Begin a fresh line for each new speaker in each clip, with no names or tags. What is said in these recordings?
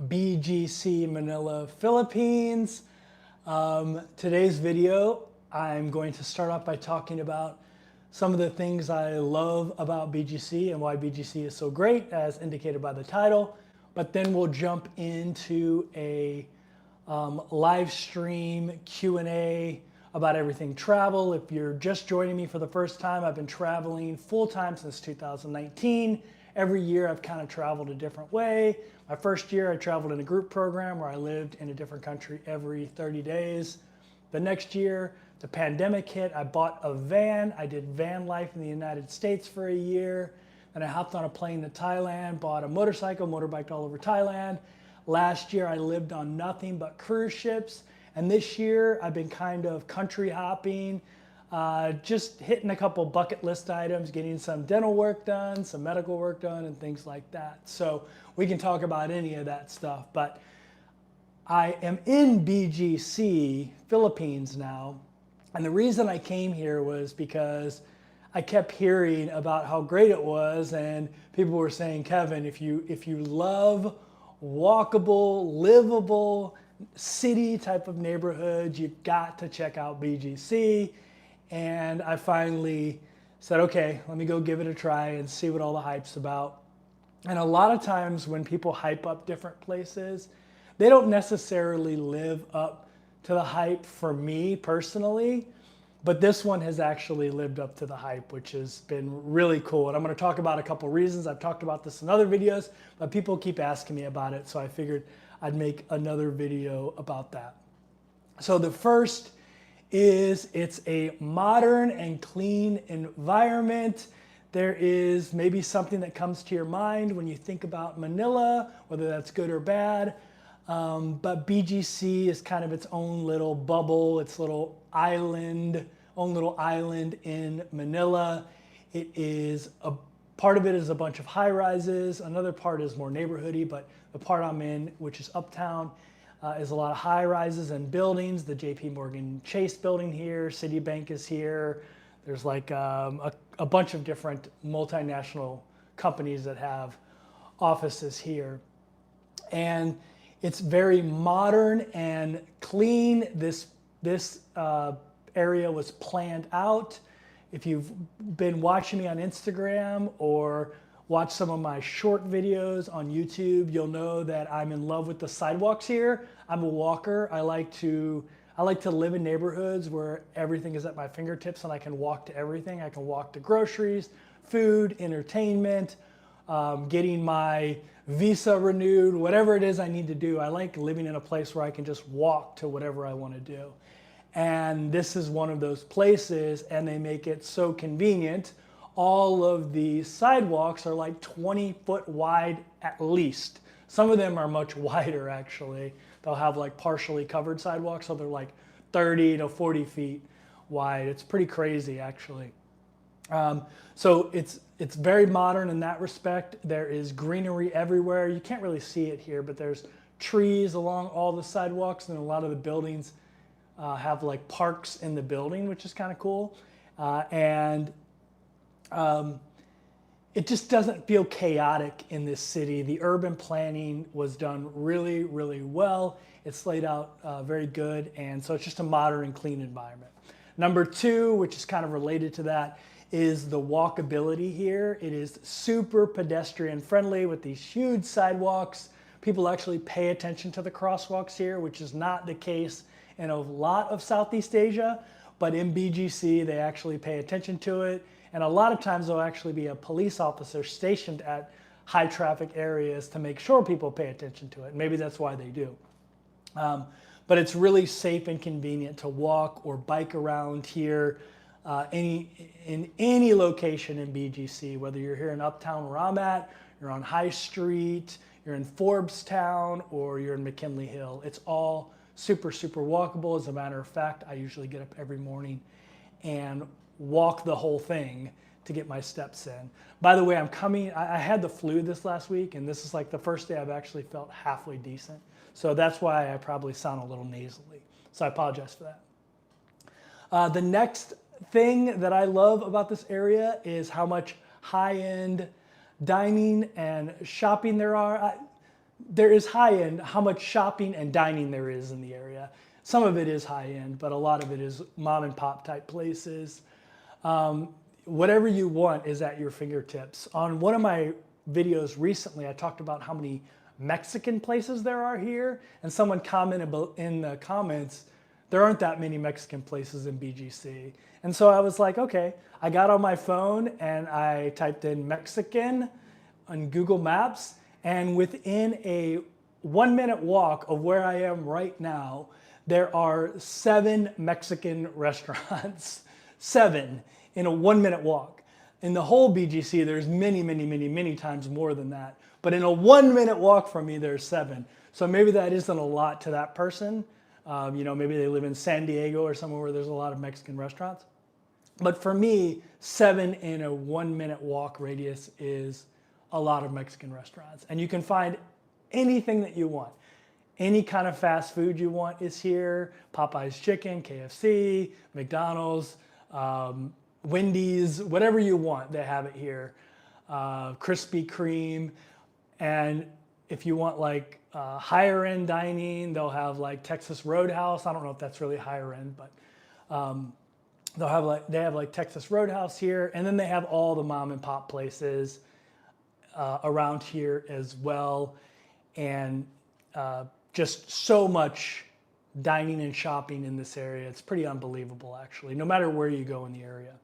BGC Manila, Philippines. Today's video, I'm going to start off by talking about some of the things I love about BGC and why BGC is so great, as indicated by the title. But then we'll jump into a live stream Q&A about everything travel. If you're just joining me for the first time, I've been traveling full-time since 2019. Every year I've kind of traveled a different way. My first year I traveled in a group program where I lived in a different country every 30 days. The next year, the pandemic hit. I bought a van. I did van life in the United States for a year. Then I hopped on a plane to Thailand, bought a motorcycle, motorbiked all over Thailand. Last year I lived on nothing but cruise ships. And this year I've been kind of country hopping, just hitting a couple bucket list items, getting some dental work done, some medical work done, and things like that. So we can talk about any of that stuff. But I am in BGC Philippines now. And the reason I came here was because I kept hearing about how great it was. And people were saying, Kevin, if you love walkable, livable, city type of neighborhoods, you've got to check out BGC. And I finally said, okay, let me go give it a try and see what all the hype's about. And a lot of times when people hype up different places, they don't necessarily live up to the hype for me personally, but this one has actually lived up to the hype, which has been really cool. And I'm going to talk about a couple reasons. I've talked about this in other videos, but people keep asking me about it, so I figured I'd make another video about that. So the first is it's a modern and clean environment. There is maybe something that comes to your mind when you think about Manila, whether that's good or bad. But BGC is kind of its own little bubble, its little island, own little island in Manila. It is a part of it is a bunch of high rises. Another part is more neighborhoody, but the part I'm in, which is uptown, is a lot of high rises and buildings. The JP Morgan Chase building here, Citibank is here. There's like a bunch of different multinational companies that have offices here. And it's very modern and clean. This area was planned out. If you've been watching me on Instagram or watched some of my short videos on YouTube, you'll know that I'm in love with the sidewalks here. I'm a walker. I like to live in neighborhoods where everything is at my fingertips and I can walk to everything. I can walk to groceries, food, entertainment, getting my visa renewed, whatever it is I need to do. I like living in a place where I can just walk to whatever I want to do. And this is one of those places, and they make it so convenient. All of the sidewalks are like 20 foot wide at least. Some of them are much wider actually. They'll have like partially covered sidewalks, so they're like 30 to 40 feet wide. It's pretty crazy actually. So it's very modern in that respect. There is greenery everywhere. You can't really see it here, but there's trees along all the sidewalks, and a lot of the buildings have like parks in the building, which is kind of cool. It just doesn't feel chaotic in this city. The urban planning was done really, really well. It's laid out very good, and so it's just a modern and clean environment. Number two, which is kind of related to that, is the walkability here. It is super pedestrian friendly with these huge sidewalks. People actually pay attention to the crosswalks here, which is not the case in a lot of Southeast Asia, but in BGC, they actually pay attention to it. And a lot of times there'll actually be a police officer stationed at high traffic areas to make sure people pay attention to it. Maybe that's why they do. But it's really safe and convenient to walk or bike around here in any location in BGC, whether you're here in Uptown where I'm at, you're on High Street, you're in Forbestown, or you're in McKinley Hill. It's all super, super walkable. As a matter of fact, I usually get up every morning and walk the whole thing to get my steps in. By the way, I had the flu this last week, and this is like the first day I've actually felt halfway decent. So that's why I probably sound a little nasally. So I apologize for that. The next thing that I love about this area is how much high-end dining and shopping there are. there is high end, how much shopping and dining there is in the area. Some of it is high end, but a lot of it is mom and pop type places. Whatever you want is at your fingertips. On one of my videos recently, I talked about how many Mexican places there are here, and someone commented in the comments, there aren't that many Mexican places in BGC. And so I was like, okay, I got on my phone and I typed in Mexican on Google Maps, and within a 1-minute walk of where I am right now, there are 7 Mexican restaurants. 7 in a 1-minute walk. In the whole BGC, there's many, many, many, many times more than that. But in a 1-minute walk from me, there's 7. So maybe that isn't a lot to that person. Maybe they live in San Diego or somewhere where there's a lot of Mexican restaurants. But for me, 7 in a 1-minute walk radius is a lot of Mexican restaurants. And you can find anything that you want. Any kind of fast food you want is here. Popeye's Chicken, KFC, McDonald's, Wendy's, whatever you want, they have it here. Krispy Kreme. And if you want like higher end dining, they'll have like Texas Roadhouse. I don't know if that's really higher end, but they have like Texas Roadhouse here. And then they have all the mom and pop places around here as well. And just so much dining and shopping in this area. It's pretty unbelievable, actually, no matter where you go in the area.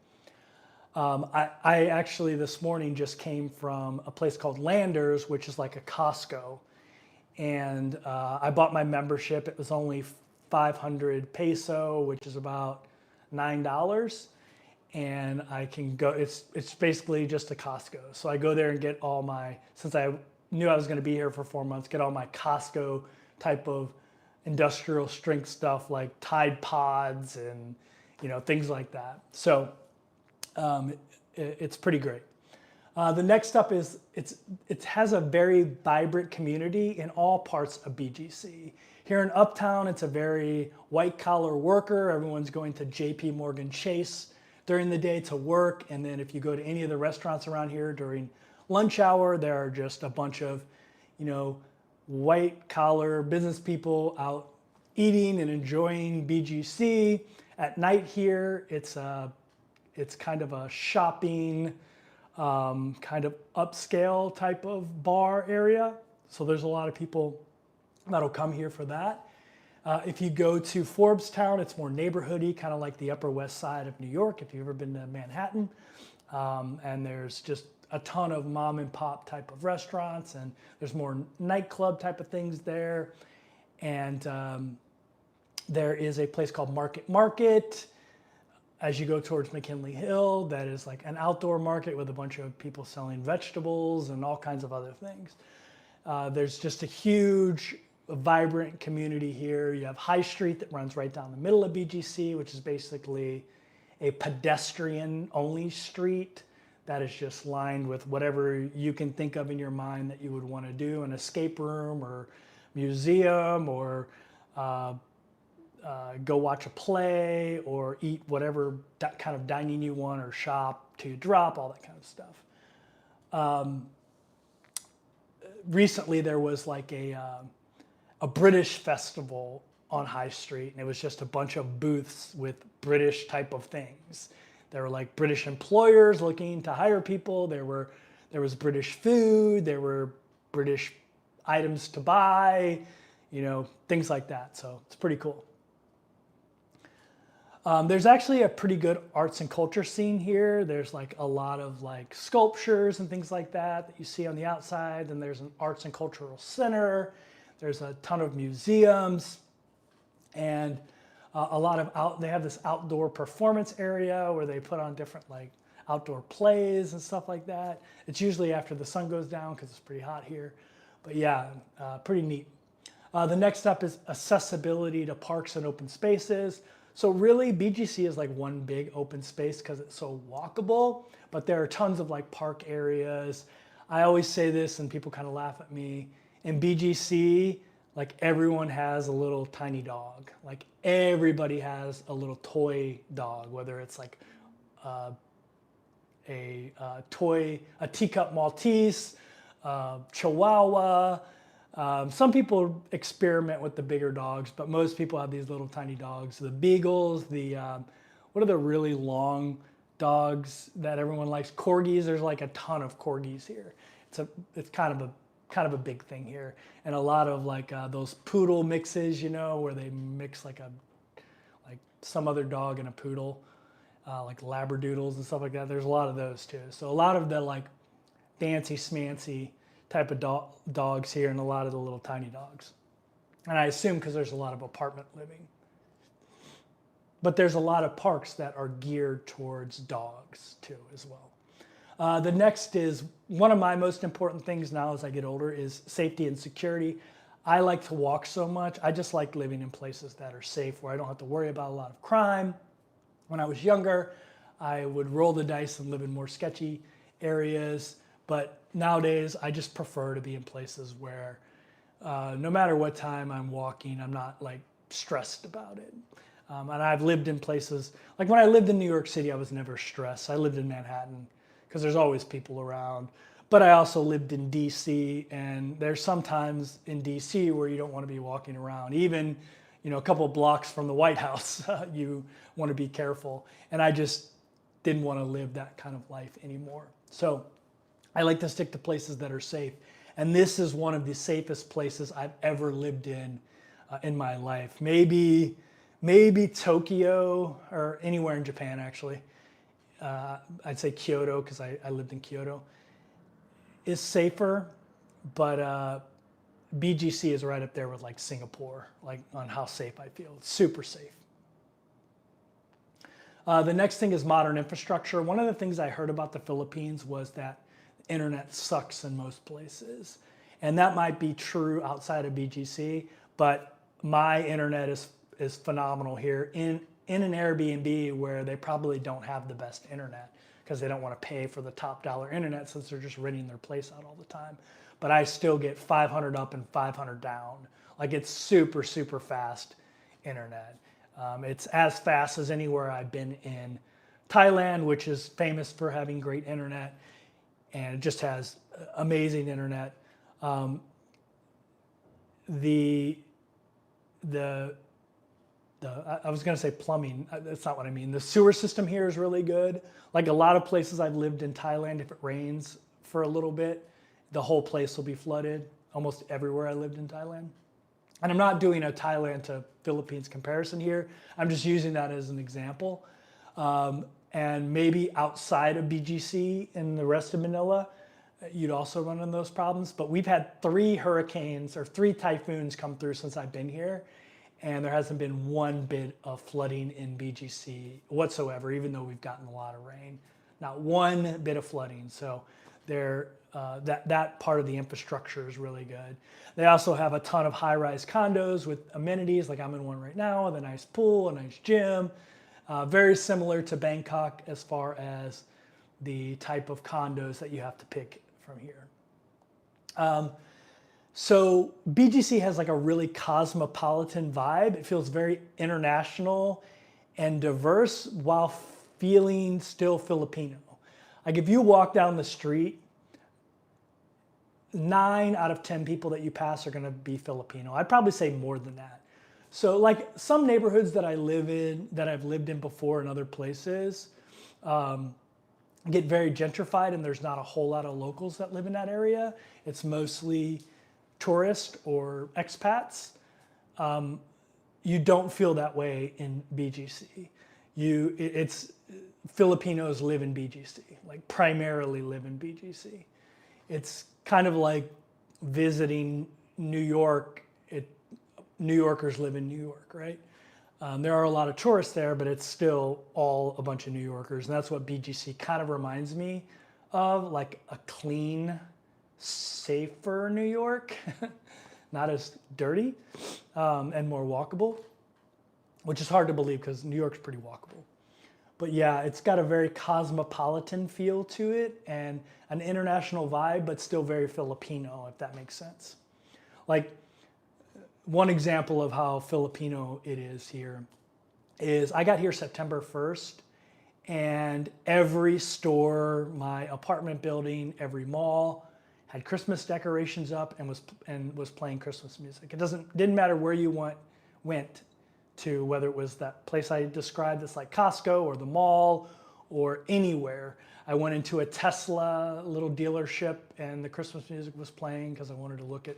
I actually this morning just came from a place called Landers, which is like a Costco. And I bought my membership. It was only 500 peso, which is about $9. And I can go, it's basically just a Costco. So I go there and get all my, since I knew I was going to be here for 4 months, get all my Costco type of industrial strength stuff like Tide Pods and things like that. So it's pretty great. The next up is it has a very vibrant community in all parts of BGC. Here in Uptown, it's a very white collar worker. Everyone's going to JP Morgan Chase during the day to work. And then if you go to any of the restaurants around here during lunch hour, there are just a bunch of, white collar business people out eating and enjoying BGC. At night here, it's kind of a shopping, kind of upscale type of bar area. So there's a lot of people that'll come here for that. If you go to Forbes Town, it's more neighborhoody, kind of like the Upper West Side of New York, if you've ever been to Manhattan. And there's just a ton of mom and pop type of restaurants, and there's more nightclub type of things there. And there is a place called Market as you go towards McKinley Hill that is like an outdoor market with a bunch of people selling vegetables and all kinds of other things. There's just a huge, vibrant community here. You have High Street that runs right down the middle of BGC, which is basically a pedestrian-only street that is just lined with whatever you can think of in your mind that you would want to do, an escape room or museum, or go watch a play or eat whatever kind of dining you want, or shop to drop, all that kind of stuff. Recently there was like a British festival on High Street, and it was just a bunch of booths with British type of things. There were like British employers looking to hire people. There was British food. There were British items to buy, things like that. So it's pretty cool. There's actually a pretty good arts and culture scene here. There's like a lot of like sculptures and things like that you see on the outside. And there's an arts and cultural center. There's a ton of museums, and they have this outdoor performance area where they put on different like outdoor plays and stuff like that. It's usually after the sun goes down because it's pretty hot here. But yeah, pretty neat. The next up is accessibility to parks and open spaces. So really BGC is like one big open space because it's so walkable, but there are tons of like park areas. I always say this and people kind of laugh at me. In BGC, like everyone has a little tiny dog. Like everybody has a little toy dog, whether it's like a teacup Maltese, Chihuahua, Some people experiment with the bigger dogs, but most people have these little tiny dogs. The beagles, what are the really long dogs that everyone likes? Corgis. There's like a ton of corgis here. It's kind of a big thing here, and a lot of like those poodle mixes, where they mix like some other dog and a poodle, like labradoodles and stuff like that. There's a lot of those too. So a lot of the like fancy smancy type of dogs here, and a lot of the little tiny dogs. And I assume because there's a lot of apartment living. But there's a lot of parks that are geared towards dogs too as well. The next is one of my most important things now as I get older is safety and security. I like to walk so much. I just like living in places that are safe where I don't have to worry about a lot of crime. When I was younger, I would roll the dice and live in more sketchy areas. But nowadays, I just prefer to be in places where no matter what time I'm walking, I'm not like stressed about it. And I've lived in places, like when I lived in New York City, I was never stressed. I lived in Manhattan because there's always people around. But I also lived in DC, and there's sometimes in DC where you don't want to be walking around. Even, a couple of blocks from the White House, you want to be careful. And I just didn't want to live that kind of life anymore. So I like to stick to places that are safe. And this is one of the safest places I've ever lived in my life. Maybe Tokyo or anywhere in Japan, actually. I'd say Kyoto because I lived in Kyoto. Is safer, but BGC is right up there with like Singapore, like on how safe I feel. It's super safe. The next thing is modern infrastructure. One of the things I heard about the Philippines was that internet sucks in most places. And that might be true outside of BGC, but my internet is phenomenal here in an Airbnb where they probably don't have the best internet because they don't want to pay for the top dollar internet since they're just renting their place out all the time. But I still get 500 up and 500 down. Like it's super, super fast internet. It's as fast as anywhere I've been in Thailand, which is famous for having great internet. And it just has amazing internet. I was going to say plumbing. That's not what I mean. The sewer system here is really good. Like a lot of places I've lived in Thailand, if it rains for a little bit, the whole place will be flooded. Almost everywhere I lived in Thailand. And I'm not doing a Thailand to Philippines comparison here. I'm just using that as an example. And maybe outside of BGC in the rest of Manila, you'd also run into those problems. But we've had 3 hurricanes or 3 typhoons come through since I've been here. And there hasn't been one bit of flooding in BGC whatsoever, even though we've gotten a lot of rain. Not one bit of flooding. So that part of the infrastructure is really good. They also have a ton of high-rise condos with amenities, like I'm in one right now, with a nice pool, a nice gym. Very similar to Bangkok as far as the type of condos that you have to pick from here. So BGC has like a really cosmopolitan vibe. It feels very international and diverse while feeling still Filipino. Like if you walk down the street, 9 out of 10 people that you pass are going to be Filipino. I'd probably say more than that. So like some neighborhoods that I live in, that I've lived in before in other places, get very gentrified and there's not a whole lot of locals that live in that area. It's mostly tourists or expats. You don't feel that way in BGC. It's Filipinos live in BGC, like primarily live in BGC. It's kind of like visiting New York. New Yorkers live in New York, right? There are a lot of tourists there, but it's still all a bunch of New Yorkers. And that's what BGC kind of reminds me of, like a clean, safer New York. Not as dirty and more walkable, which is hard to believe because New York's pretty walkable. But yeah, it's got a very cosmopolitan feel to it and an international vibe, but still very Filipino, if that makes sense. Like one example of how Filipino it is here is I got here September 1st and every store, my apartment building, every mall had Christmas decorations up, and was playing Christmas music. Didn't matter where you went to, whether it was that place I described that's like Costco or the mall or anywhere. I went into a Tesla little dealership and the Christmas music was playing because I wanted to look at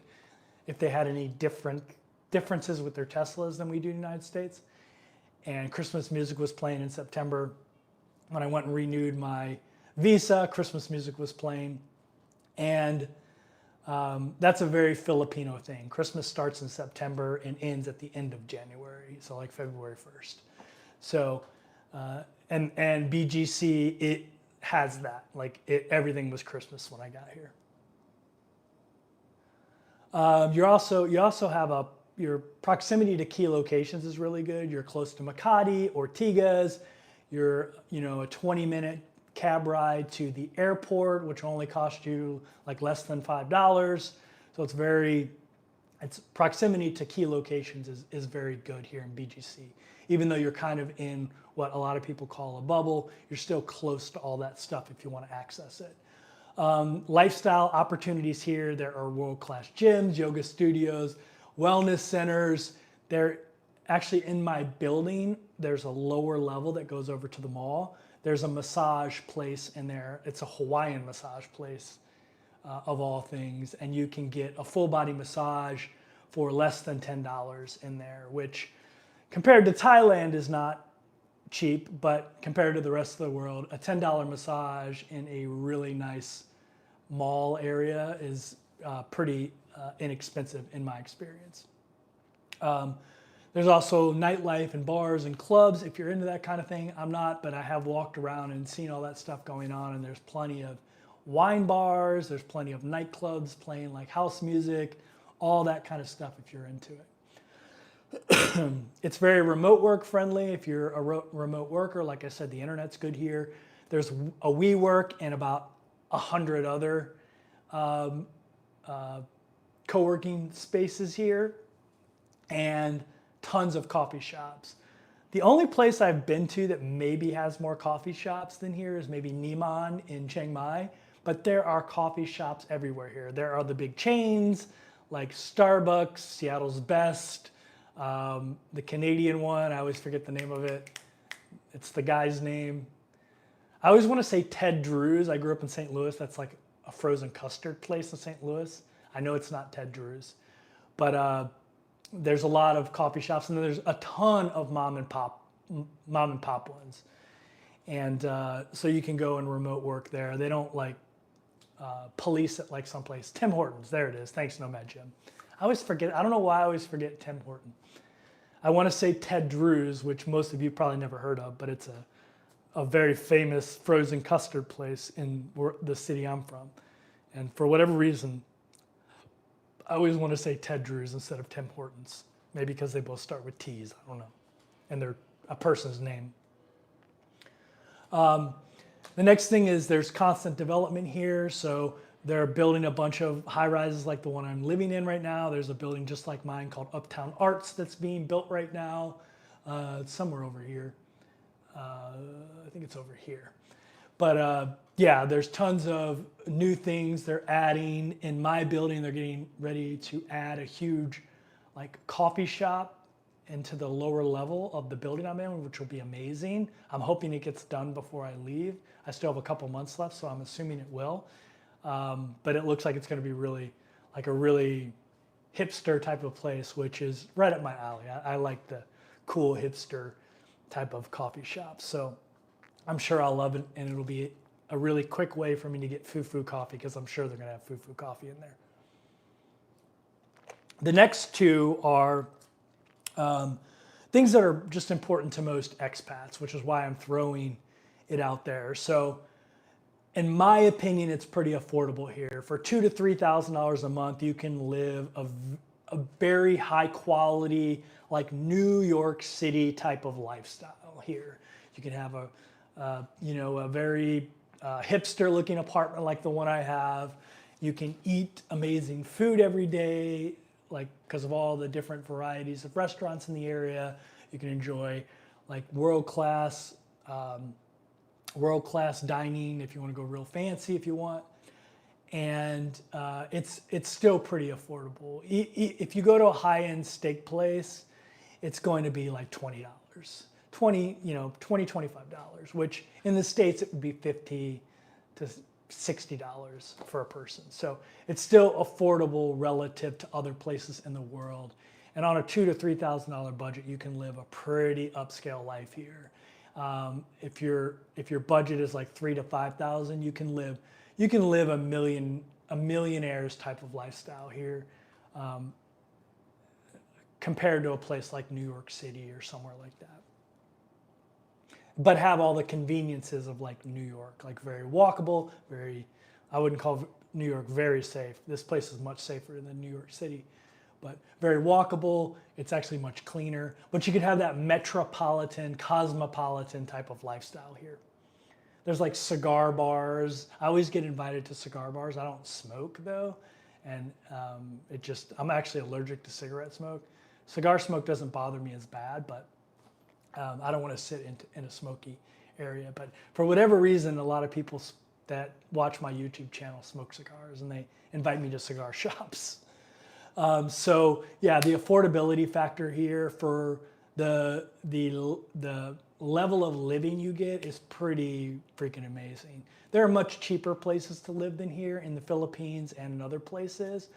if they had any differences with their Teslas than we do in the United States. And Christmas music was playing in September. When I went and renewed my visa, Christmas music was playing. And that's a very Filipino thing. Christmas starts in September and ends at the end of January, so like February 1st. So, and BGC, it has that. Like everything was Christmas when I got here. You also have your proximity to key locations is really good. You're close to Makati, Ortigas. You're a 20-minute cab ride to the airport, which only cost you like less than $5. So it's proximity to key locations is very good here in BGC. Even though you're kind of in what a lot of people call a bubble, you're still close to all that stuff if you want to access it. Lifestyle opportunities here. There are world-class gyms, yoga studios, wellness centers. They're actually in my building. There's a lower level that goes over to the mall. There's a massage place in there. It's a Hawaiian massage place of all things. And you can get a full body massage for less than $10 in there, which compared to Thailand is not cheap, but compared to the rest of the world, a $10 massage in a really nice mall area is pretty inexpensive in my experience. There's also nightlife and bars and clubs if you're into that kind of thing. I'm not, but I have walked around and seen all that stuff going on, and there's plenty of wine bars, there's plenty of nightclubs playing like house music, all that kind of stuff if you're into it. It's very remote work friendly if you're a remote worker. Like I said, the internet's good here. There's a WeWork and about 100 other co-working spaces here, and tons of coffee shops. The only place I've been to that maybe has more coffee shops than here is maybe Niman in Chiang Mai, but there are coffee shops everywhere here. There are the big chains like Starbucks, Seattle's Best, the Canadian one, I always forget the name of it. It's the guy's name. I always want to say Ted Drew's. I grew up in St. Louis. That's like a frozen custard place in St. Louis. I know it's not Ted Drew's, but there's a lot of coffee shops, and then there's a ton of mom and pop ones. And so you can go and remote work there. They don't like police it like someplace. Tim Hortons, there it is. Thanks, Nomad Jim. I always forget, I don't know why I always forget Tim Horton. I want to say Ted Drew's, which most of you probably never heard of, but it's a very famous frozen custard place in the city I'm from. And for whatever reason, I always want to say Ted Drew's instead of Tim Hortons. Maybe because they both start with T's, I don't know. And they're a person's name. The next thing is there's constant development here. So they're building a bunch of high rises like the one I'm living in right now. There's a building just like mine called Uptown Arts that's being built right now. It's somewhere over here. I think it's over here. But yeah, there's tons of new things they're adding. In my building, they're getting ready to add a huge like coffee shop into the lower level of the building I'm in, which will be amazing. I'm hoping it gets done before I leave. I still have a couple months left, so I'm assuming it will. But it looks like it's going to be really like a really hipster type of place, which is right up my alley. I like the cool hipster type of coffee shop. So I'm sure I'll love it, and it'll be a really quick way for me to get foo-foo coffee, because I'm sure they're going to have foo-foo coffee in there. The next two are things that are just important to most expats, which is why I'm throwing it out there. So in my opinion, it's pretty affordable here. For $2,000 to $3,000 a month, you can live a very high quality, like New York City type of lifestyle here. You can have a very hipster looking apartment like the one I have. You can eat amazing food every day, like because of all the different varieties of restaurants in the area. You can enjoy like world-class dining if you want to go real fancy if you want. and it's still pretty affordable. If you go to a high-end steak place, it's going to be like $20, $25, which in the States it would be $50 to $60 for a person. So it's still affordable relative to other places in the world. And on a $2,000 to $3,000 budget, you can live a pretty upscale life here. If your budget is like $3,000 to $5,000, you can live a millionaire's type of lifestyle here, compared to a place like New York City or somewhere like that. But have all the conveniences of like New York, like very walkable, I wouldn't call New York very safe. This place is much safer than New York City, but very walkable. It's actually much cleaner, but you could have that metropolitan, cosmopolitan type of lifestyle here. There's like cigar bars. I always get invited to cigar bars. I don't smoke though. And I'm actually allergic to cigarette smoke. Cigar smoke doesn't bother me as bad, but I don't want to sit in a smoky area. But for whatever reason, a lot of people that watch my YouTube channel smoke cigars, and they invite me to cigar shops. So yeah, the affordability factor here for the level of living you get is pretty freaking amazing. There are much cheaper places to live than here in the Philippines and in other places,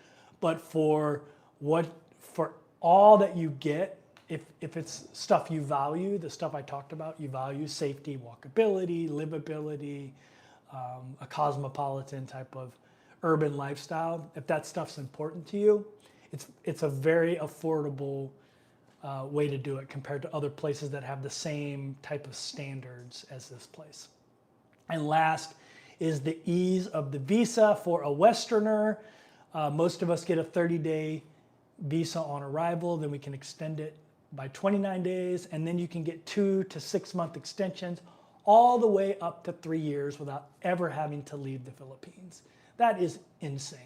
but for all that you get, if it's stuff you value, the stuff I talked about, you value safety, walkability, livability, a cosmopolitan type of urban lifestyle, if that stuff's important to you, it's a very affordable way to do it compared to other places that have the same type of standards as this place. And last is the ease of the visa for a Westerner. Most of us get a 30-day visa on arrival, then we can extend it by 29 days, and then you can get 2 to 6 month extensions all the way up to 3 years without ever having to leave the Philippines. That is insane.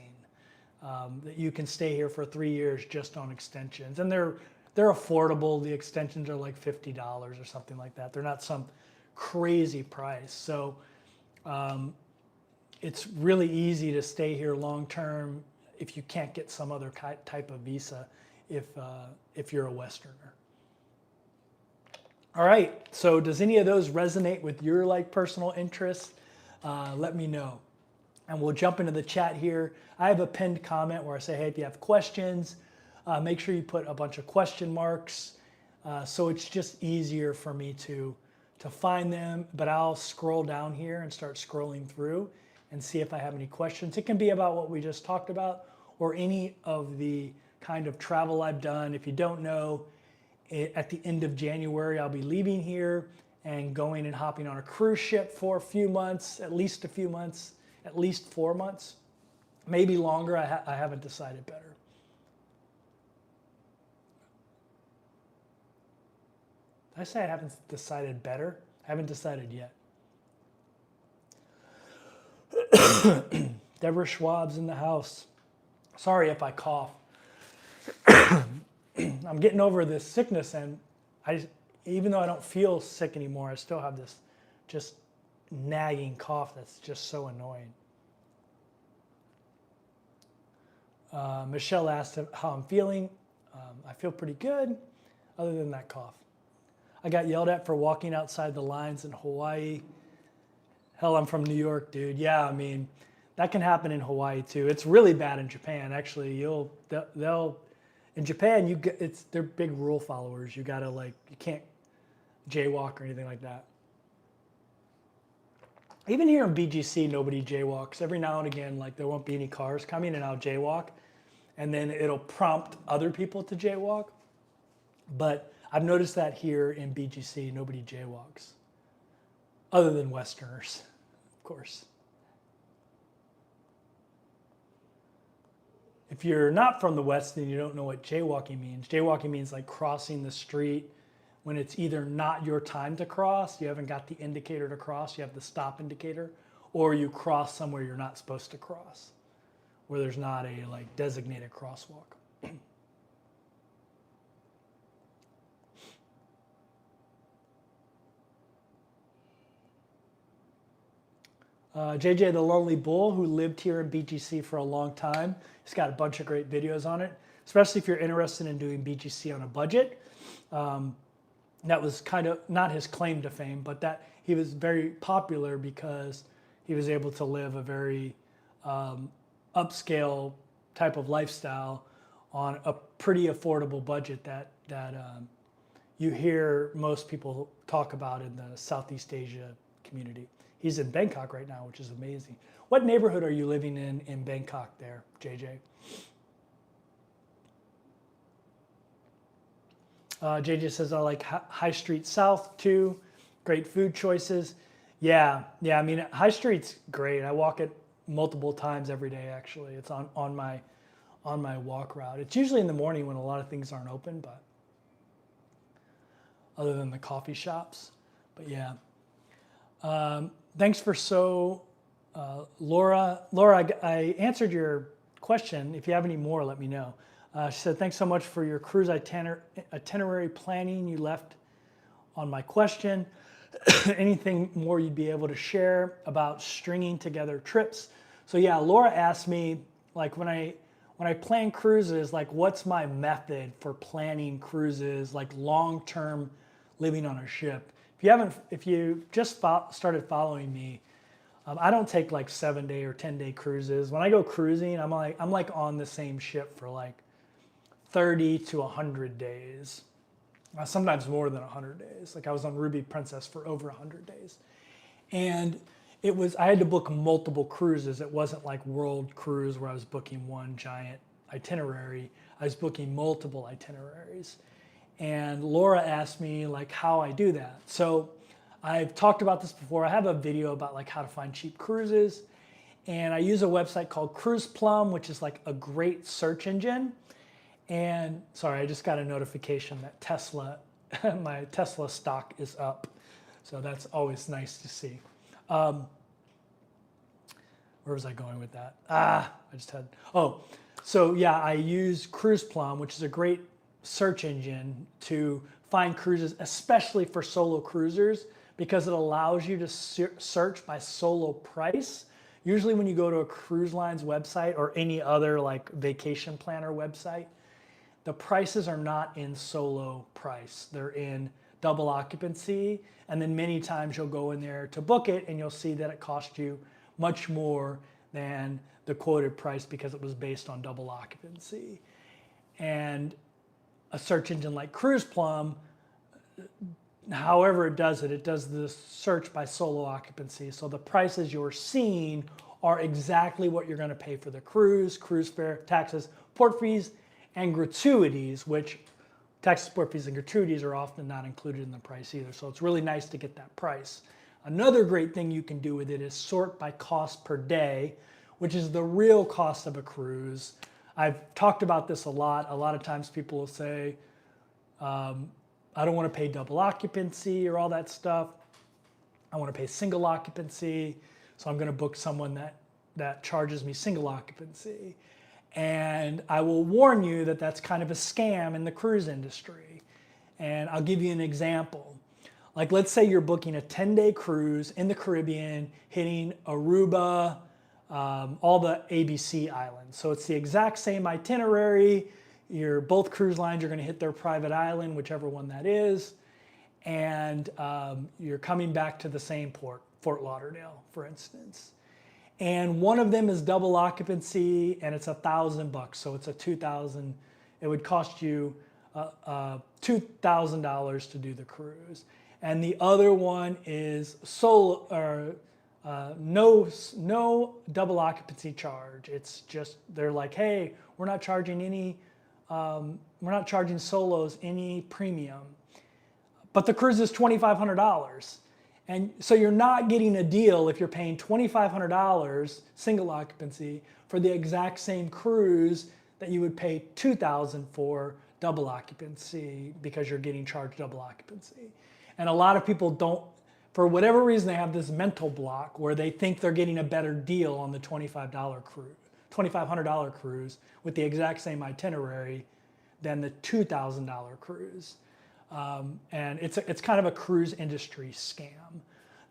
That you can stay here for 3 years just on extensions, and they're affordable. The extensions are like $50 or something like that. They're not some crazy price. So it's really easy to stay here long term if you can't get some other type of visa if you're a Westerner. All right, so does any of those resonate with your like personal interests? Let me know. And we'll jump into the chat here. I have a pinned comment where I say, hey, if you have questions, make sure you put a bunch of question marks. So it's just easier for me to find them, but I'll scroll down here and start scrolling through and see if I have any questions. It can be about what we just talked about or any of the kind of travel I've done. If you don't know, at the end of January, I'll be leaving here and going and hopping on a cruise ship for a few months, at least 4 months, maybe longer. I haven't decided better. Did I say I haven't decided better? I haven't decided yet. Deborah Schwab's in the house. Sorry if I cough. I'm getting over this sickness, and even though I don't feel sick anymore, I still have this just nagging cough that's just so annoying. Michelle asked how I'm feeling. I feel pretty good, other than that cough. I got yelled at for walking outside the lines in Hawaii. Hell, I'm from New York, dude. Yeah, I mean, that can happen in Hawaii too. It's really bad in Japan, actually. In Japan, they're big rule followers. You can't jaywalk or anything like that. Even here in BGC, nobody jaywalks. Every now and again, there won't be any cars coming and I'll jaywalk, and then it'll prompt other people to jaywalk. But I've noticed that here in BGC, nobody jaywalks, other than Westerners, of course. If you're not from the West and you don't know what jaywalking means like crossing the street when it's either not your time to cross, you haven't got the indicator to cross, you have the stop indicator, or you cross somewhere you're not supposed to cross, where there's not a designated crosswalk. JJ the Lonely Bull, who lived here in BGC for a long time. He's got a bunch of great videos on it, especially if you're interested in doing BGC on a budget. That was kind of not his claim to fame, but that he was very popular because he was able to live a very upscale type of lifestyle on a pretty affordable budget that you hear most people talk about in the Southeast Asia community. He's in Bangkok right now, which is amazing. What neighborhood are you living in Bangkok there, JJ? JJ says, I like High Street South too. Great food choices. Yeah, I mean, High Street's great. I walk it multiple times every day, actually. It's on my walk route. It's usually in the morning when a lot of things aren't open, but other than the coffee shops. But yeah. Thanks for Laura. Laura, I answered your question. If you have any more, let me know. She said, thanks so much for your cruise itinerary planning you left on my question. Anything more you'd be able to share about stringing together trips? So yeah, Laura asked me, like when I plan cruises, like what's my method for planning cruises, like long-term living on a ship? If you just started following me, I don't take like 7-day or 10-day cruises. When I go cruising, I'm like on the same ship for like 30 to 100 days. Sometimes more than 100 days. Like I was on Ruby Princess for over 100 days. And I had to book multiple cruises. It wasn't like World Cruise where I was booking one giant itinerary. I was booking multiple itineraries. And Laura asked me like how I do that. So I've talked about this before. I have a video about like how to find cheap cruises. And I use a website called Cruise Plum, which is like a great search engine. And sorry, I just got a notification that my Tesla stock is up. So that's always nice to see. Where was I going with that? So yeah, I use Cruise Plum, which is a great search engine to find cruises, especially for solo cruisers, because it allows you to search by solo price. Usually when you go to a cruise line's website or any other like vacation planner website, the prices are not in solo price. They're in double occupancy. And then many times you'll go in there to book it and you'll see that it cost you much more than the quoted price because it was based on double occupancy. And a search engine like Cruise Plum, however it does the search by solo occupancy. So the prices you're seeing are exactly what you're going to pay for the cruise fare, taxes, port fees, and gratuities, which taxes, port fees, and gratuities are often not included in the price either. So it's really nice to get that price. Another great thing you can do with it is sort by cost per day, which is the real cost of a cruise. I've talked about this a lot. A lot of times people will say, I don't want to pay double occupancy or all that stuff. I want to pay single occupancy. So I'm going to book someone that charges me single occupancy. And I will warn you that that's kind of a scam in the cruise industry. And I'll give you an example. Like let's say you're booking a 10-day cruise in the Caribbean, hitting Aruba, all the ABC islands. So it's the exact same itinerary. Both cruise lines are going to hit their private island, whichever one that is. And you're coming back to the same port, Fort Lauderdale, for instance. And one of them is double occupancy and it's $1,000. So it's $2,000. It would cost you $2,000 to do the cruise. And the other one is no double occupancy charge. It's just, they're like, hey, we're not charging solos any premium. But the cruise is $2,500. And so you're not getting a deal if you're paying $2,500 single occupancy for the exact same cruise that you would pay $2,000 for double occupancy because you're getting charged double occupancy. And a lot of people don't, for whatever reason, they have this mental block where they think they're getting a better deal on the $2,500 cruise with the exact same itinerary than the $2,000 cruise. And it's kind of a cruise industry scam.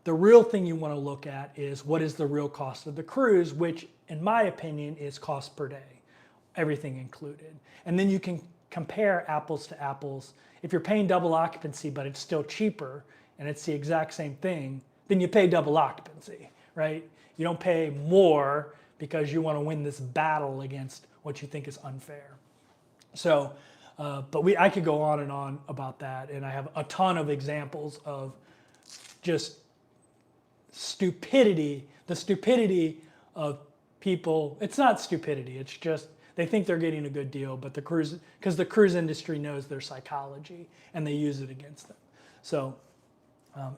the real thing you want to look at is what is the real cost of the cruise, which in my opinion is cost per day, everything included. And then you can compare apples to apples. If you're paying double occupancy, but it's still cheaper and it's the exact same thing, then you pay double occupancy, right? You don't pay more because you want to win this battle against what you think is unfair. So, I could go on and on about that, and I have a ton of examples of just stupidity, the stupidity of people. It's not stupidity, it's just they think they're getting a good deal, but because the cruise industry knows their psychology and they use it against them. So,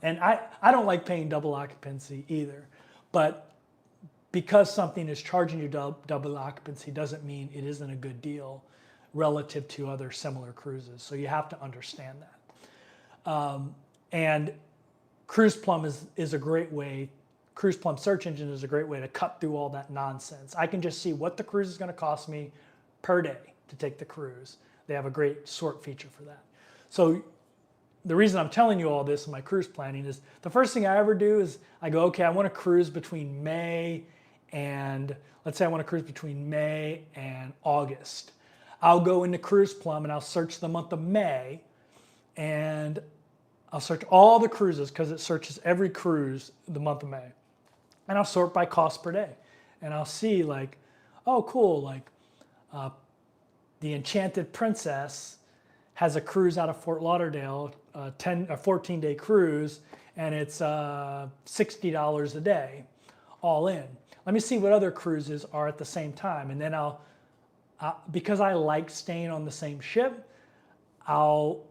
and I don't like paying double occupancy either, but because something is charging you double occupancy doesn't mean it isn't a good deal relative to other similar cruises. So you have to understand that. And Cruise Plum is a great way, Cruise Plum search engine is a great way to cut through all that nonsense. I can just see what the cruise is going to cost me per day to take the cruise. They have a great sort feature for that. So the reason I'm telling you all this in my cruise planning is the first thing I ever do is I go, okay, I want to cruise between May and, let's say I want to cruise between May and August. I'll go into Cruise Plum and I'll search the month of May, and I'll search all the cruises because it searches every cruise the month of May. And I'll sort by cost per day. And I'll see like, oh cool, like the Enchanted Princess has a cruise out of Fort Lauderdale, a 14-day cruise, and it's $60 a day, all in. Let me see what other cruises are at the same time, and then because I like staying on the same ship, I'll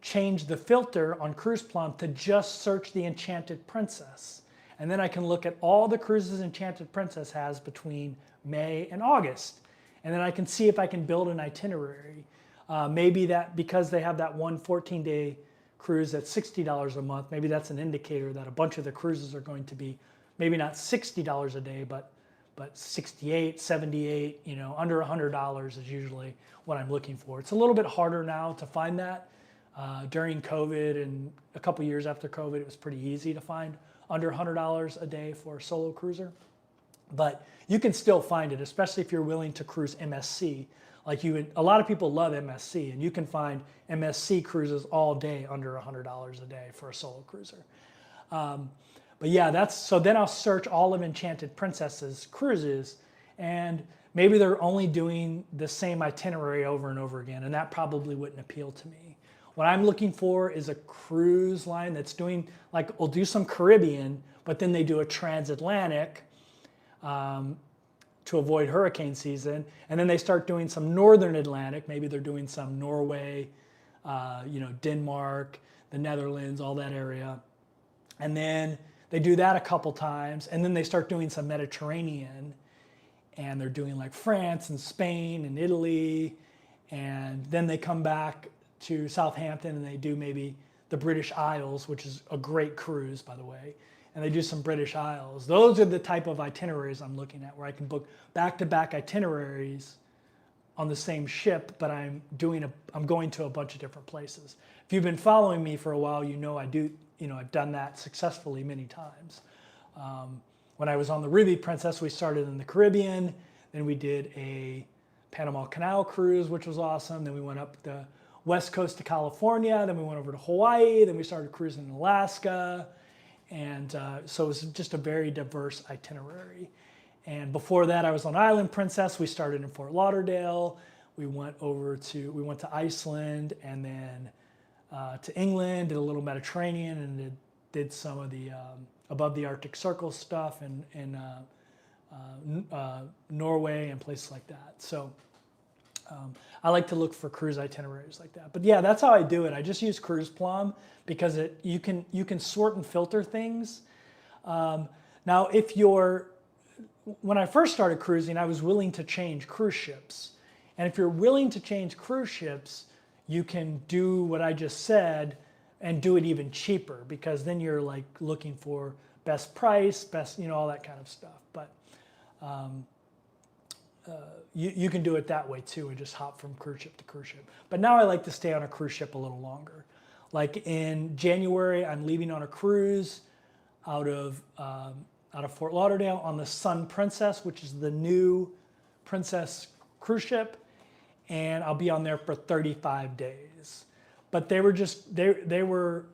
change the filter on Cruise Plum to just search the Enchanted Princess. And then I can look at all the cruises Enchanted Princess has between May and August. And then I can see if I can build an itinerary. Maybe that because they have that one 14-day cruise at $60 a month, maybe that's an indicator that a bunch of the cruises are going to be maybe not $60 a day, but 68, 78, under $100 is usually what I'm looking for. It's a little bit harder now to find that. During COVID and a couple years after COVID, it was pretty easy to find under $100 a day for a solo cruiser. But you can still find it, especially if you're willing to cruise MSC. A lot of people love MSC, and you can find MSC cruises all day under $100 a day for a solo cruiser. But yeah, so then I'll search all of Enchanted Princess's cruises, and maybe they're only doing the same itinerary over and over again, and that probably wouldn't appeal to me. What I'm looking for is a cruise line that's doing, will do some Caribbean, but then they do a transatlantic to avoid hurricane season, and then they start doing some Northern Atlantic. Maybe they're doing some Norway, Denmark, the Netherlands, all that area, and then they do that a couple times, and then they start doing some Mediterranean, and they're doing like France and Spain and Italy, and then they come back to Southampton and they do maybe the British Isles, which is a great cruise, by the way, and they do some British Isles. Those are the type of itineraries I'm looking at, where I can book back-to-back itineraries on the same ship, but I'm going to a bunch of different places. If you've been following me for a while, I've done that successfully many times. When I was on the Ruby Princess, we started in the Caribbean, then we did a Panama Canal cruise, which was awesome. Then we went up the west coast to California, then we went over to Hawaii, then we started cruising in Alaska. And so it was just a very diverse itinerary. And before that, I was on Island Princess. We started in Fort Lauderdale. We went to Iceland, and then to England, did a little Mediterranean, and did some of the above the Arctic Circle stuff in Norway and places like that. So I like to look for cruise itineraries like that. But yeah, that's how I do it. I just use Cruise Plum because you can sort and filter things. Now, when I first started cruising, I was willing to change cruise ships. And if you're willing to change cruise ships, you can do what I just said and do it even cheaper, because then you're like looking for best price, best, all that kind of stuff. But you can do it that way too, and just hop from cruise ship to cruise ship. But now I like to stay on a cruise ship a little longer. Like in January, I'm leaving on a cruise out of Fort Lauderdale on the Sun Princess, which is the new Princess cruise ship, and I'll be on there for 35 days. But they were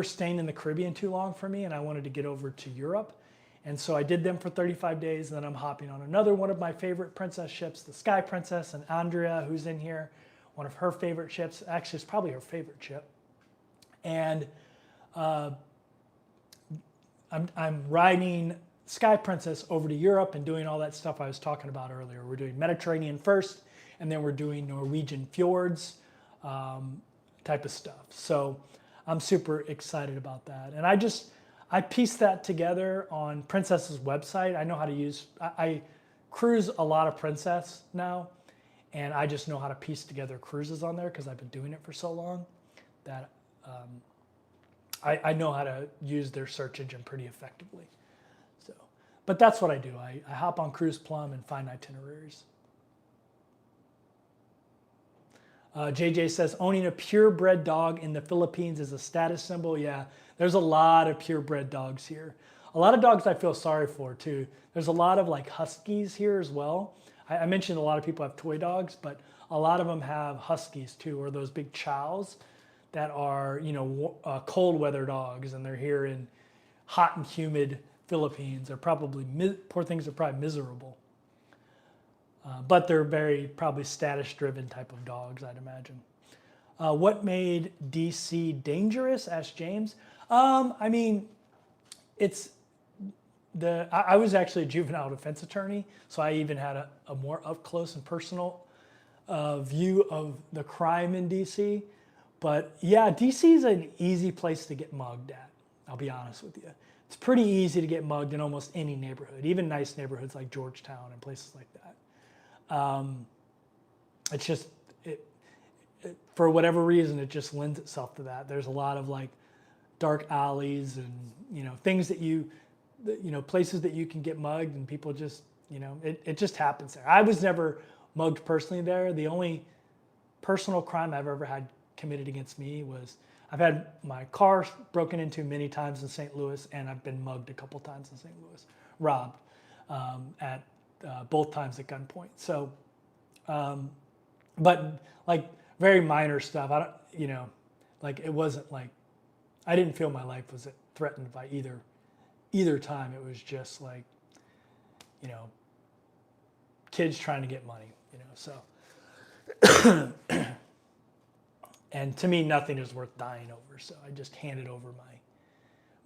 staying in the Caribbean too long for me, and I wanted to get over to Europe. And so I did them for 35 days, and then I'm hopping on another one of my favorite princess ships, the Sky Princess, and Andrea, who's in here, one of her favorite ships. Actually, it's probably her favorite ship. And I'm riding Sky Princess over to Europe and doing all that stuff I was talking about earlier. We're doing Mediterranean first, and then we're doing Norwegian fjords type of stuff. So I'm super excited about that. And I pieced that together on Princess's website. I know how to use, I cruise a lot of Princess now, and I just know how to piece together cruises on there because I've been doing it for so long that I know how to use their search engine pretty effectively. So, but that's what I do. I hop on Cruise Plum and find itineraries. JJ says, owning a purebred dog in the Philippines is a status symbol. Yeah, there's a lot of purebred dogs here. A lot of dogs I feel sorry for too. There's a lot of like Huskies here as well. I mentioned a lot of people have toy dogs, but a lot of them have Huskies too, or those big chows that are, cold weather dogs, and they're here in hot and humid Philippines. They're probably, poor things are probably miserable. But they're very probably status-driven type of dogs, I'd imagine. What made DC dangerous? Asked James. I mean, I was actually a juvenile defense attorney, so I even had a more up close and personal view of the crime in DC. But yeah, DC is an easy place to get mugged at. I'll be honest with you. It's pretty easy to get mugged in almost any neighborhood, even nice neighborhoods like Georgetown and places like that. It's just, for whatever reason, it just lends itself to that. There's a lot of like dark alleys and, things that places that you can get mugged, and people just, it just happens there. I was never mugged personally there. The only personal crime I've ever had committed against me was I've had my car broken into many times in St. Louis, and I've been mugged a couple times in St. Louis, robbed at both times at gunpoint. So, but like very minor stuff. I don't, like it wasn't like I didn't feel my life was threatened by either time. It was just like, kids trying to get money, so. And to me, nothing is worth dying over, so I just handed over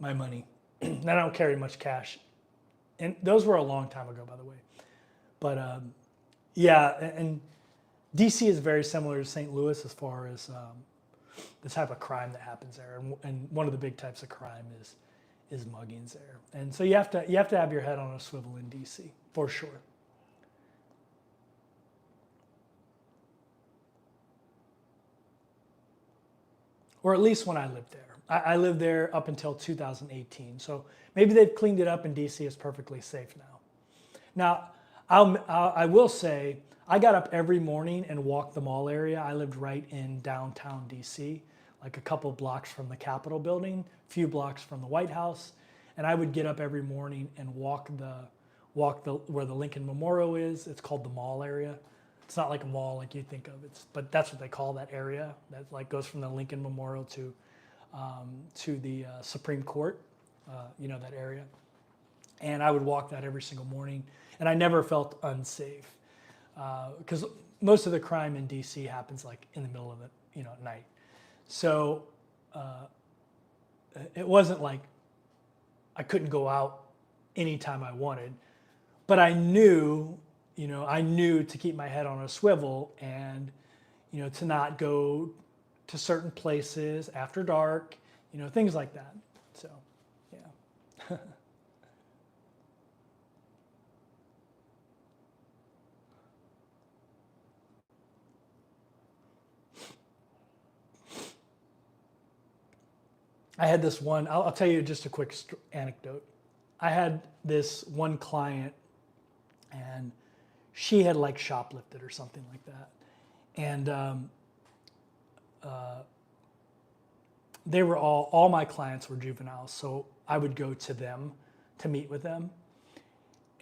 my money. And I don't carry much cash. And those were a long time ago, by the way. But yeah, and DC is very similar to St. Louis as far as the type of crime that happens there. And one of the big types of crime is muggings there. And so you have to have your head on a swivel in DC, for sure. Or at least when I lived there. I lived there up until 2018. So maybe they've cleaned it up and DC is perfectly safe now. Now, I will say, I got up every morning and walked the mall area. I lived right in downtown DC, like a couple blocks from the Capitol building, a few blocks from the White House. And I would get up every morning and walk where the Lincoln Memorial is. It's called the mall area. It's not like a mall like you think of, but that's what they call that area. That like goes from the Lincoln Memorial to the Supreme Court, that area. And I would walk that every single morning, and I never felt unsafe because most of the crime in DC happens like in the middle of it, at night. So it wasn't like I couldn't go out anytime I wanted, but I knew to keep my head on a swivel and, to not go to certain places after dark, things like that. So, yeah. I had this one, I'll tell you just a quick anecdote. I had this one client, and she had like shoplifted or something like that. And they were all my clients were juveniles. So I would go to them to meet with them.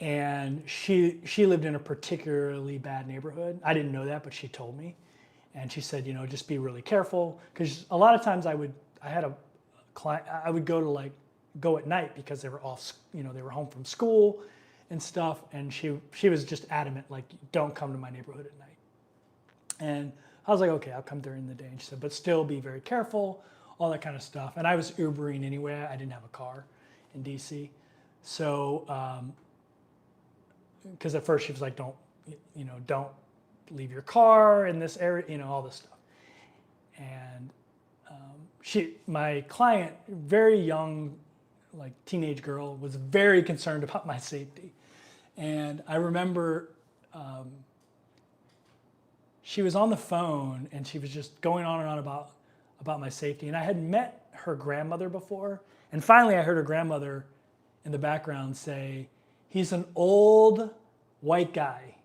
And she lived in a particularly bad neighborhood. I didn't know that, but she told me. And she said, just be really careful, because a lot of times I had a client, I would go at night because they were off, they were home from school and stuff. And she was just adamant, like, don't come to my neighborhood at night. And I was like, okay, I'll come during the day. And she said, but still be very careful, all that kind of stuff. And I was Ubering anyway. I didn't have a car in DC. So, because at first she was like, don't leave your car in this area, all this stuff. And my client, very young, like teenage girl, was very concerned about my safety. And I remember she was on the phone and she was just going on and on about my safety. And I had met her grandmother before. And finally I heard her grandmother in the background say, he's an old white guy.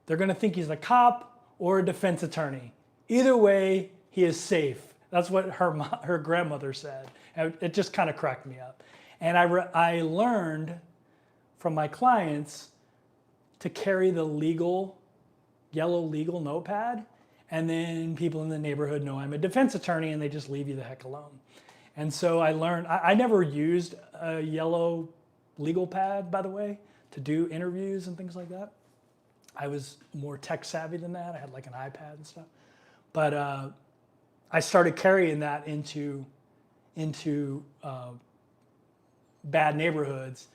They're going to think he's a cop or a defense attorney. Either way, he is safe. That's what her grandmother said. And it just kind of cracked me up. And I learned from my clients to carry the yellow legal notepad. And then people in the neighborhood know I'm a defense attorney and they just leave you the heck alone. And so I learned, I never used a yellow legal pad, by the way, to do interviews and things like that. I was more tech savvy than that. I had like an iPad and stuff. But I started carrying that into bad neighborhoods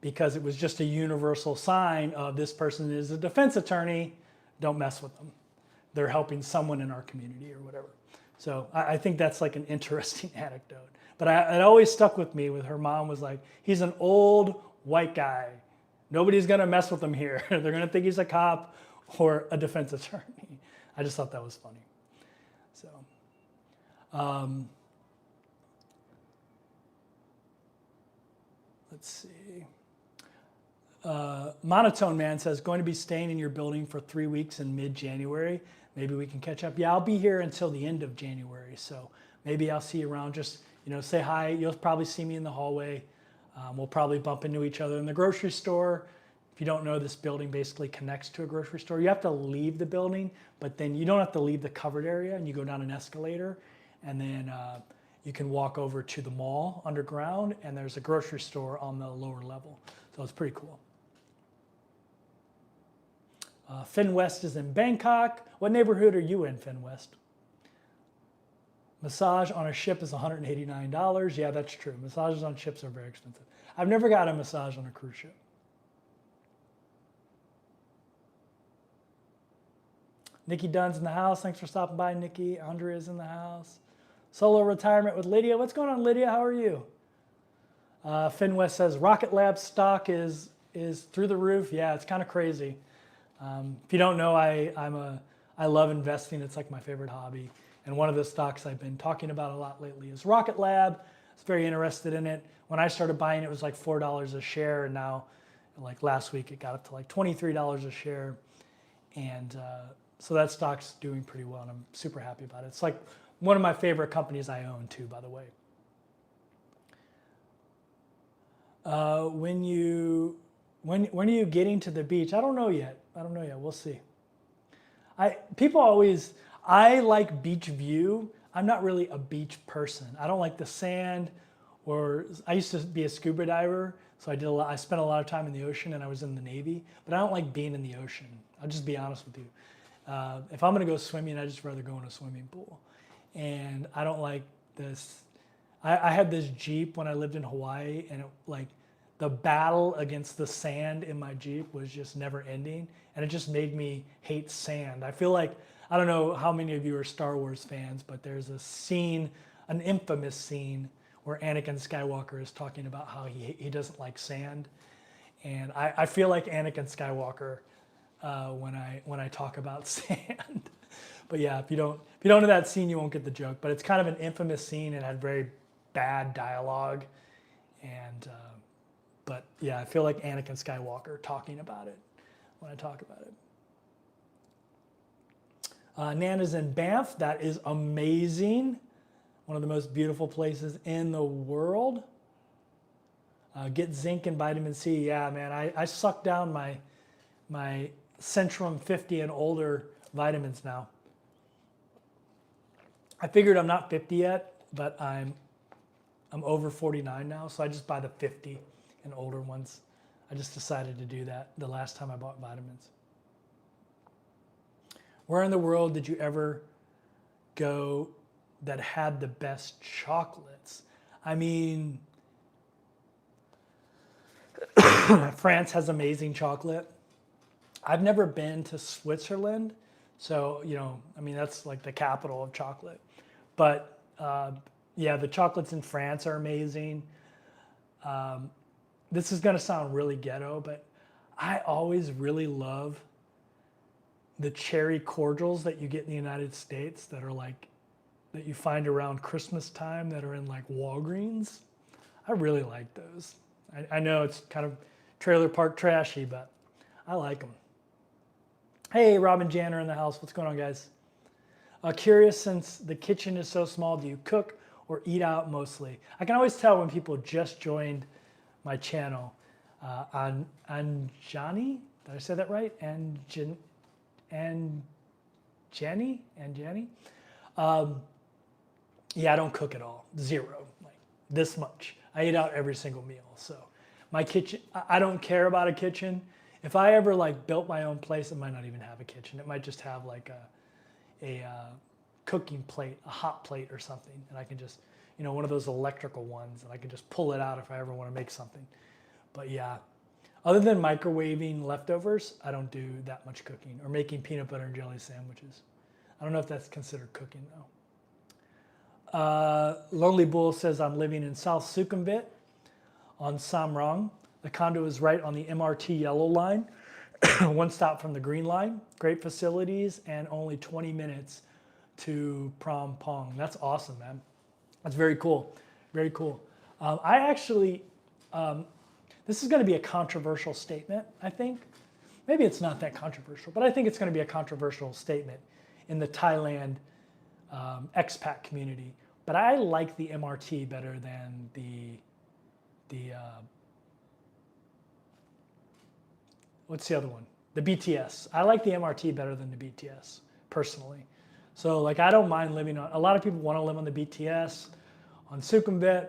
because it was just a universal sign of this person is a defense attorney, don't mess with them. They're helping someone in our community or whatever. So I think that's like an interesting anecdote. But it always stuck with me with her mom was like, he's an old white guy. Nobody's gonna mess with him here. They're gonna think he's a cop or a defense attorney. I just thought that was funny. So, let's see. Monotone Man says, going to be staying in your building for 3 weeks in mid-January. Maybe we can catch up. Yeah, I'll be here until the end of January. So maybe I'll see you around. Just, say hi. You'll probably see me in the hallway. We'll probably bump into each other in the grocery store. If you don't know, this building basically connects to a grocery store. You have to leave the building, but then you don't have to leave the covered area, and you go down an escalator, and then you can walk over to the mall underground, and there's a grocery store on the lower level. So it's pretty cool. Finn West is in Bangkok. What neighborhood are you in, Finn West? Massage on a ship is $189. Yeah, that's true. Massages on ships are very expensive. I've never got a massage on a cruise ship. Nikki Dunn's in the house. Thanks for stopping by, Nikki. Andrea's in the house. Solo retirement with Lydia. What's going on, Lydia? How are you? Finn West says Rocket Lab stock is through the roof. Yeah, it's kind of crazy. If you don't know, I love investing. It's like my favorite hobby. And one of the stocks I've been talking about a lot lately is Rocket Lab. I was very interested in it. When I started buying it was like $4 a share, and now, like last week, it got up to like $23 a share. And so that stock's doing pretty well, and I'm super happy about it. It's like one of my favorite companies I own too, by the way. When are you getting to the beach? I don't know yet. We'll see. I like beach view. I'm not really a beach person. I don't like the sand, I used to be a scuba diver, so I spent a lot of time in the ocean, and I was in the Navy, but I don't like being in the ocean. I'll just be honest with you. If I'm gonna go swimming, I'd just rather go in a swimming pool. And I don't like this. I had this Jeep when I lived in Hawaii, and the battle against the sand in my Jeep was just never ending, and it just made me hate sand. I feel like, I don't know how many of you are Star Wars fans, but there's a scene, an infamous scene, where Anakin Skywalker is talking about how he doesn't like sand. And I feel like Anakin Skywalker when I talk about sand. But yeah, if you don't know that scene, you won't get the joke. But it's kind of an infamous scene, and had very bad dialogue. And but yeah, I feel like Anakin Skywalker talking about it when I talk about it. Nana's in Banff. That is amazing. One of the most beautiful places in the world. Get zinc and vitamin C. Yeah, man, I suck down my Centrum 50 and older vitamins now. I figured I'm not 50 yet, but I'm over 49 now, so I just buy the 50 and older ones. I just decided to do that the last time I bought vitamins. Where in the world did you ever go that had the best chocolates? I mean, France has amazing chocolate. I've never been to Switzerland, so, I mean, that's like the capital of chocolate. But yeah, the chocolates in France are amazing. This is gonna sound really ghetto, but I always really love the cherry cordials that you get in the United States that are like, that you find around Christmas time that are in like Walgreens. I really like those. I know it's kind of trailer park trashy, but I like them. Hey, Robin Janner in the house. What's going on, guys? Curious, since the kitchen is so small, do you cook or eat out mostly? I can always tell when people just joined my channel. Anjani, did I say that right? And Jenny. Yeah, I don't cook at all. Zero, like this much. I eat out every single meal. So my kitchen, I don't care about a kitchen. If I ever like built my own place, it might not even have a kitchen. It might just have like a cooking plate, a hot plate or something. And I can just, one of those electrical ones, and I can just pull it out if I ever want to make something. But yeah, other than microwaving leftovers, I don't do that much cooking, or making peanut butter and jelly sandwiches. I don't know if that's considered cooking though. Lonely Bull says, I'm living in South Sukhumvit on Samrang. The condo is right on the MRT yellow line, one stop from the green line. Great facilities and only 20 minutes to Phrom Phong. That's awesome, man. That's very cool. Very cool. I actually, this is going to be a controversial statement, I think. Maybe it's not that controversial, but I think it's going to be a controversial statement in the Thailand expat community. But I like the MRT better than the what's the other one? The BTS. I like the MRT better than the BTS, personally. So like, I don't mind living on, a lot of people want to live on the BTS, on Sukhumvit.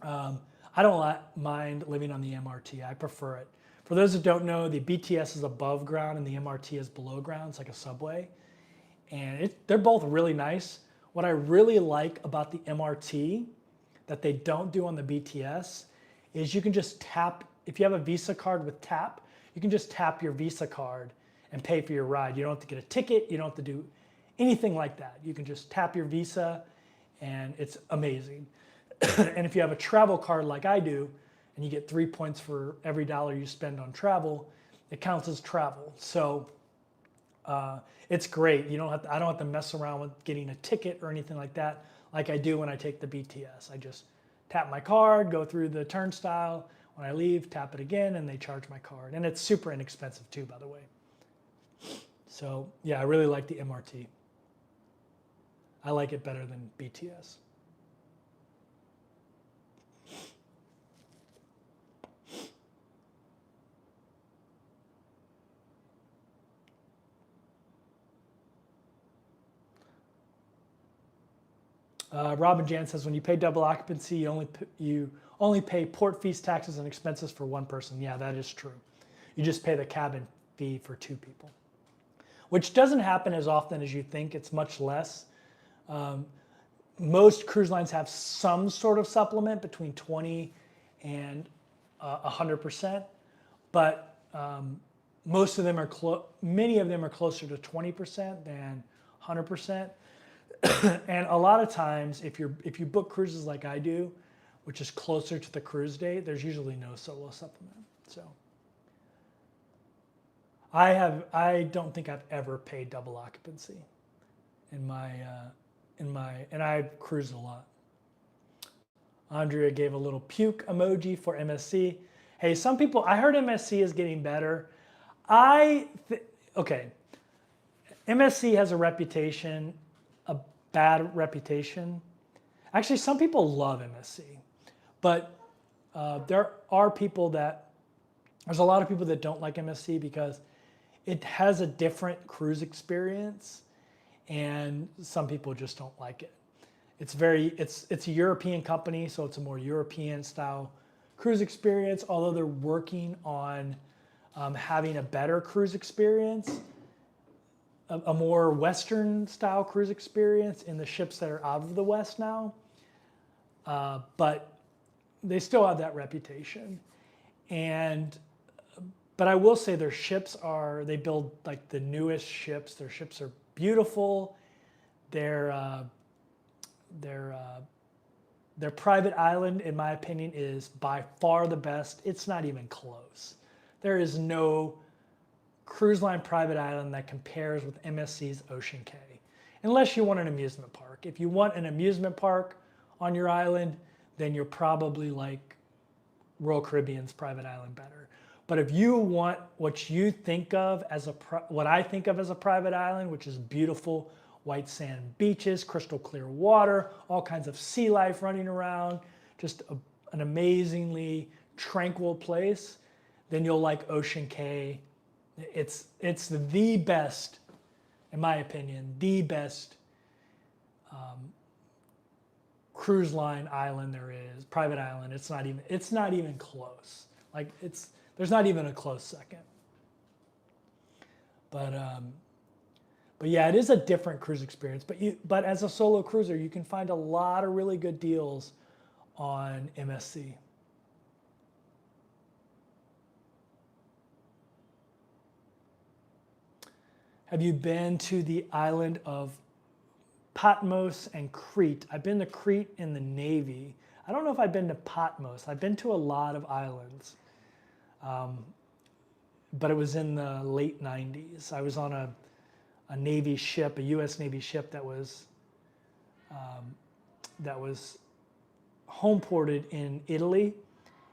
I don't mind living on the MRT. I prefer it. For those that don't know, the BTS is above ground and the MRT is below ground. It's like a subway. And they're both really nice. What I really like about the MRT that they don't do on the BTS is you can just tap, if you have a Visa card with tap, you can just tap your Visa card and pay for your ride. You don't have to get a ticket. You don't have to do anything like that. You can just tap your Visa and it's amazing. And if you have a travel card like I do, and you get 3 points for every dollar you spend on travel, it counts as travel. So it's great. I don't have to mess around with getting a ticket or anything like that, like I do when I take the BTS. I just tap my card, go through the turnstile. When I leave, tap it again, and they charge my card. And it's super inexpensive too, by the way. So yeah, I really like the MRT. I like it better than BTS. Robin Jan says, when you pay double occupancy, you only pay port fees, taxes, and expenses for one person. Yeah, that is true. You just pay the cabin fee for 2 people, which doesn't happen as often as you think. It's much less. Most cruise lines have some sort of supplement between 20 and 100%, but most of them are many of them are closer to 20% than 100%. And a lot of times, if you book cruises like I do, which is closer to the cruise date, there's usually no solo supplement. So I don't think I've ever paid double occupancy in my and I've cruised a lot. Andrea gave a little puke emoji for MSC. Hey, some people, I heard MSC is getting better. Okay, MSC has a reputation, a bad reputation. Actually, some people love MSC, but There's a lot of people that don't like MSC because it has a different cruise experience, and some people just don't like it. It's a European company, so it's a more European style cruise experience, although they're working on having a better cruise experience, a more Western style cruise experience in the ships that are out of the West now. But they still have that reputation. But I will say they build like the newest ships. Their ships are beautiful. Their private island, in my opinion, is by far the best. It's not even close. There is no cruise line private island that compares with MSC's Ocean K, unless you want an amusement park. If you want an amusement park on your island, then you're probably like Royal Caribbean's private island better. But if you want what you think of as what I think of as a private island, which is beautiful white sand beaches, crystal clear water, all kinds of sea life running around, just an amazingly tranquil place, then you'll like Ocean K. It's the best, in my opinion, the best cruise line island there is, private island. It's not even close. Like there's not even a close second. But yeah, it is a different cruise experience. But as a solo cruiser, you can find a lot of really good deals on MSC. Have you been to the island of Patmos and Crete? I've been to Crete in the Navy. I don't know if I've been to Patmos. I've been to a lot of islands. But it was in the late 90s. I was on a Navy ship, a U.S. Navy ship that was home ported in Italy,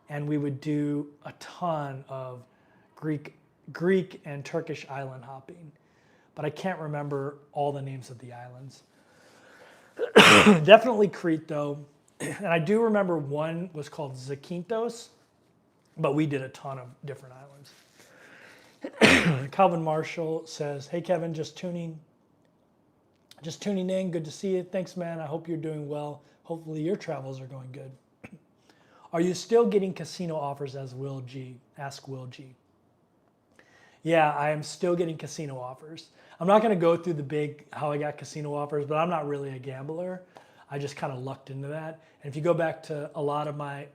and we would do a ton of Greek and Turkish island hopping. But I can't remember all the names of the islands. Definitely Crete though. And I do remember one was called Zakynthos, but we did a ton of different islands. Calvin Marshall says, "Hey Kevin, just tuning in. Good to see you. Thanks, man. I hope you're doing well. Hopefully your travels are going good. Are you still getting casino offers as Will G? Ask Will G. Yeah, I am still getting casino offers. I'm not going to go through the big how I got casino offers, but I'm not really a gambler. I just kind of lucked into that. And if you go back to a lot of my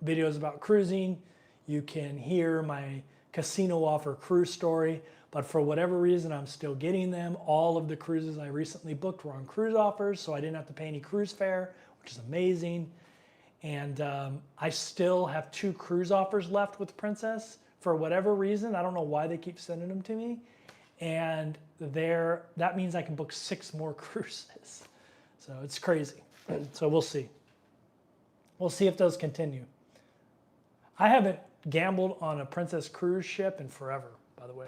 videos about cruising, you can hear my casino offer cruise story. But for whatever reason, I'm still getting them. All of the cruises I recently booked were on cruise offers, so I didn't have to pay any cruise fare, which is amazing. And I still have 2 cruise offers left with Princess. For whatever reason, I don't know why they keep sending them to me. And that means I can book 6 more cruises. So it's crazy. So we'll see. We'll see if those continue. I haven't gambled on a Princess cruise ship in forever, by the way.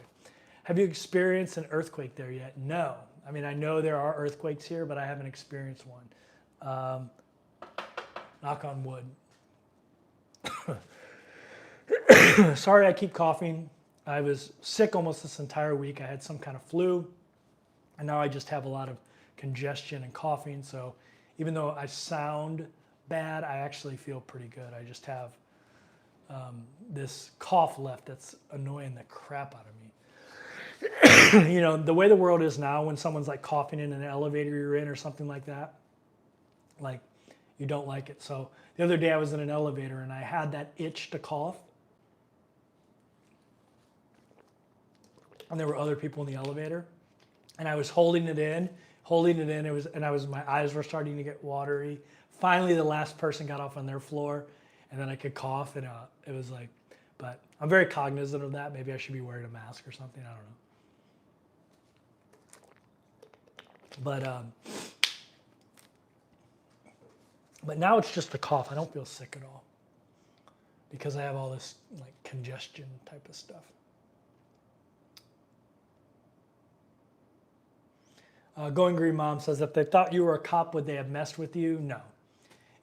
Have you experienced an earthquake there yet? No. I mean, I know there are earthquakes here, but I haven't experienced one. Knock on wood. Sorry, I keep coughing. I was sick almost this entire week. I had some kind of flu, and now I just have a lot of congestion and coughing. So even though I sound bad, I actually feel pretty good. I just have this cough left that's annoying the crap out of me. You know, the way the world is now, when someone's like coughing in an elevator you're in or something like that, like you don't like it. So the other day I was in an elevator and I had that itch to cough. And there were other people in the elevator, and I was holding it in. My eyes were starting to get watery. Finally, the last person got off on their floor, and then I could cough, and it was like, but I'm very cognizant of that. Maybe I should be wearing a mask or something. I don't know. But now it's just a cough. I don't feel sick at all because I have all this like congestion type of stuff. Going Green Mom says, if they thought you were a cop, would they have messed with you? No.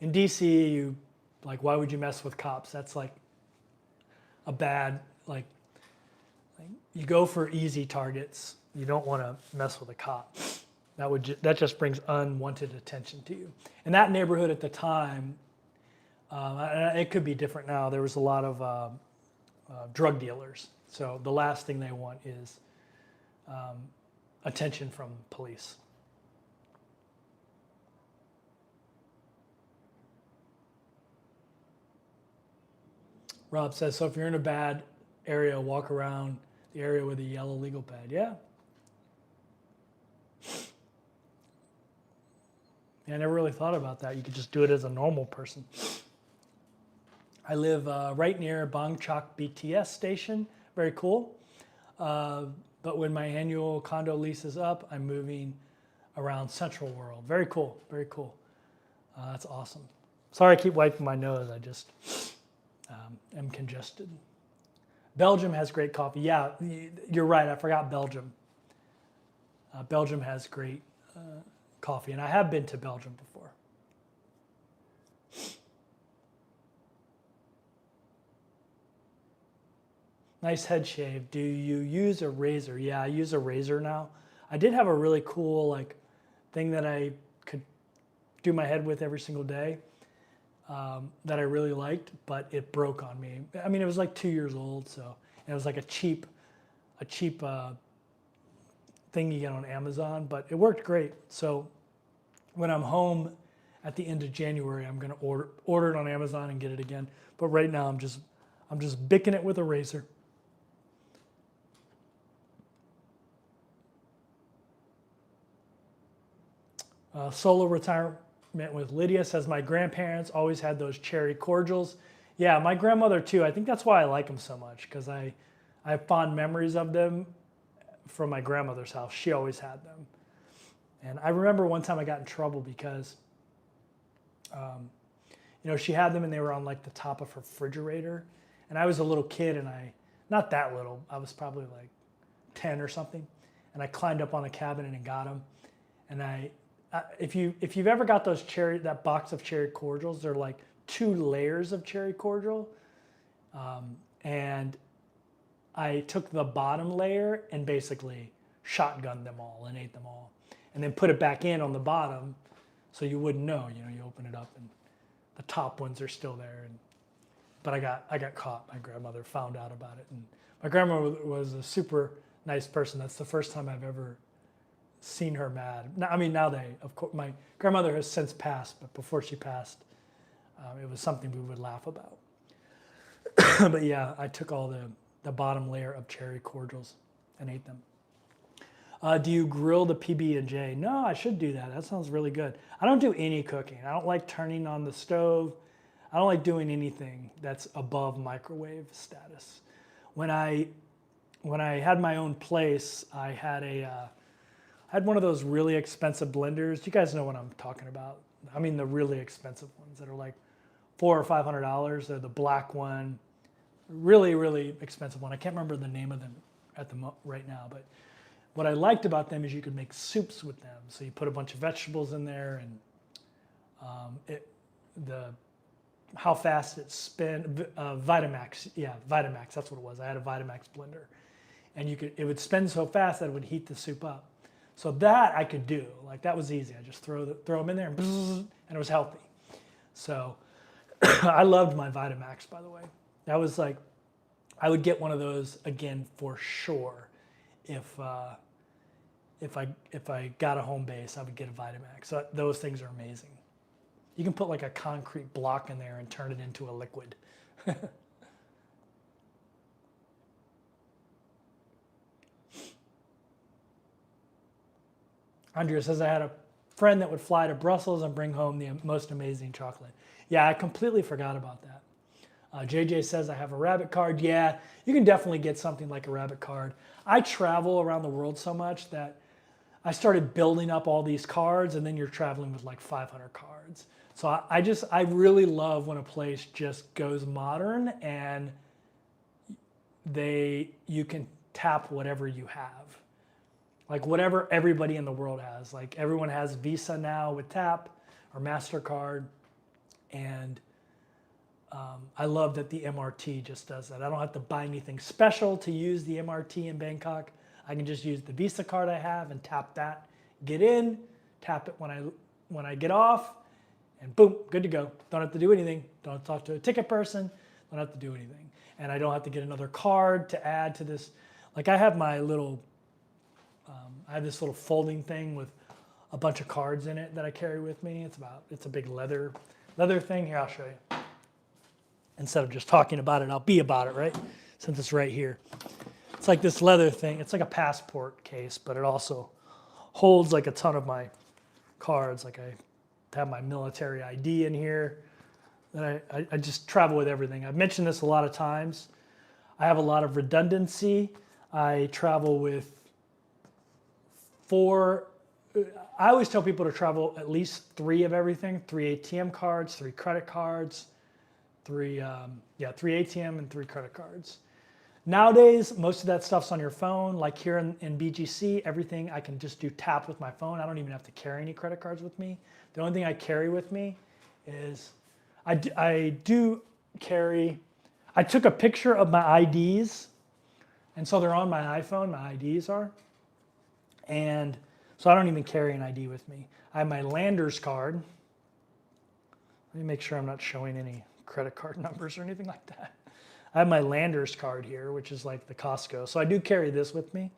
In DC, Like, why would you mess with cops? That's like a bad, like you go for easy targets. You don't want to mess with a cop. That just brings unwanted attention to you. In that neighborhood at the time, it could be different now. There was a lot of drug dealers. So the last thing they want is attention from police. Rob says, so if you're in a bad area, walk around the area with a yellow legal pad. Yeah. I never really thought about that. You could just do it as a normal person. I live right near Bang Chak BTS station. Very cool. But when my annual condo lease is up, I'm moving around Central World. Very cool. Very cool. That's awesome. Sorry I keep wiping my nose. I just am congested. Belgium has great coffee. Yeah, you're right. I forgot Belgium. Belgium has great coffee, and I have been to Belgium before. Nice head shave. Do you use a razor? Yeah, I use a razor now. I did have a really cool thing that I could do my head with every single day that I really liked, but it broke on me. I mean, it was like 2 years old, so and it was like a cheap thing you get on Amazon, but it worked great. So when I'm home at the end of January, I'm gonna order it on Amazon and get it again. But right now, I'm just bicking it with a razor. Solo retirement with Lydia says, my grandparents always had those cherry cordials. Yeah, my grandmother too. I think that's why I like them so much, because I have fond memories of them from my grandmother's house. She always had them. And I remember one time I got in trouble because, she had them and they were on like the top of her refrigerator. And I was a little kid and not that little, I was probably like 10 or something. And I climbed up on a cabinet and got them. And if you've ever got that box of cherry cordials, they're like 2 layers of cherry cordial. And I took the bottom layer and basically shotgunned them all and ate them all. And then put it back in on the bottom so you wouldn't know. You open it up and the top ones are still there. But I got caught. My grandmother found out about it. And my grandmother was a super nice person. That's the first time I've ever seen her mad. Of course, my grandmother has since passed, but before she passed, it was something we would laugh about. But yeah, I took all the bottom layer of cherry cordials and ate them. Do you grill the PB&J? No, I should do that. That sounds really good. I don't do any cooking. I don't like turning on the stove. I don't like doing anything that's above microwave status. When I had my own place, I had one of those really expensive blenders. You guys know what I'm talking about. I mean the really expensive ones that are like $400 or $500. They're the black one, really, really expensive one. I can't remember the name of them right now, but what I liked about them is you could make soups with them. So you put a bunch of vegetables in there, and how fast it spin. Vitamax, yeah, Vitamax. That's what it was. I had a Vitamax blender, and it would spin so fast that it would heat the soup up. So that I could do. Like that was easy. I just throw them in there, and it was healthy. So I loved my Vitamax, by the way. That was like, I would get one of those again for sure if I got a home base, I would get a Vitamax. So those things are amazing. You can put like a concrete block in there and turn it into a liquid. Andrea says, I had a friend that would fly to Brussels and bring home the most amazing chocolate. Yeah, I completely forgot about that. JJ says, I have a rabbit card. Yeah, you can definitely get something like a rabbit card. I travel around the world so much that I started building up all these cards, and then you're traveling with like 500 cards. So I really love when a place just goes modern and you can tap whatever you have. Like whatever everybody in the world has. Like everyone has Visa now with Tap or MasterCard. And I love that the MRT just does that. I don't have to buy anything special to use the MRT in Bangkok. I can just use the Visa card I have and tap that, get in, tap it when I get off, and boom, good to go. Don't have to do anything. Don't have to talk to a ticket person. Don't have to do anything. And I don't have to get another card to add to this. Like I have my little, I have this little folding thing with a bunch of cards in it that I carry with me. It's a big leather thing. Here, I'll show you. Instead of just talking about it, I'll be about it, right? Since it's right here. It's like this leather thing. It's like a passport case, but it also holds like a ton of my cards. Like I have my military ID in here. Then I just travel with everything. I've mentioned this a lot of times. I have a lot of redundancy. I travel with I always tell people to travel at least 3 of everything, 3 ATM cards, 3 credit cards, 3 ATM and 3 credit cards. Nowadays, most of that stuff's on your phone. Like here in BGC, everything I can just do tap with my phone. I don't even have to carry any credit cards with me. The only thing I carry with me is, I took a picture of my IDs, and so they're on my iPhone, my IDs are. And so I don't even carry an ID with me. I have my Landers card. Let me make sure I'm not showing any credit card numbers or anything like that. I have my Landers card here, which is like the Costco. So I do carry this with me.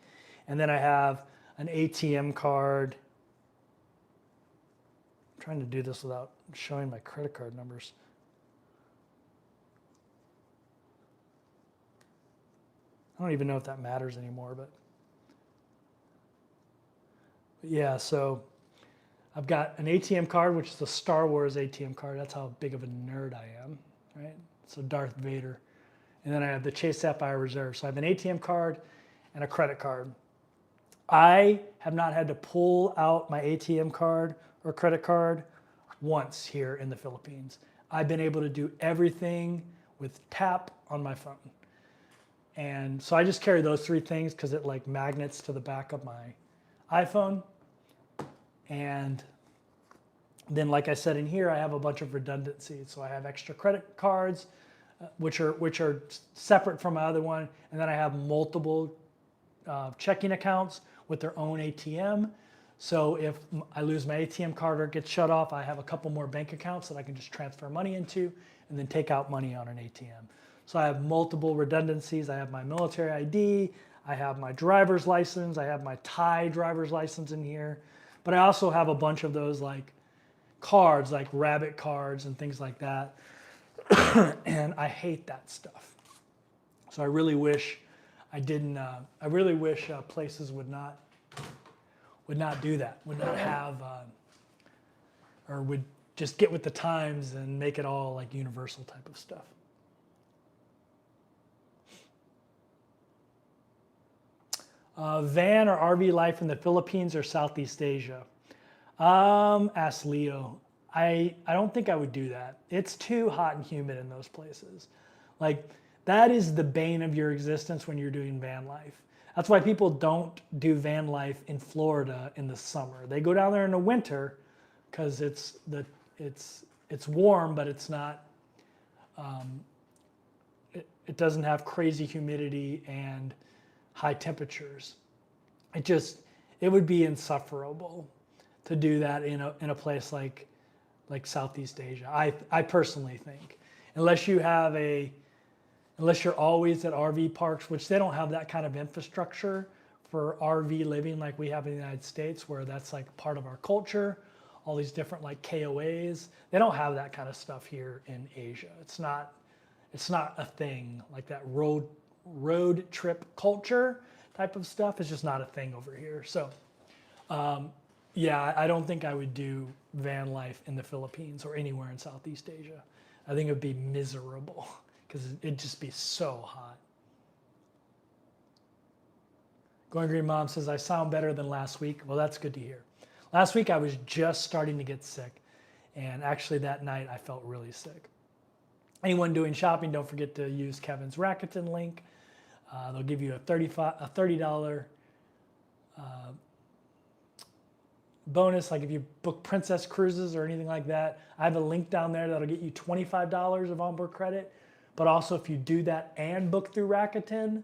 And then I have an ATM card. I'm trying to do this without showing my credit card numbers. I don't even know if that matters anymore, but yeah, so I've got an ATM card, which is the Star Wars ATM card. That's how big of a nerd I am, right? So Darth Vader. And then I have the Chase Sapphire Reserve. So I have an ATM card and a credit card. I have not had to pull out my ATM card or credit card once here in the Philippines. I've been able to do everything with tap on my phone. And so I just carry those 3 things because it like magnets to the back of my iPhone. And then, like I said in here, I have a bunch of redundancies. So I have extra credit cards, which are separate from my other one. And then I have multiple checking accounts with their own ATM. So if I lose my ATM card or it gets shut off, I have a couple more bank accounts that I can just transfer money into and then take out money on an ATM. So I have multiple redundancies. I have my military ID. I have my driver's license. I have my Thai driver's license in here. But I also have a bunch of those like cards, like rabbit cards and things like that. And I hate that stuff. So I really wish I didn't, I really wish places would not do that, would not have, or would just get with the times and make it all like universal type of stuff. Van or RV life in the Philippines or Southeast Asia? Ask Leo. I don't think I would do that. It's too hot and humid in those places. Like that is the bane of your existence when you're doing van life. That's why people don't do van life in Florida in the summer. They go down there in the winter because it's warm, but it's not. It doesn't have crazy humidity and high temperatures. It would be insufferable to do that in a place like Southeast Asia. I personally think, unless you're always at RV parks, which they don't have that kind of infrastructure for RV living like we have in the United States, where that's like part of our culture, all these different like KOAs. They don't have that kind of stuff here in Asia. It's not a thing like that road trip culture type of stuff is just not a thing over here. So yeah, I don't think I would do van life in the Philippines or anywhere in Southeast Asia. I think it would be miserable because it'd just be so hot. Going Green Mom says, I sound better than last week. Well, that's good to hear. Last week I was just starting to get sick, and actually that night I felt really sick. Anyone doing shopping, don't forget to use Kevin's Rakuten link. They'll give you a $30 bonus, like if you book Princess Cruises or anything like that, I have a link down there that'll get you $25 of onboard credit. But also if you do that and book through Rakuten,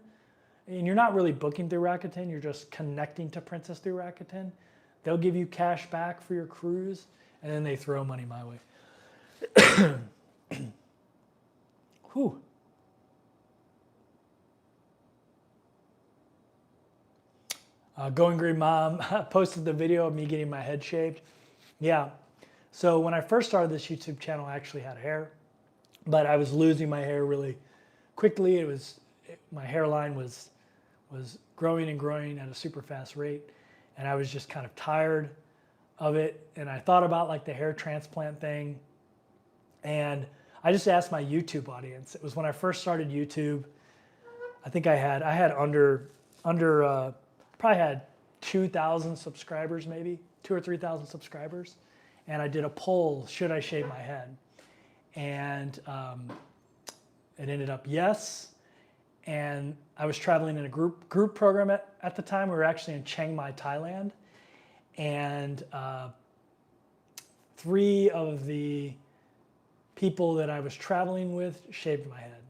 and you're not really booking through Rakuten, you're just connecting to Princess through Rakuten, they'll give you cash back for your cruise, and then they throw money my way. Whew. Going Green Mom posted the video of me getting my head shaved. Yeah. So when I first started this YouTube channel, I actually had hair, but I was losing my hair really quickly. My hairline was growing and growing at a super fast rate, and I was just kind of tired of it. And I thought about like the hair transplant thing, and I just asked my YouTube audience. It was when I first started YouTube. I think I had probably had 2,000 subscribers, maybe 2,000 or 3,000 subscribers, and I did a poll: should I shave my head? And it ended up yes. And I was traveling in a group program at the time. We were actually in Chiang Mai, Thailand, and 3 of the people that I was traveling with shaved my head,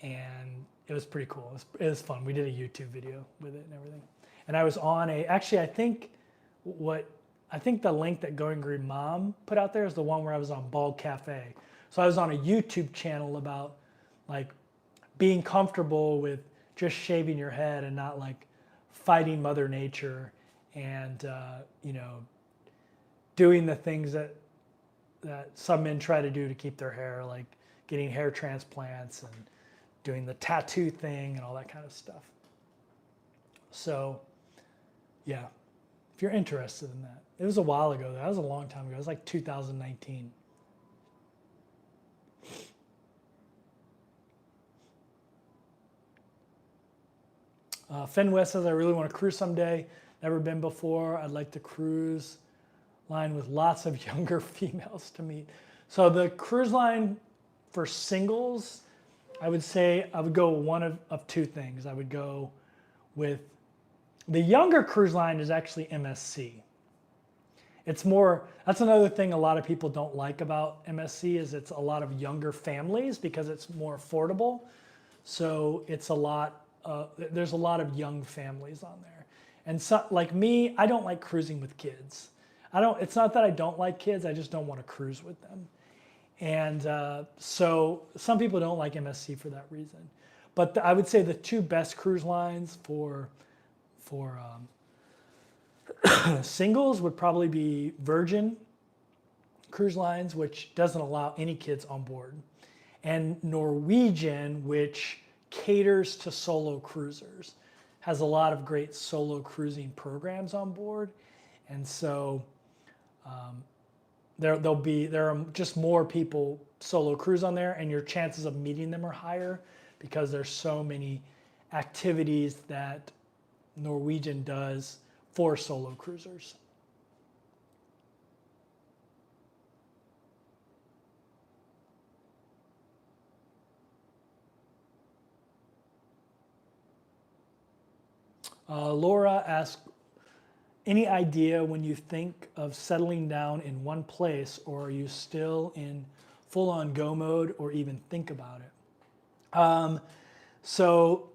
and it was pretty cool. It was fun. We did a YouTube video with it and everything. And I was on actually I think the link that Going Green Mom put out there is the one where I was on Bald Cafe. So I was on a YouTube channel about like being comfortable with just shaving your head and not like fighting Mother Nature and doing the things that some men try to do to keep their hair, like getting hair transplants and doing the tattoo thing and all that kind of stuff. So yeah, if you're interested in that. It was a while ago. That was a long time ago. It was like 2019. Finn West says, I really want to cruise someday. Never been before. I'd like to cruise line with lots of younger females to meet. So the cruise line for singles, I would say I would go one of 2 things. I would go with the younger cruise line is actually MSC. It's more, that's another thing a lot of people don't like about MSC is it's a lot of younger families because it's more affordable. So it's there's a lot of young families on there. And so, like me, I don't like cruising with kids. It's not that I don't like kids, I just don't want to cruise with them. And so some people don't like MSC for that reason. But I would say the 2 best cruise lines for singles would probably be Virgin Cruise Lines, which doesn't allow any kids on board, and Norwegian, which caters to solo cruisers, has a lot of great solo cruising programs on board. And so there are just more people solo cruise on there, and your chances of meeting them are higher because there's so many activities that Norwegian does for solo cruisers. Laura asked, any idea when you think of settling down in one place, or are you still in full-on go mode or even think about it? So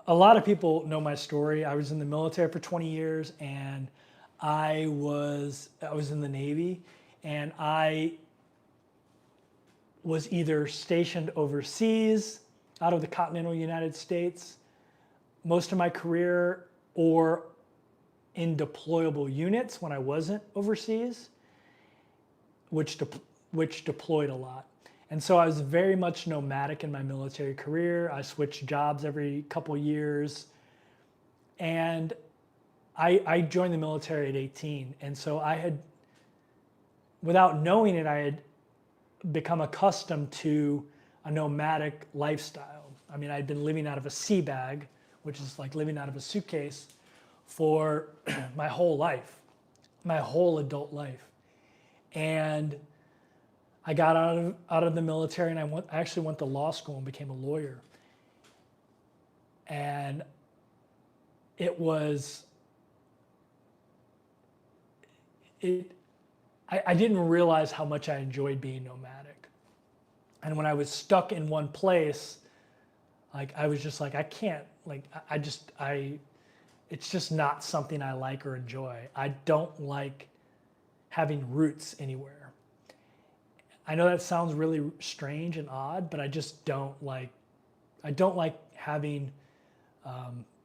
a lot of people know my story. I was in the military for 20 years and I was in the Navy, and I was either stationed overseas out of the continental United States most of my career, or in deployable units when I wasn't overseas, which deployed a lot. And so I was very much nomadic in my military career. I switched jobs every couple years. And I joined the military at 18. And so I had, without knowing it, I had become accustomed to a nomadic lifestyle. I mean, I'd been living out of a sea bag, which is like living out of a suitcase, for my whole life, my whole adult life. And I got out of the military, and I actually went to law school and became a lawyer. And it was I didn't realize how much I enjoyed being nomadic. And when I was stuck in one place, like I was just like, I can't, like, it's just not something I like or enjoy. I don't like having roots anywhere. I know that sounds really strange and odd, but I just don't like, having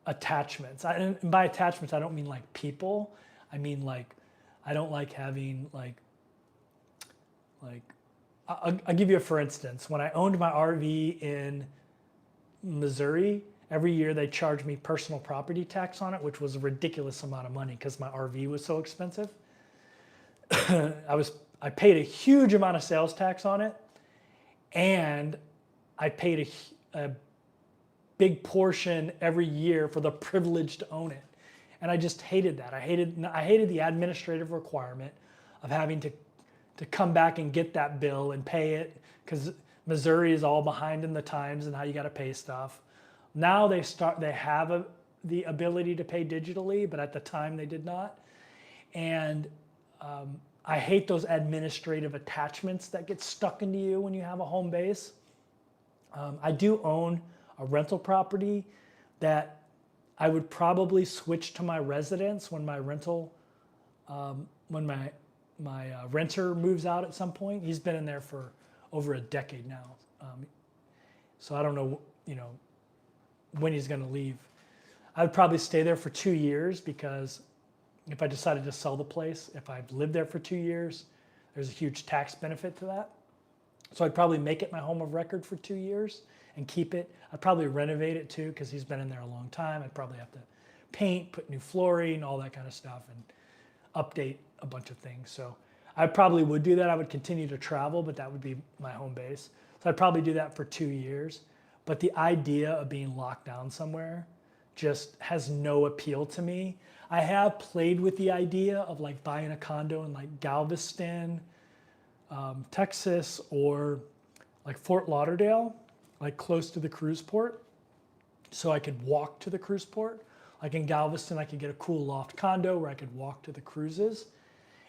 attachments. And by attachments, I don't mean like people. I mean like, I don't like having I'll give you a for instance. When I owned my RV in Missouri, every year they charged me personal property tax on it, which was a ridiculous amount of money because my RV was so expensive. I paid a huge amount of sales tax on it, and I paid a big portion every year for the privilege to own it. And I just hated that. I hated the administrative requirement of having to come back and get that bill and pay it, because Missouri is all behind in the times and how you got to pay stuff. Now they have the ability to pay digitally, but at the time they did not. And I hate those administrative attachments that get stuck into you when you have a home base. I do own a rental property that I would probably switch to my residence when my rental, when my renter moves out at some point. He's been in there for over a decade now. So I don't know, when he's going to leave. I would probably stay there for 2 years, because if I decided to sell the place, if I've lived there for 2 years, there's a huge tax benefit to that. So I'd probably make it my home of record for 2 years and keep it. I'd probably renovate it too, because he's been in there a long time. I'd probably have to paint, put new flooring, all that kind of stuff, and update a bunch of things. So I probably would do that. I would continue to travel, but that would be my home base. So I'd probably do that for 2 years. But the idea of being locked down somewhere just has no appeal to me. I have played with the idea of like buying a condo in like Galveston, Texas, or like Fort Lauderdale, like close to the cruise port, so I could walk to the cruise port. Like in Galveston, I could get a cool loft condo where I could walk to the cruises.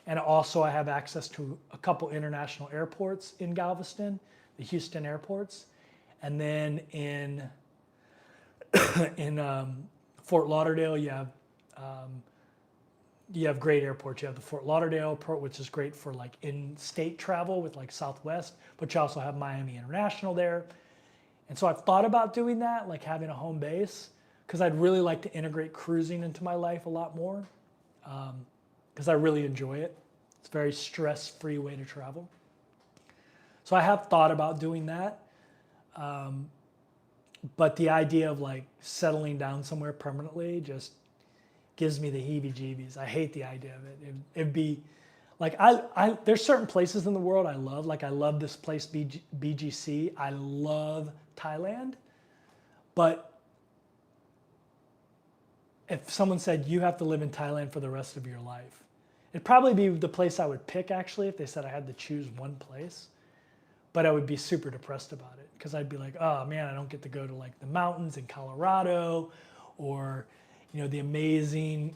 And also I have access to a couple international airports in Galveston, the Houston airports. And then in Fort Lauderdale, you have great airports. You have the Fort Lauderdale airport, which is great for like in-state travel with like Southwest, but you also have Miami International there. And so I've thought about doing that, like having a home base, because I'd really like to integrate cruising into my life a lot more, because I really enjoy it. It's a very stress-free way to travel. So I have thought about doing that. But the idea of like settling down somewhere permanently just gives me the heebie-jeebies. I hate the idea of it. It'd be like, there's certain places in the world I love. Like I love this place, BGC. I love Thailand. But if someone said you have to live in Thailand for the rest of your life, it'd probably be the place I would pick, actually, if they said I had to choose one place. But I would be super depressed about it, because I'd be like, oh man, I don't get to go to like the mountains in Colorado, or the amazing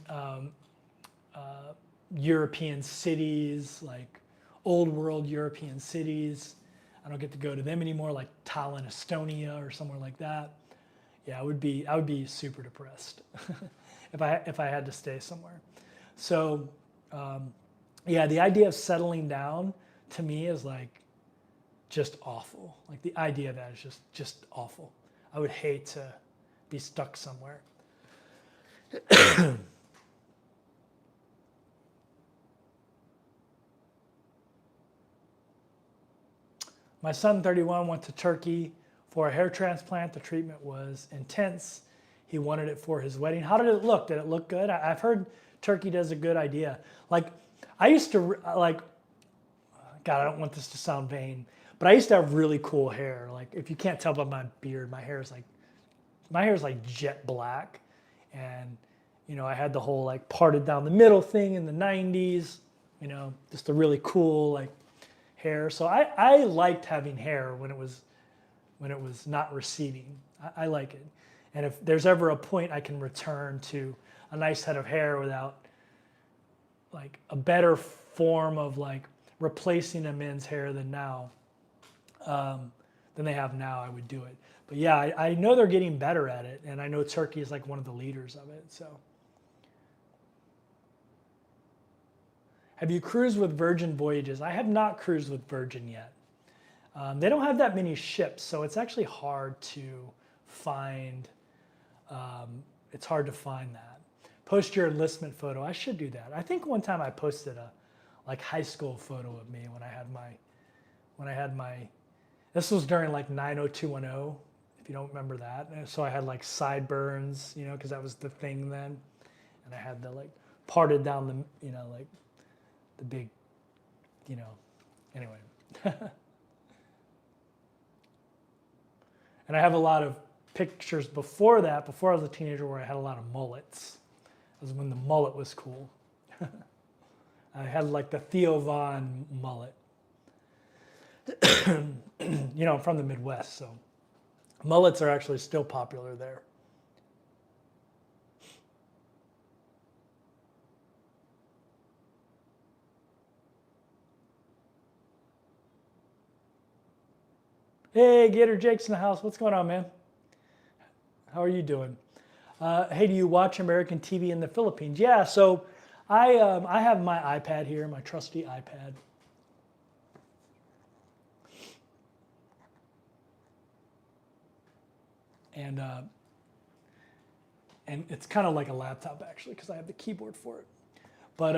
European cities, like old world European cities. I don't get to go to them anymore, like Tallinn, Estonia, or somewhere like that. Yeah, I would be super depressed if I had to stay somewhere. So yeah, the idea of settling down to me is like just awful. Like the idea of that is just awful. I would hate to be stuck somewhere. My son, 31, went to Turkey for a hair transplant. The treatment was intense. He wanted it for his wedding. How did it look? Did it look good? I've heard Turkey does a good idea. Like I used to like, God, I don't want this to sound vain, but I used to have really cool hair. Like if you can't tell by my beard, my hair is like jet black. And I had the whole like parted down the middle thing in the 90s, just a really cool like hair. So I liked having hair when it was not receding. I like it. And if there's ever a point I can return to a nice head of hair without like a better form of like replacing a men's hair than they have now, I would do it. But yeah, I know they're getting better at it, and I know Turkey is like one of the leaders of it. So, have you cruised with Virgin Voyages? I have not cruised with Virgin yet. They don't have that many ships, so it's actually hard to find. It's hard to find that. Post your enlistment photo. I should do that. I think one time I posted a like high school photo of me when I had my. This was during like 90210, if you don't remember that. And so I had like sideburns, you know, because that was the thing then, and I had the like parted down the, you know, like the big, you know, anyway. And I have a lot of pictures before that, before I was a teenager, where I had a lot of mullets. That was when the mullet was cool. I had like the Theo Von mullet. You know, I'm from the Midwest, so mullets are actually still popular there. Hey, Gator Jake's in the house. What's going on, man? How are you doing? Hey, do you watch American TV in the Philippines? Yeah, so I have my iPad here, my trusty iPad. And it's kind of like a laptop actually, because I have the keyboard for it. But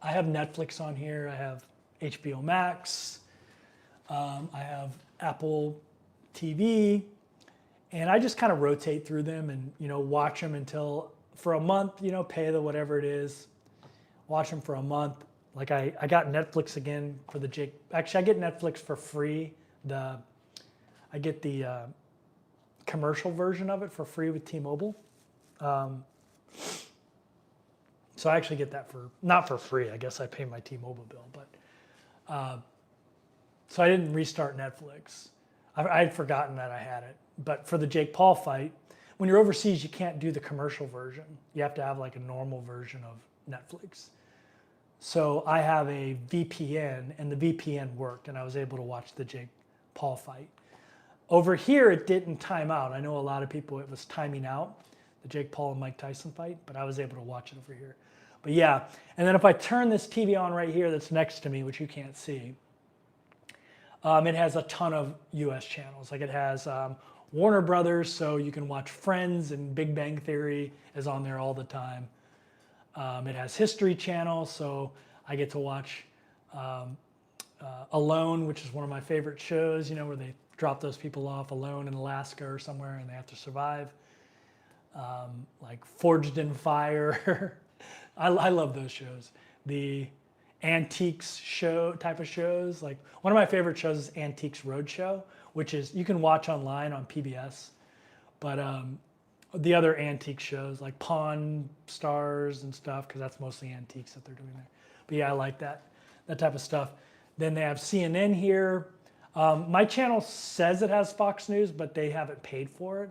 I have Netflix on here. I have HBO Max. I have Apple TV, and I just kind of rotate through them and, you know, watch them until for a month, you know, pay the whatever it is, watch them for a month. Like I got Netflix again for the Jake. Actually, I get Netflix for free. I get the commercial version of it for free with T-Mobile. So I actually get that for, not for free. I guess I pay my T-Mobile bill, but so I didn't restart Netflix. I had forgotten that I had it. But for the Jake Paul fight, when you're overseas, you can't do the commercial version. You have to have like a normal version of Netflix. So I have a VPN, and the VPN worked, and I was able to watch the Jake Paul fight. Over here, it didn't time out. I know a lot of people, it was timing out, the Jake Paul and Mike Tyson fight, but I was able to watch it over here. But yeah, and then if I turn this TV on right here that's next to me, which you can't see, it has a ton of US channels. Like it has Warner Brothers, so you can watch Friends, and Big Bang Theory is on there all the time. It has History Channel, so I get to watch Alone, which is one of my favorite shows, you know, where they drop those people off alone in Alaska or somewhere and they have to survive. Like Forged in Fire. I love those shows. The antiques show type of shows. Like one of my favorite shows is Antiques Roadshow, which is, you can watch online on PBS. But the other antique shows like Pawn Stars and stuff, because that's mostly antiques that they're doing there. But yeah, I like that type of stuff. Then they have CNN here. My channel says it has Fox News, but they haven't paid for it.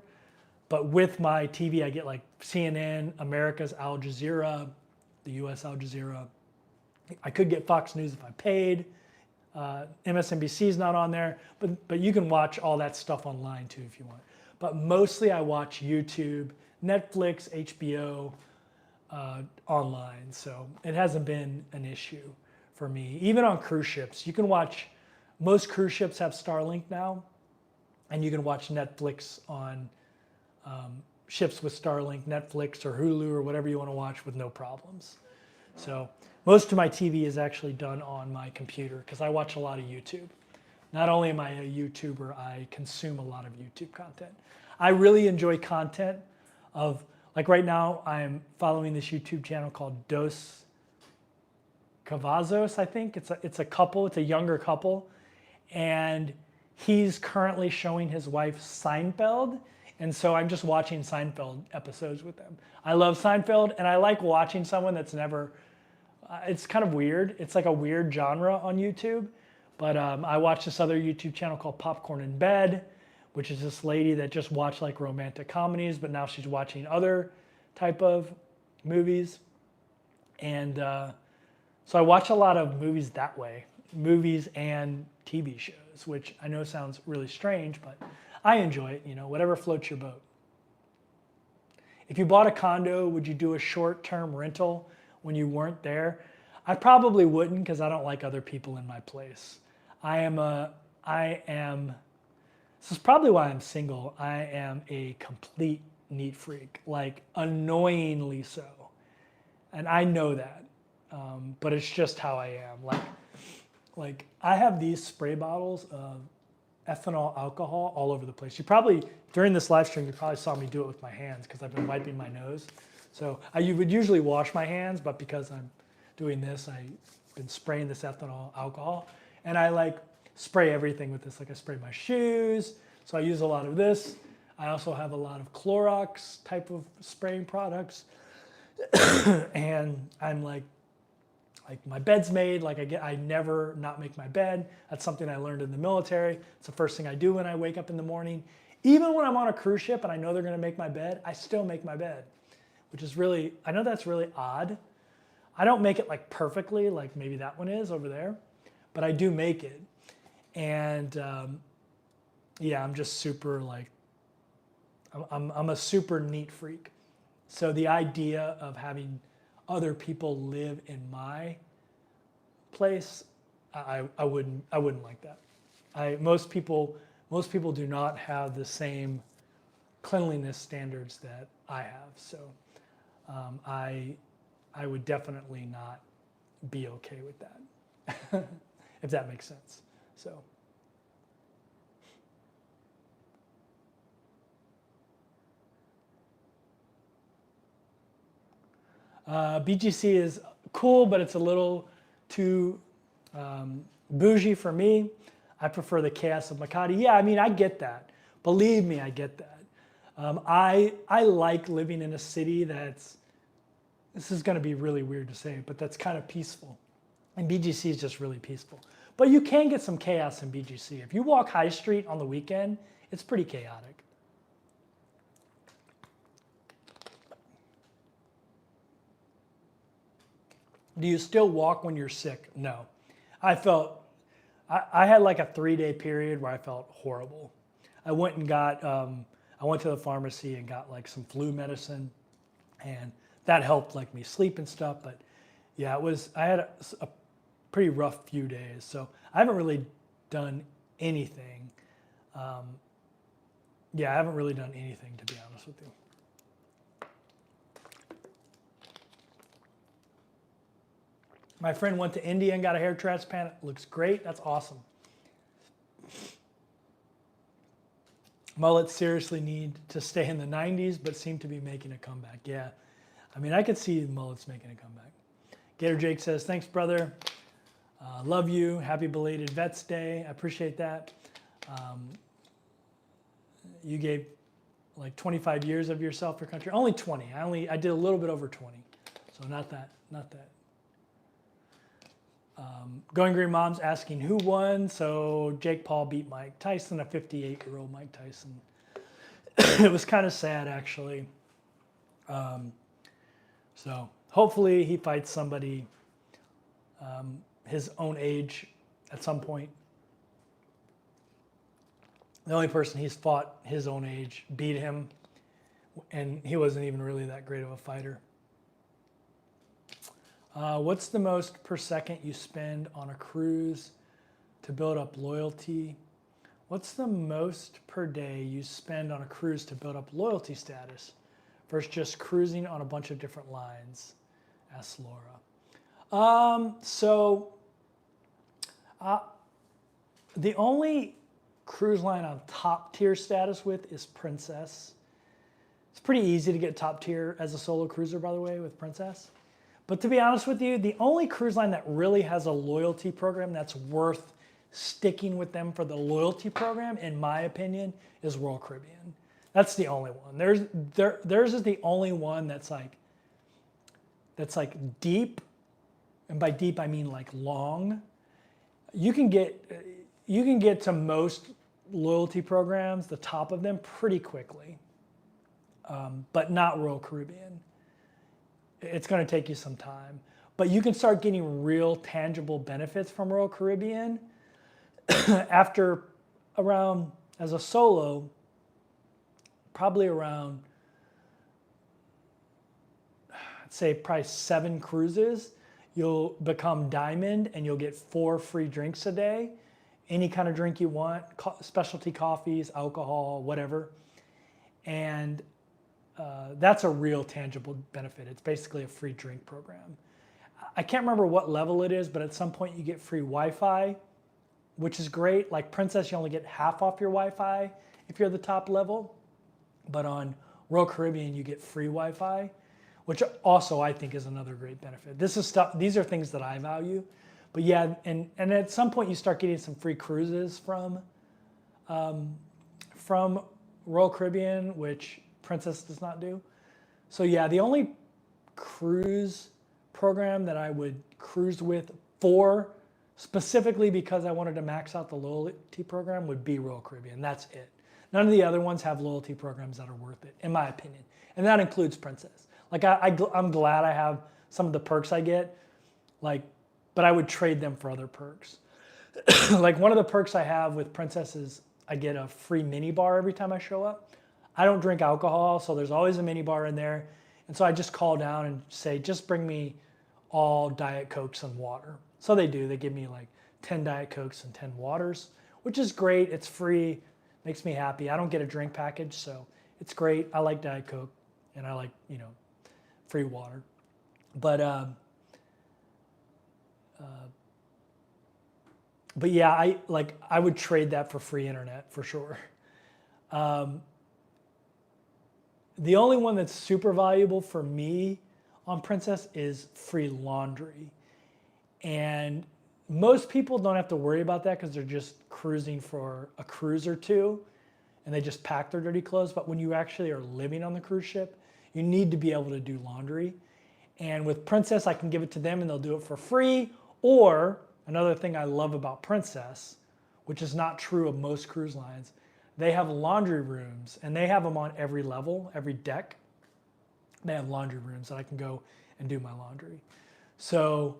But with my TV, I get like CNN, America's Al Jazeera, the US Al Jazeera. I could get Fox News if I paid. MSNBC is not on there, but you can watch all that stuff online too if you want. But mostly I watch YouTube, Netflix, HBO, online. So it hasn't been an issue for me. Even on cruise ships, you can watch, most cruise ships have Starlink now, and you can watch Netflix on ships with Starlink, Netflix or Hulu or whatever you want to watch with no problems. So most of my TV is actually done on my computer because I watch a lot of YouTube. Not only am I a YouTuber, I consume a lot of YouTube content. I really enjoy content of, like right now, I'm following this YouTube channel called Dos Cavazos, I think. It's a couple, it's a younger couple. And he's currently showing his wife Seinfeld. And so I'm just watching Seinfeld episodes with them. I love Seinfeld, and I like watching someone that's never, it's kind of weird. It's like a weird genre on YouTube. But I watch this other YouTube channel called Popcorn in Bed, which is this lady that just watched like romantic comedies, but now she's watching other type of movies. And so I watch a lot of movies that way, movies and TV shows, which I know sounds really strange, but I enjoy it, whatever floats your boat. If you bought a condo, would you do a short-term rental when you weren't there? I probably wouldn't, because I don't like other people in my place. This is probably why I'm single. I am a complete neat freak, like annoyingly so. And I know that, but it's just how I am. Like I have these spray bottles of ethanol alcohol all over the place. During this live stream, you probably saw me do it with my hands because I've been wiping my nose. So you would usually wash my hands, but because I'm doing this, I've been spraying this ethanol alcohol. And I spray everything with this. Like I spray my shoes, so I use a lot of this. I also have a lot of Clorox type of spraying products. And I'm like my bed's made, I never not make my bed. That's something I learned in the military. It's the first thing I do when I wake up in the morning. Even when I'm on a cruise ship and I know they're gonna make my bed, I still make my bed, which is really, I know that's really odd. I don't make it perfectly, like maybe that one is over there, but I do make it. And yeah, I'm just super I'm a super neat freak. So the idea of having other people live in my place, I wouldn't like that. Most people do not have the same cleanliness standards that I have. So I would definitely not be okay with that, if that makes sense. So. BGC is cool, but it's a little too bougie for me. I prefer the chaos of Makati. Yeah, I mean, I get that. Believe me, I get that. I like living in a city this is going to be really weird to say, but that's kind of peaceful. And BGC is just really peaceful. But you can get some chaos in BGC. If you walk High Street on the weekend, it's pretty chaotic. Do you still walk when you're sick? No. I had like a 3-day period where I felt horrible. I went to the pharmacy and got some flu medicine, and that helped me sleep and stuff. But yeah, I had a pretty rough few days. So I haven't really done anything. Yeah, I haven't really done anything, to be honest with you. My friend went to India and got a hair transplant. It looks great. That's awesome. Mullets seriously need to stay in the 90s, but seem to be making a comeback. Yeah, I mean, I could see mullets making a comeback. Gator Jake says, thanks, brother. Love you. Happy belated Vets Day. I appreciate that. You gave 25 years of yourself for country. Only 20. I did a little bit over 20. So not that. Going Green Mom's asking who won. So Jake Paul beat Mike Tyson, a 58-year-old Mike Tyson. It was kind of sad, actually. So hopefully he fights somebody his own age at some point. The only person he's fought his own age beat him, and he wasn't even really that great of a fighter. What's the most per second you spend on a cruise to build up loyalty? What's the most per day you spend on a cruise to build up loyalty status versus just cruising on a bunch of different lines? Asks Laura. The only cruise line on top tier status with is Princess. It's pretty easy to get top tier as a solo cruiser, by the way, with Princess. But to be honest with you, the only cruise line that really has a loyalty program that's worth sticking with them for the loyalty program, in my opinion, is Royal Caribbean. That's the only one. Theirs is the only one that's deep, and by deep I mean long. You can get to most loyalty programs, the top of them, pretty quickly, but not Royal Caribbean. It's going to take you some time. But you can start getting real tangible benefits from Royal Caribbean after around, as a solo, probably around, I'd say probably 7 cruises, you'll become diamond and you'll get 4 free drinks a day. Any kind of drink you want, specialty coffees, alcohol, whatever. And that's a real tangible benefit. It's basically a free drink program. I can't remember what level it is, but at some point you get free Wi-Fi, which is great. Like Princess, you only get half off your Wi-Fi if you're the top level. But on Royal Caribbean, you get free Wi-Fi, which also I think is another great benefit. These are things that I value. But yeah, and at some point you start getting some free cruises from Royal Caribbean, which Princess does not do. So yeah, the only cruise program that I would cruise with for specifically because I wanted to max out the loyalty program would be Royal Caribbean. That's it. None of the other ones have loyalty programs that are worth it, in my opinion. And that includes Princess. Like I'm glad I have some of the perks I get, like, but I would trade them for other perks. Like one of the perks I have with Princess is I get a free mini bar every time I show up. I don't drink alcohol, so there's always a mini bar in there. And so I just call down and say, just bring me all Diet Cokes and water. So they do. They give me like 10 Diet Cokes and 10 waters, which is great. It's free. Makes me happy. I don't get a drink package, so it's great. I like Diet Coke, and I like, free water. But yeah, I would trade that for free internet for sure. The only one that's super valuable for me on Princess is free laundry. And most people don't have to worry about that because they're just cruising for a cruise or two and they just pack their dirty clothes. But when you actually are living on the cruise ship, you need to be able to do laundry. And with Princess, I can give it to them and they'll do it for free. Or another thing I love about Princess, which is not true of most cruise lines, they have laundry rooms, and they have them on every level, every deck. They have laundry rooms that I can go and do my laundry. So,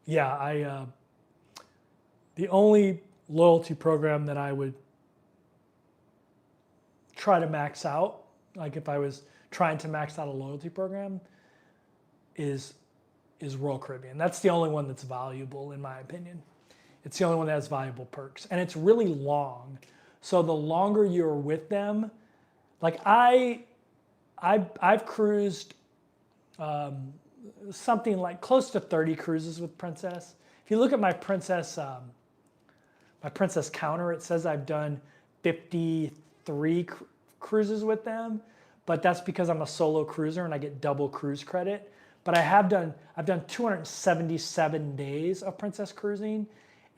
yeah, the only loyalty program that I would try to max out, like if I was trying to max out a loyalty program, is Royal Caribbean. That's the only one that's valuable in my opinion. It's the only one that has valuable perks, and it's really long. So the longer you're with them, like I've cruised something like close to 30 cruises with Princess. If you look at my Princess counter, it says I've done 53 cruises with them, but that's because I'm a solo cruiser and I get double cruise credit. But I've done 277 days of Princess cruising.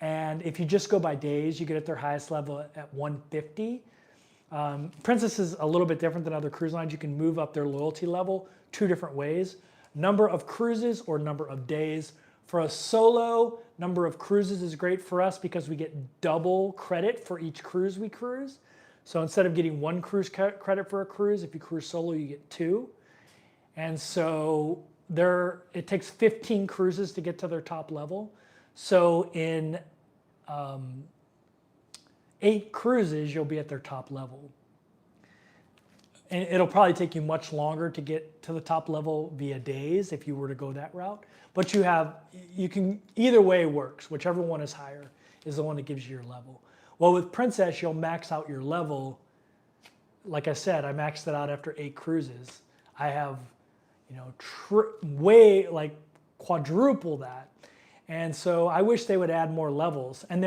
And if you just go by days, you get at their highest level at 150. Princess is a little bit different than other cruise lines. You can move up their loyalty level 2 different ways. Number of cruises or number of days. For a solo, number of cruises is great for us because we get double credit for each cruise we cruise. So instead of getting 1 cruise credit for a cruise, if you cruise solo, you get 2. And so it takes 15 cruises to get to their top level. So in 8 cruises, you'll be at their top level. And it'll probably take you much longer to get to the top level via days if you were to go that route. But you can, either way works. Whichever one is higher is the one that gives you your level. Well, with Princess, you'll max out your level. Like I said, I maxed it out after 8 cruises. I have, way like quadruple that. And so I wish they would add more levels. And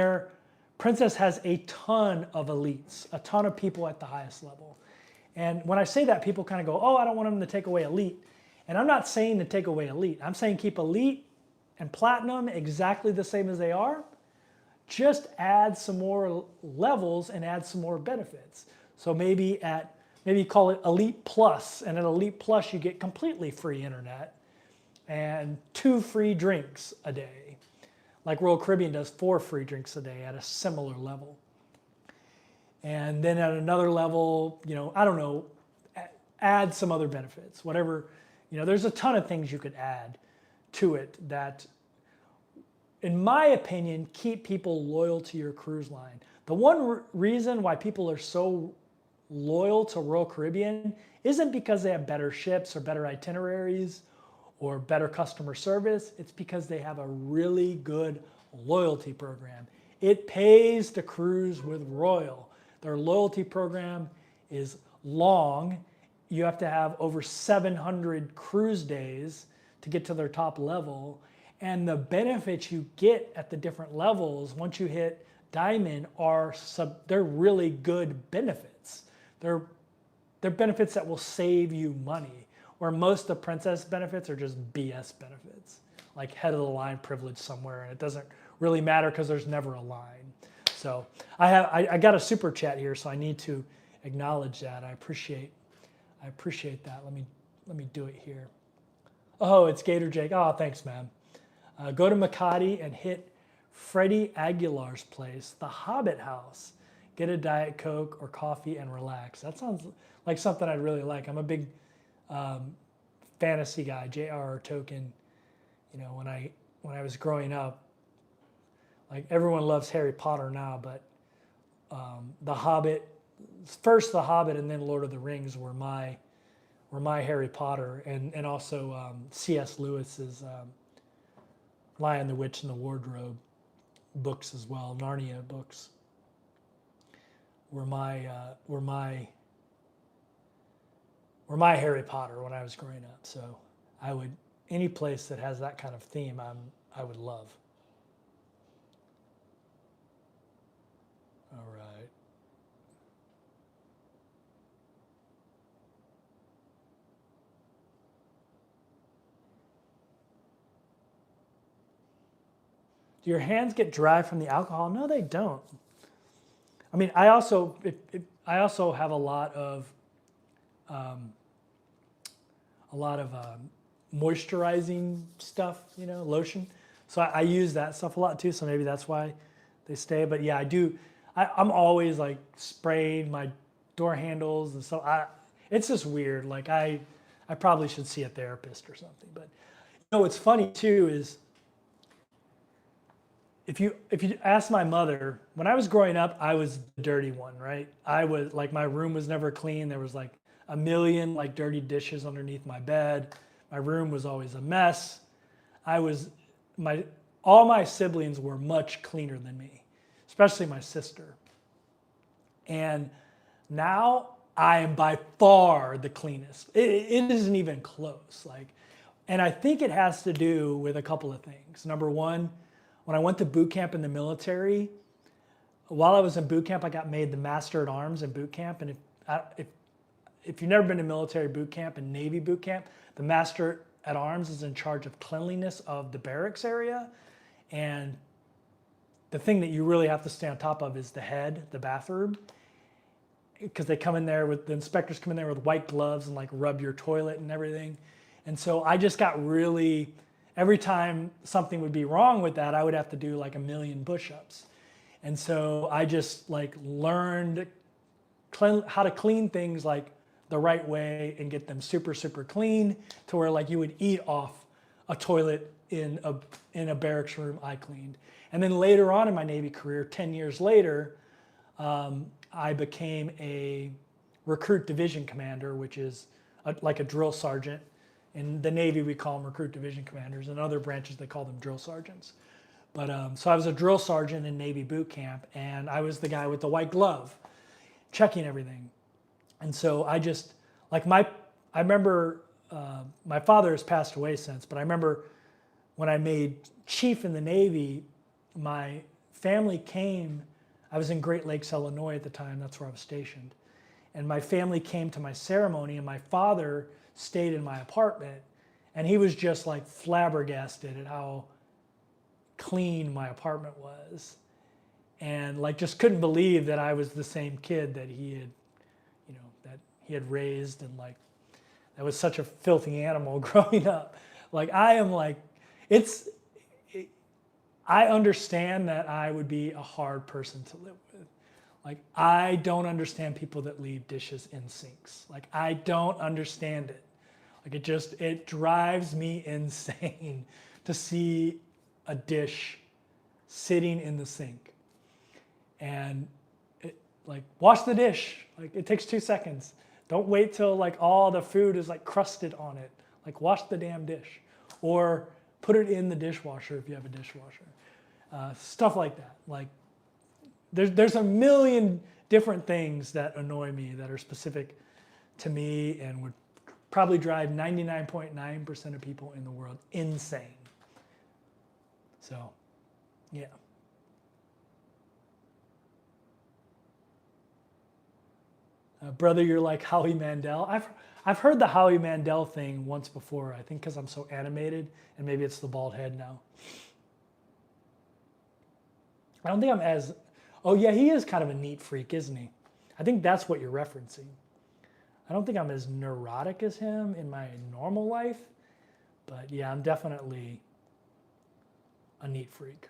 Princess has a ton of elites, a ton of people at the highest level. And when I say that, people kind of go, oh, I don't want them to take away elite. And I'm not saying to take away elite. I'm saying keep elite and platinum exactly the same as they are. Just add some more levels and add some more benefits. So maybe call it Elite Plus. And at Elite Plus, you get completely free internet and 2 free drinks a day. Like Royal Caribbean does 4 free drinks a day at a similar level. And then at another level, I don't know, add some other benefits, whatever there's a ton of things you could add to it that, in my opinion, keep people loyal to your cruise line. The one reason why people are so loyal to Royal Caribbean isn't because they have better ships or better itineraries or better customer service. It's because they have a really good loyalty program. It pays to cruise with Royal. Their loyalty program is long. You have to have over 700 cruise days to get to their top level. And the benefits you get at the different levels once you hit Diamond they're really good benefits. They're benefits that will save you money, where most of the Princess benefits are just BS benefits, like head of the line privilege somewhere, and it doesn't really matter because there's never a line. So I got a super chat here, so I need to acknowledge that. I appreciate that. Let me do it here. Oh, it's Gator Jake. Oh, thanks, man. Go to Makati and hit Freddie Aguilar's place, the Hobbit House. Get a Diet Coke or coffee and relax. That sounds like something I'd really like. I'm a big fantasy guy, J.R.R. Tolkien. When I was growing up, like everyone loves Harry Potter now, but The Hobbit, first The Hobbit and then Lord of the Rings were my Harry Potter, and also C.S. Lewis's Lion, the Witch, and the Wardrobe books as well, Narnia books were my Harry Potter when I was growing up. So any place that has that kind of theme, I would love. All right. Do your hands get dry from the alcohol? No, they don't. I mean, I also have a lot of moisturizing stuff, lotion. So I use that stuff a lot too. So maybe that's why they stay. But yeah, I do. I'm always like spraying my door handles and so it's just weird. Like I probably should see a therapist or something. But what's funny too is if you ask my mother, when I was growing up, I was the dirty one, right? I was like, my room was never clean. There was like a million like dirty dishes underneath my bed. My room was always a mess. All my siblings were much cleaner than me, especially my sister. And now I am by far the cleanest. It isn't even close. And I think it has to do with a couple of things. Number one, when I went to boot camp in the military, while I was in boot camp, I got made the Master at Arms in boot camp. And if you've never been to military boot camp and Navy boot camp, the Master at Arms is in charge of cleanliness of the barracks area. And the thing that you really have to stay on top of is the bathroom. Because the inspectors come in there with white gloves and like rub your toilet and everything. And so I just got really, every time something would be wrong with that, I would have to do like 1,000,000 push-ups. And so I just like learned how to clean things like the right way and get them super, super clean to where like you would eat off a toilet in a barracks room I cleaned. And then later on in my Navy career, 10 years later, I became a recruit division commander, which is like a drill sergeant. In the Navy, we call them recruit division commanders. In other branches, they call them drill sergeants. But so I was a drill sergeant in Navy boot camp, and I was the guy with the white glove, checking everything. And so I remember my father has passed away since, but I remember when I made chief in the Navy, my family came. I was in Great Lakes, Illinois at the time. That's where I was stationed. And my family came to my ceremony, and my father stayed in my apartment, and he was just like flabbergasted at how clean my apartment was, and like just couldn't believe that I was the same kid that he had raised, and like that was such a filthy animal growing up. Like I understand that I would be a hard person to live with. Like I don't understand people that leave dishes in sinks. Like I don't understand it. Like it drives me insane to see a dish sitting in the sink. And like, wash the dish. Like, it takes 2 seconds. Don't wait till like all the food is like crusted on it. Like, wash the damn dish. Or put it in the dishwasher if you have a dishwasher. Stuff like that. Like, there's a million different things that annoy me that are specific to me and would probably drive 99.9% of people in the world insane. So, yeah. Brother, you're like Howie Mandel. I've heard the Howie Mandel thing once before, I think because I'm so animated, and maybe it's the bald head now. I don't think I'm as, oh yeah, he is kind of a neat freak, isn't he? I think that's what you're referencing. I don't think I'm as neurotic as him in my normal life, but yeah, I'm definitely a neat freak.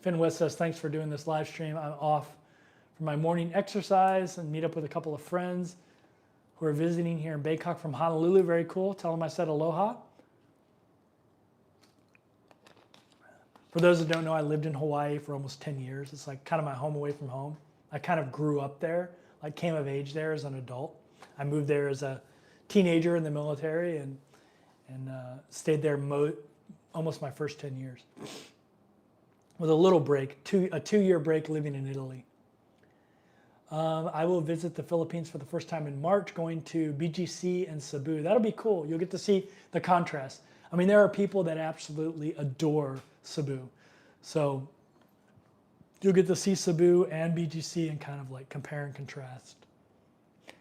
Finn West says, thanks for doing this live stream. I'm off for my morning exercise and meet up with a couple of friends who are visiting here in Bangkok from Honolulu. Very cool. Tell them I said aloha. For those that don't know, I lived in Hawaii for almost 10 years. It's like kind of my home away from home. I kind of grew up there, like came of age there as an adult. I moved there as a teenager in the military and stayed there almost my first 10 years. With a little break, a 2-year break living in Italy. I will visit the Philippines for the first time in March, going to BGC and Cebu. That'll be cool. You'll get to see the contrast. I mean, there are people that absolutely adore Cebu. So you'll get to see Cebu and BGC and kind of like compare and contrast.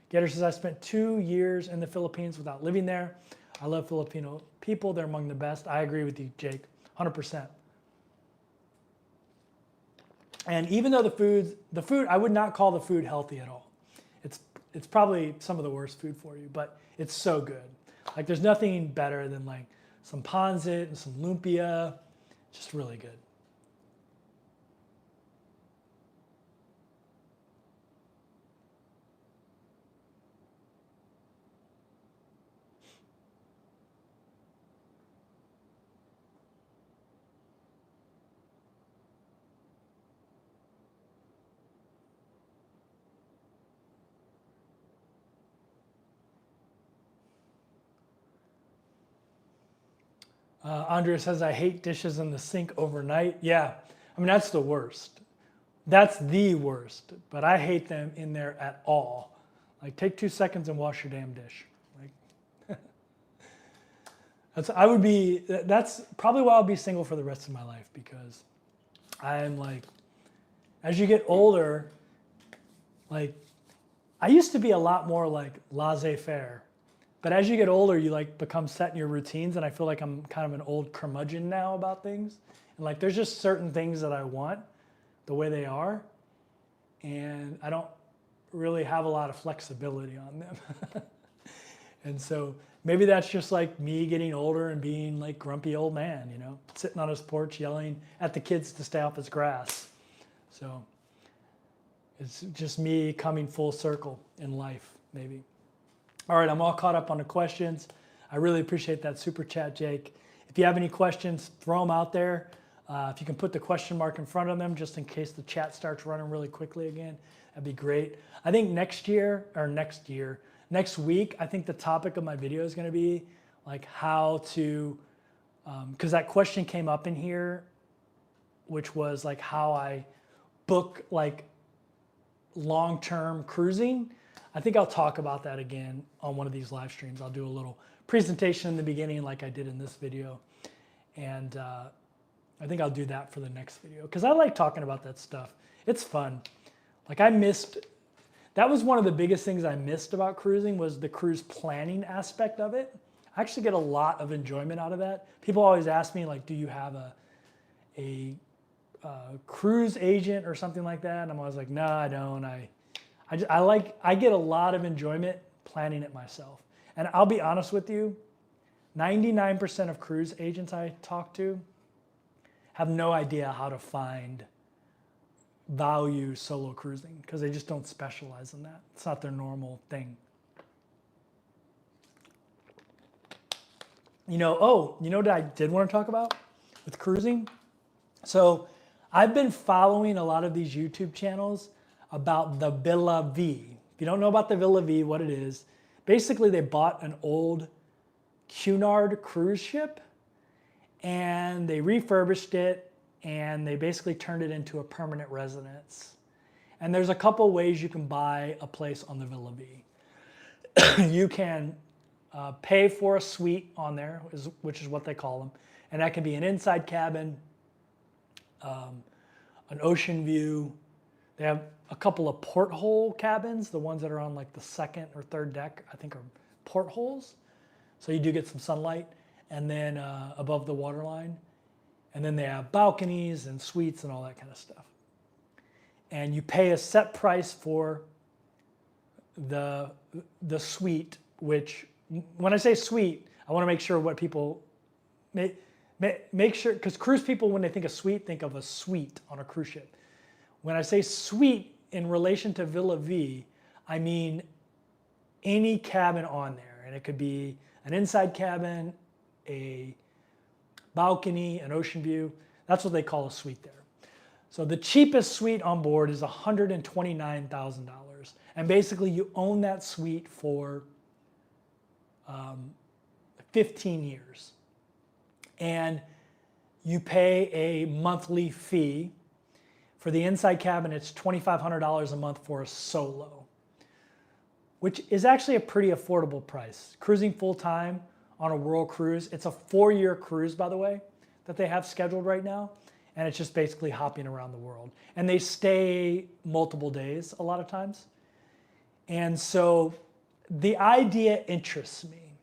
Getter says, I spent 2 years in the Philippines without living there. I love Filipino people. They're among the best. I agree with you, Jake, 100%. And even though the food, I would not call the food healthy at all. It's probably some of the worst food for you, but it's so good. Like, there's nothing better than like some pancit and some lumpia. Just really good. Andrea says, I hate dishes in the sink overnight. Yeah, I mean, that's the worst. That's the worst, but I hate them in there at all. Like, take 2 seconds and wash your damn dish. Like, that's probably why I'll be single for the rest of my life, because I'm like, as you get older, like, I used to be a lot more like laissez-faire. But as you get older, you like become set in your routines, and I feel like I'm kind of an old curmudgeon now about things. And like, there's just certain things that I want the way they are, and I don't really have a lot of flexibility on them. And so maybe that's just like me getting older and being like grumpy old man, you know, sitting on his porch yelling at the kids to stay off his grass. So it's just me coming full circle in life, maybe. All right, I'm all caught up on the questions. I really appreciate that super chat, Jake. If you have any questions, throw them out there. If you can put the question mark in front of them, just in case the chat starts running really quickly again, that'd be great. I think next week, I think the topic of my video is gonna be like how to, because that question came up in here, which was like how I book like long-term cruising. I think I'll talk about that again on one of these live streams. I'll do a little presentation in the beginning like I did in this video. And I think I'll do that for the next video, because I like talking about that stuff. It's fun. Like, that was one of the biggest things I missed about cruising, was the cruise planning aspect of it. I actually get a lot of enjoyment out of that. People always ask me, like, do you have a cruise agent or something like that? And I'm always like, no, I don't. I get a lot of enjoyment planning it myself. And I'll be honest with you, 99% of cruise agents I talk to have no idea how to find value solo cruising because they just don't specialize in that. It's not their normal thing. You know what I did want to talk about with cruising? So I've been following a lot of these YouTube channels about the Villa V. If you don't know about the Villa V, what it is, basically they bought an old Cunard cruise ship and they refurbished it and they basically turned it into a permanent residence. And there's a couple ways you can buy a place on the Villa V. You can pay for a suite on there, which is what they call them. And that can be an inside cabin, an ocean view. They have a couple of porthole cabins. The ones that are on like the second or third deck, I think, are portholes. So you do get some sunlight. And then above the waterline. And then they have balconies and suites and all that kind of stuff. And you pay a set price for the suite, which, when I say suite, I want to make sure what people make sure, because cruise people, when they think of suite, think of a suite on a cruise ship. When I say suite in relation to Villa V, I mean any cabin on there. And it could be an inside cabin, a balcony, an ocean view. That's what they call a suite there. So the cheapest suite on board is $129,000. And basically you own that suite for 15 years. And you pay a monthly fee. For the inside cabin, it's $2,500 a month for a solo, which is actually a pretty affordable price. Cruising full time on a world cruise. It's a 4-year cruise, by the way, that they have scheduled right now. And it's just basically hopping around the world. And they stay multiple days a lot of times. And so the idea interests me.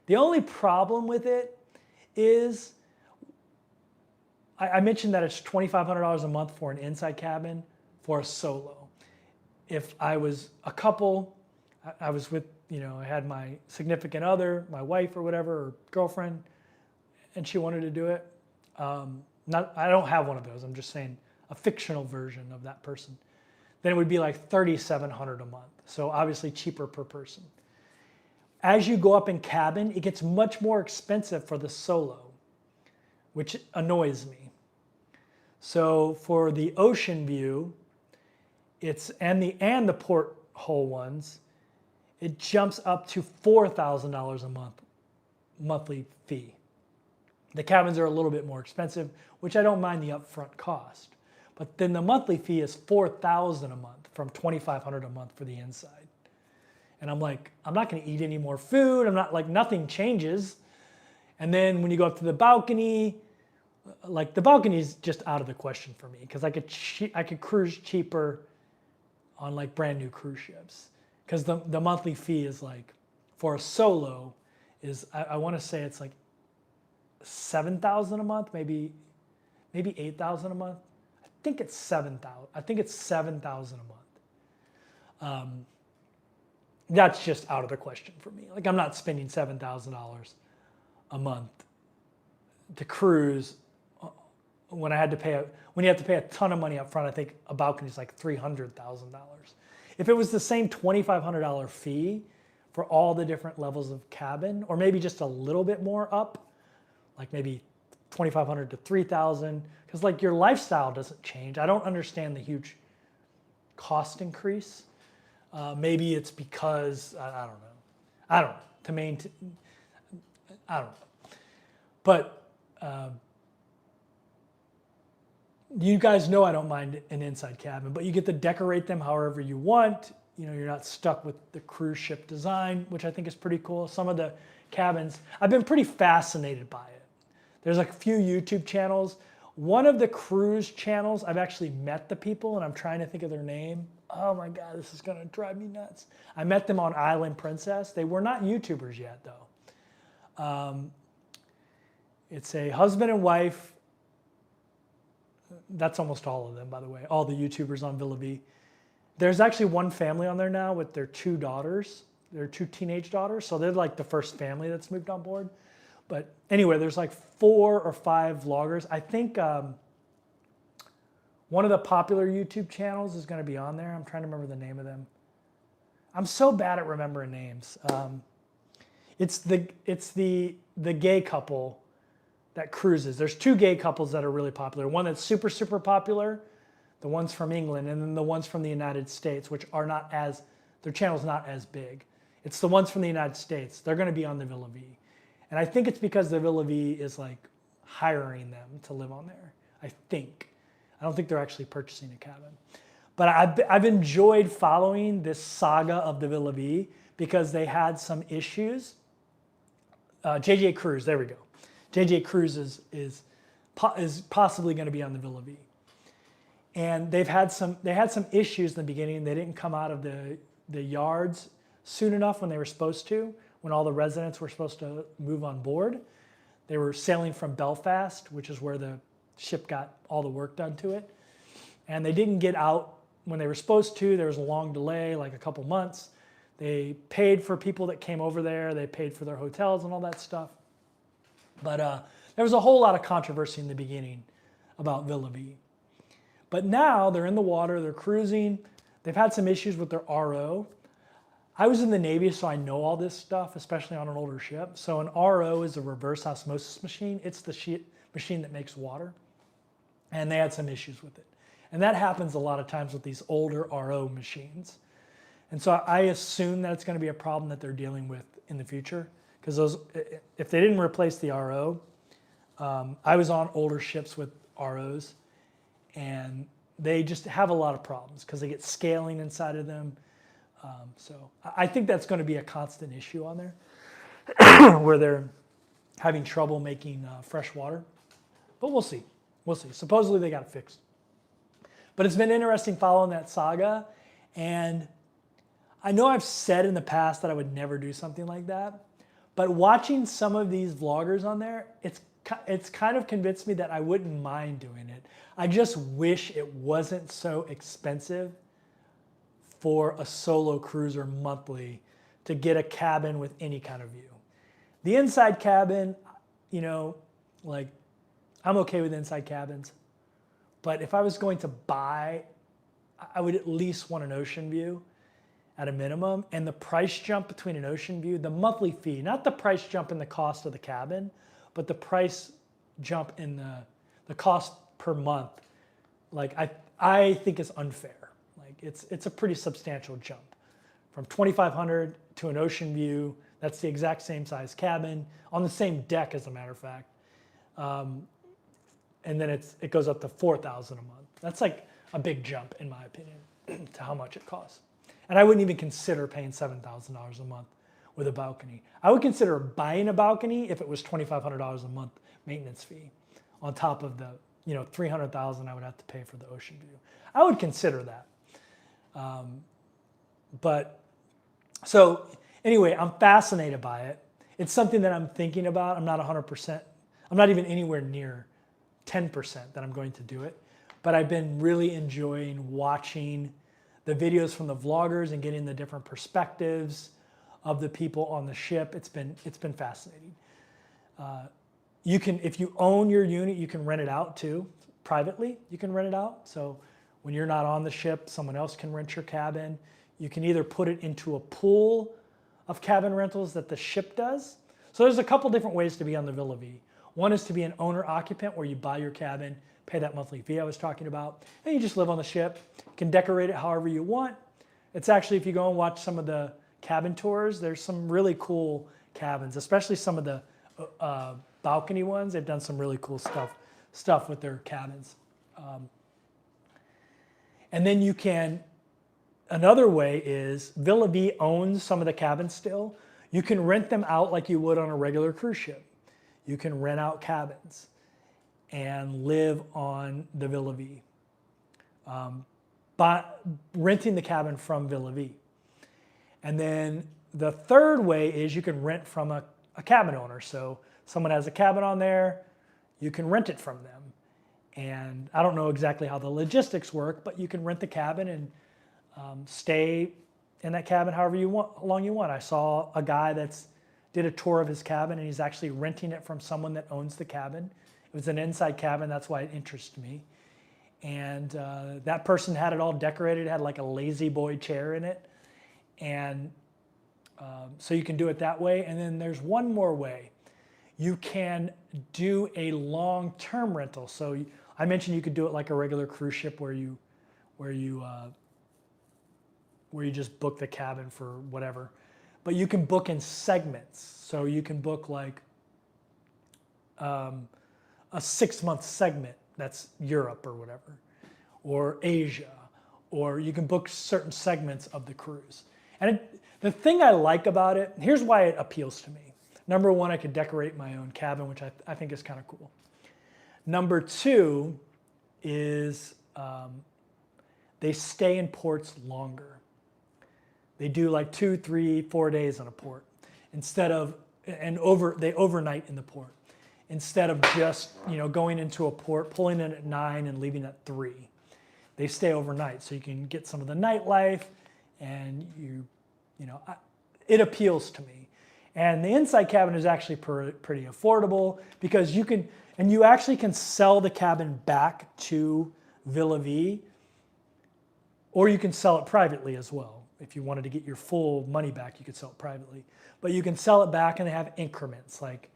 The only problem with it is, I mentioned that it's $2,500 a month for an inside cabin for a solo. If I was a couple, I was with, I had my significant other, my wife or whatever, or girlfriend, and she wanted to do it. I don't have one of those. I'm just saying a fictional version of that person. Then it would be like $3,700 a month. So obviously cheaper per person. As you go up in cabin, it gets much more expensive for the solo, which annoys me. So for the ocean view, and the porthole ones, it jumps up to $4,000 a month monthly fee. The cabins are a little bit more expensive, which I don't mind the upfront cost. But then the monthly fee is $4,000 a month from $2,500 a month for the inside. And I'm like, I'm not going to eat any more food. I'm not, like, nothing changes. And then when you go up to the balcony, like, the balcony is just out of the question for me because I could cruise cheaper on like brand new cruise ships because the monthly fee is like, for a solo is, I want to say it's like $7,000 a month, maybe $8,000 a month. I think it's $7,000. I think it's $7,000 a month. That's just out of the question for me. Like, I'm not spending $7,000 a month to cruise when you have to pay a ton of money up front. I think a balcony is like $300,000. If it was the same $2,500 fee for all the different levels of cabin, or maybe just a little bit more up, like maybe $2,500 to $3,000, because like your lifestyle doesn't change. I don't understand the huge cost increase. Maybe it's because I don't know. I don't know. But you guys know I don't mind an inside cabin, but you get to decorate them however you want. You're not stuck with the cruise ship design, which I think is pretty cool. Some of the cabins, I've been pretty fascinated by it. There's like a few YouTube channels. One of the cruise channels, I've actually met the people, and I'm trying to think of their name. Oh my God, this is going to drive me nuts. I met them on Island Princess. They were not YouTubers yet, though. It's a husband and wife. That's almost all of them, by the way, all the YouTubers on Villa V. There's actually one family on there now with their 2 daughters, their 2 teenage daughters. So they're like the first family that's moved on board. But anyway, there's like 4 or 5 vloggers. I think one of the popular YouTube channels is going to be on there. I'm trying to remember the name of them. I'm so bad at remembering names. It's the gay couple that cruises. There's 2 gay couples that are really popular. One that's super, super popular, the ones from England, and then the ones from the United States, which are not as, their channel's not as big. It's the ones from the United States. They're going to be on the Villa V. And I think it's because the Villa V is like hiring them to live on there. I think. I don't think they're actually purchasing a cabin. But I've enjoyed following this saga of the Villa V because they had some issues. JJ Cruise, there we go. JJ Cruise is possibly going to be on the Villa V. And they had some issues in the beginning. They didn't come out of the yards soon enough when they were supposed to, when all the residents were supposed to move on board. They were sailing from Belfast, which is where the ship got all the work done to it. And they didn't get out when they were supposed to. There was a long delay, like a couple months. They paid for people that came over there. They paid for their hotels and all that stuff. But there was a whole lot of controversy in the beginning about Villa V. But now they're in the water, they're cruising. They've had some issues with their RO. I was in the Navy, so I know all this stuff, especially on an older ship. So an RO is a reverse osmosis machine. It's the machine that makes water. And they had some issues with it. And that happens a lot of times with these older RO machines. And so I assume that it's going to be a problem that they're dealing with in the future. Because if they didn't replace the RO, I was on older ships with ROs, and they just have a lot of problems because they get scaling inside of them. So I think that's going to be a constant issue on there, where they're having trouble making fresh water. But we'll see. We'll see. Supposedly they got it fixed. But it's been interesting following that saga. And I know I've said in the past that I would never do something like that. But watching some of these vloggers on there, it's kind of convinced me that I wouldn't mind doing it. I just wish it wasn't so expensive for a solo cruiser monthly to get a cabin with any kind of view. The inside cabin, you know, like I'm okay with inside cabins. But if I was going to buy, I would at least want an ocean view at a minimum. And the price jump between an ocean view, the monthly fee, not the price jump in the cost of the cabin, but the price jump in the cost per month, like I think is unfair. Like it's a pretty substantial jump from $2,500 to an ocean view. That's the exact same size cabin on the same deck, as a matter of fact. And then it goes up to $4,000 a month. That's like a big jump, in my opinion, to how much it costs. And I wouldn't even consider paying $7,000 a month with a balcony. I would consider buying a balcony if it was $2,500 a month maintenance fee on top of the $300,000 I would have to pay for the ocean view. I would consider that. But so anyway, I'm fascinated by it. It's something that I'm thinking about. I'm not 100%. I'm not even anywhere near 10% that I'm going to do it. But I've been really enjoying watching the videos from the vloggers and getting the different perspectives of the people on the ship. It's been fascinating. You can, if you own your unit, you can rent it out too. Privately, you can rent it out. So when you're not on the ship, someone else can rent your cabin. You can either put it into a pool of cabin rentals that the ship does. So there's a couple different ways to be on the Villa V. One is to be an owner-occupant where you buy your cabin, pay that monthly fee I was talking about, and you just live on the ship. You can decorate it however you want. It's actually, if you go and watch some of the cabin tours, there's some really cool cabins, especially some of the balcony ones. They've done some really cool stuff with their cabins. And then you can, another way is Villa V owns some of the cabins still. You can rent them out like you would on a regular cruise ship. You can rent out cabins and live on the Villa V by renting the cabin from Villa V. And then the third way is you can rent from a cabin owner. So someone has a cabin on there, you can rent it from them. And I don't know exactly how the logistics work, but you can rent the cabin and stay in that cabin however you want, how long you want. I saw a guy that's did a tour of his cabin, and he's actually renting it from someone that owns the cabin. It was an inside cabin, that's why it interested me. And that person had it all decorated, it had like a lazy boy chair in it. And so you can do it that way. And then there's one more way. You can do a long-term rental. So I mentioned you could do it like a regular cruise ship where you just book the cabin for whatever. But you can book in segments. So you can book like a 6-month segment, that's Europe or whatever, or Asia, or you can book certain segments of the cruise. And the thing I like about it, here's why it appeals to me. Number one, I could decorate my own cabin, which I think is kind of cool. Number two is they stay in ports longer. They do like 2, 3, 4 days on a port instead of, they overnight in the port instead of just going into a port, pulling in at 9 and leaving at 3. They stay overnight, so you can get some of the nightlife, and it appeals to me. And the inside cabin is actually pretty affordable because you actually can sell the cabin back to Villa V, or you can sell it privately as well. If you wanted to get your full money back, you could sell it privately. But you can sell it back, and they have increments. Like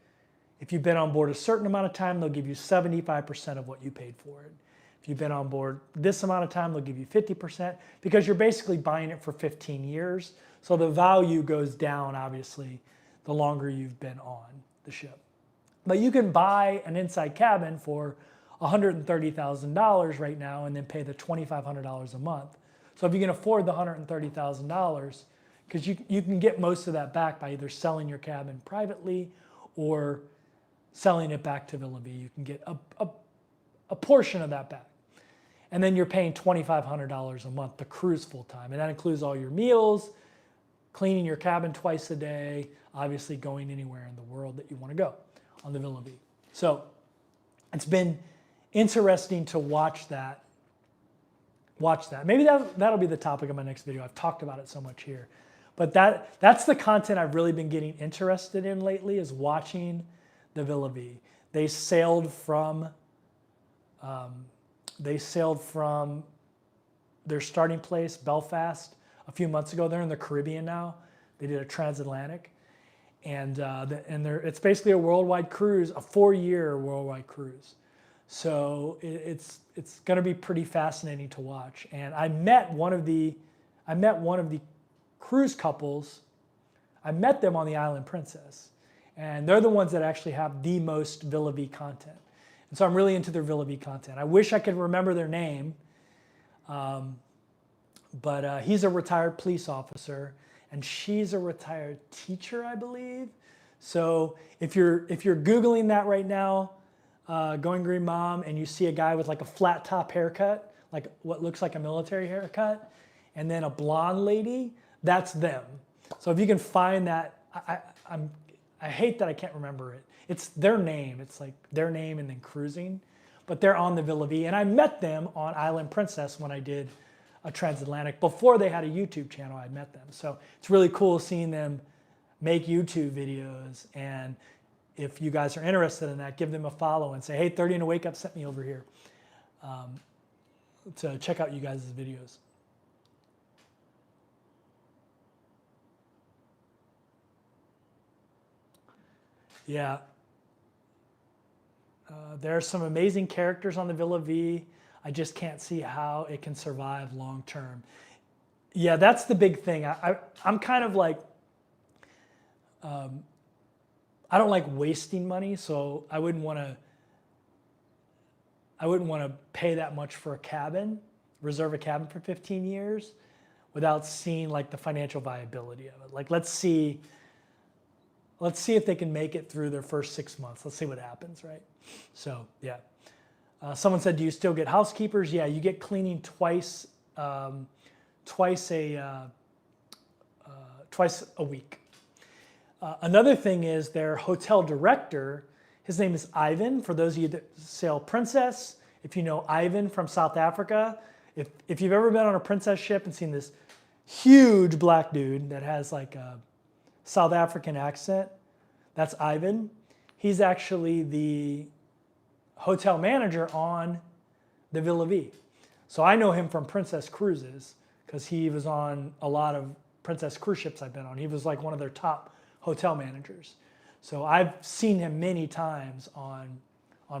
if you've been on board a certain amount of time, they'll give you 75% of what you paid for it. If you've been on board this amount of time, they'll give you 50% because you're basically buying it for 15 years. So the value goes down, obviously, the longer you've been on the ship. But you can buy an inside cabin for $130,000 right now and then pay the $2,500 a month. So if you can afford the $130,000, because you can get most of that back by either selling your cabin privately or selling it back to Villa V. You can get a portion of that back. And then you're paying $2,500 a month to cruise full time. And that includes all your meals, cleaning your cabin twice a day, obviously going anywhere in the world that you want to go on the Villa V. So it's been interesting to watch that. Maybe that'll be the topic of my next video. I've talked about it so much here. But that's the content I've really been getting interested in lately, is watching the Villa V. They sailed from their starting place, Belfast, a few months ago. They're in the Caribbean now. They did a transatlantic. And it's basically a worldwide cruise, a 4-year worldwide cruise. So it's going to be pretty fascinating to watch. And I met one of the cruise couples. I met them on the Island Princess, and they're the ones that actually have the most Villa V content. And so I'm really into their Villa V content. I wish I could remember their name, but he's a retired police officer, and she's a retired teacher, I believe. So if you're Googling that right now, Going Green Mom, and you see a guy with like a flat top haircut, like what looks like a military haircut, and then a blonde lady, that's them. So if you can find that, I hate that I can't remember it. It's their name. It's like their name and then cruising, but they're on the Villa V. And I met them on Island Princess when I did a transatlantic. Before they had a YouTube channel, I met them. So it's really cool seeing them make YouTube videos. And if you guys are interested in that, give them a follow and say, hey, 30 and a Wake Up sent me over here to check out you guys' videos. Yeah. There are some amazing characters on the Villa V. I just can't see how it can survive long term. Yeah, that's the big thing. I'm kind of like, I don't like wasting money, so I wouldn't want to pay that much for a cabin, reserve a cabin for 15 years without seeing like the financial viability of it. Like let's see if they can make it through their first 6 months. Let's see what happens, right? So yeah. Someone said, do you still get housekeepers? Yeah, you get cleaning twice a week. Another thing is their hotel director, his name is Ivan. For those of you that sail Princess, if you know Ivan from South Africa, if you've ever been on a Princess ship and seen this huge black dude that has like a South African accent, That's Ivan. He's actually the hotel manager on the Villa V. So I know him from Princess Cruises because he was on a lot of Princess cruise ships I've been on. He was like one of their top hotel managers. So I've seen him many times on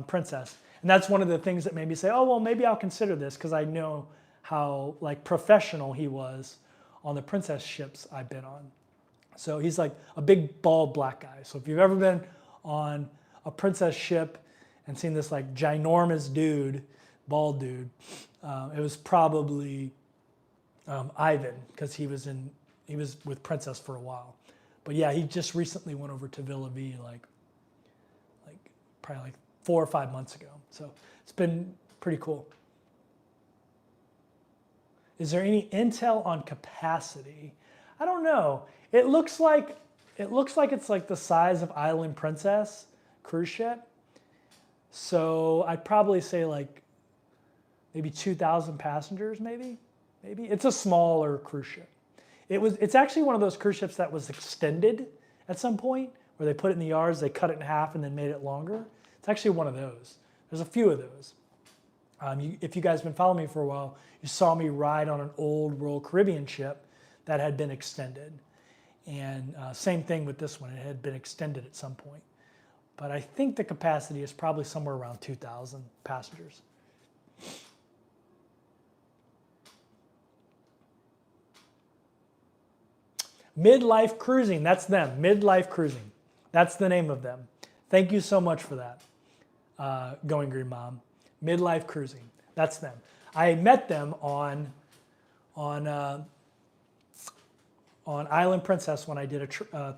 Princess. And that's one of the things that made me say, oh, well, maybe I'll consider this because I know how like professional he was on the Princess ships I've been on. So he's like a big bald black guy. So if you've ever been on a Princess ship and seen this like ginormous dude, bald dude, it was probably Ivan because he was with Princess for a while. But yeah, he just recently went over to Villa V like probably like 4 or 5 months ago. So it's been pretty cool. Is there any intel on capacity? I don't know. It looks like it's like the size of Island Princess cruise ship. So I'd probably say like maybe 2,000 passengers, maybe. It's a smaller cruise ship. It's actually one of those cruise ships that was extended at some point where they put it in the yards, they cut it in half and then made it longer. It's actually one of those. There's a few of those. If you guys have been following me for a while, you saw me ride on an old Royal Caribbean ship that had been extended. And same thing with this one, it had been extended at some point. But I think the capacity is probably somewhere around 2,000 passengers. Midlife Cruising, that's them, Midlife Cruising. That's the name of them. Thank you so much for that, Going Green Mom. Midlife Cruising, that's them. I met them on Island Princess when I did a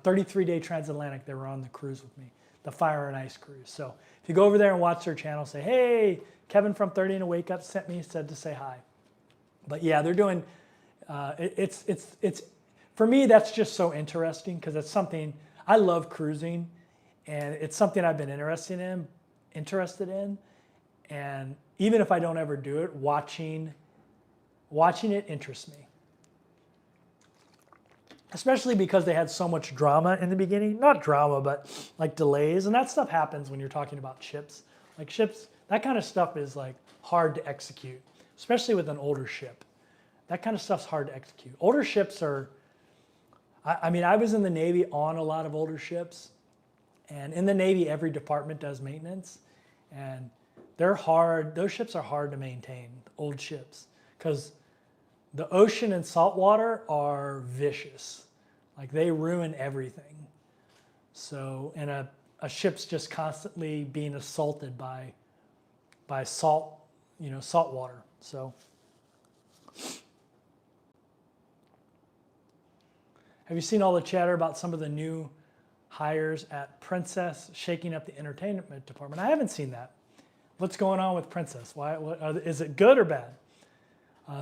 33-day transatlantic. They were on the cruise with me, the Fire and Ice cruise. So if you go over there and watch their channel, say, hey, Kevin from 30 and a Wake Up sent me, said to say hi. But yeah, they're doing, it's for me, that's just so interesting because it's something, I love cruising and it's something I've been interested in. And even if I don't ever do it, watching it interests me. Especially because they had so much drama in the beginning. Not drama, but like delays. And that stuff happens when you're talking about ships. Like ships, that kind of stuff is like hard to execute, especially with an older ship. That kind of stuff's hard to execute. Older ships are, I mean, I was in the Navy on a lot of older ships. And in the Navy, every department does maintenance. And they're hard, those ships are hard to maintain, old ships. Because the ocean and saltwater are vicious. Like they ruin everything. So, and a ship's just constantly being assaulted by salt, salt water. So, have you seen all the chatter about some of the new hires at Princess shaking up the entertainment department? I haven't seen that. What's going on with Princess? Is it good or bad?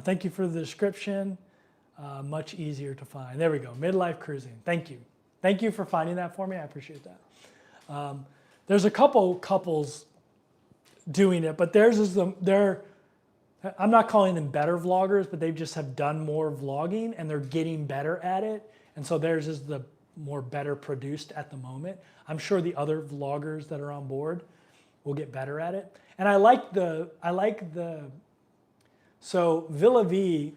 Thank you for the description. Much easier to find. There we go. Midlife Cruising. Thank you. Thank you for finding that for me. I appreciate that. There's a couple couples doing it, but theirs is I'm not calling them better vloggers, but they just have done more vlogging and they're getting better at it. And so theirs is the more better produced at the moment. I'm sure the other vloggers that are on board will get better at it. And so Villa V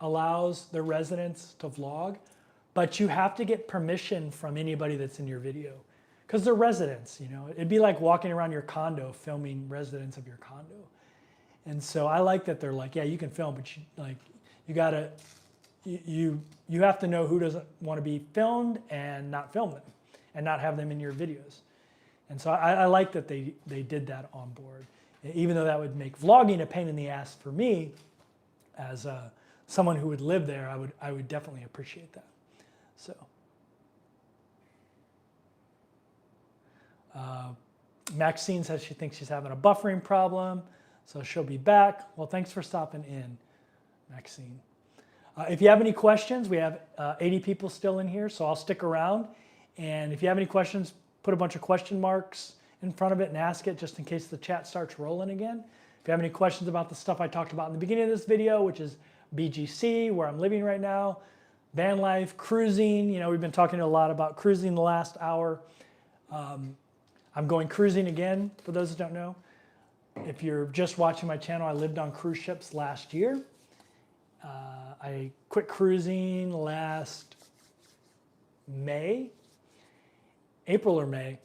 allows the residents to vlog, but you have to get permission from anybody that's in your video because they're residents, It'd be like walking around your condo filming residents of your condo. And so I like that they're like, yeah, you can film, but you have to know who doesn't want to be filmed and not film them and not have them in your videos. And so I like that they did that on board. Even though that would make vlogging a pain in the ass for me, as someone who would live there, I would definitely appreciate that. So, Maxine says she thinks she's having a buffering problem, so she'll be back. Well, thanks for stopping in, Maxine. If you have any questions, we have 80 people still in here, so I'll stick around. And if you have any questions, put a bunch of question marks in front of it and ask it just in case the chat starts rolling again. If you have any questions about the stuff I talked about in the beginning of this video, which is BGC, where I'm living right now, van life, cruising, we've been talking a lot about cruising the last hour. I'm going cruising again, for those that don't know. If you're just watching my channel, I lived on cruise ships last year. I quit cruising last April or May,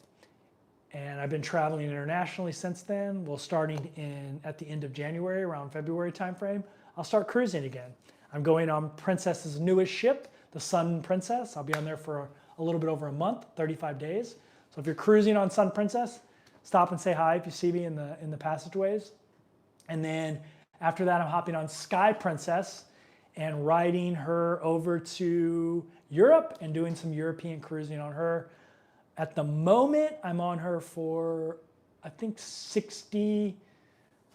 and I've been traveling internationally since then. Well, starting at the end of January, around February timeframe, I'll start cruising again. I'm going on Princess's newest ship, the Sun Princess. I'll be on there for a little bit over a month, 35 days. So if you're cruising on Sun Princess, stop and say hi if you see me in the passageways. And then after that, I'm hopping on Sky Princess and riding her over to Europe and doing some European cruising on her. At the moment, I'm on her for, I think,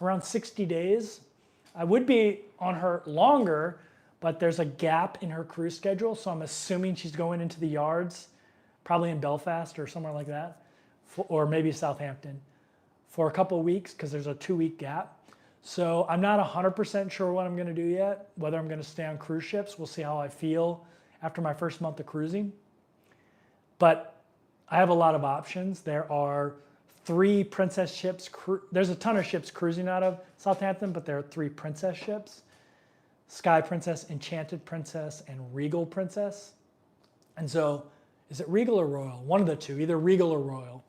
around 60 days. I would be on her longer, but there's a gap in her cruise schedule, so I'm assuming she's going into the yards, probably in Belfast or somewhere like that, or maybe Southampton, for a couple of weeks, because there's a 2-week gap. So I'm not 100% sure what I'm going to do yet, whether I'm going to stay on cruise ships. We'll see how I feel after my first month of cruising. But I have a lot of options. There are 3 princess ships. There's a ton of ships cruising out of Southampton, but there are 3 princess ships: Sky Princess, Enchanted Princess, and Regal Princess. And so, is it Regal or Royal? One of the two, either Regal or Royal.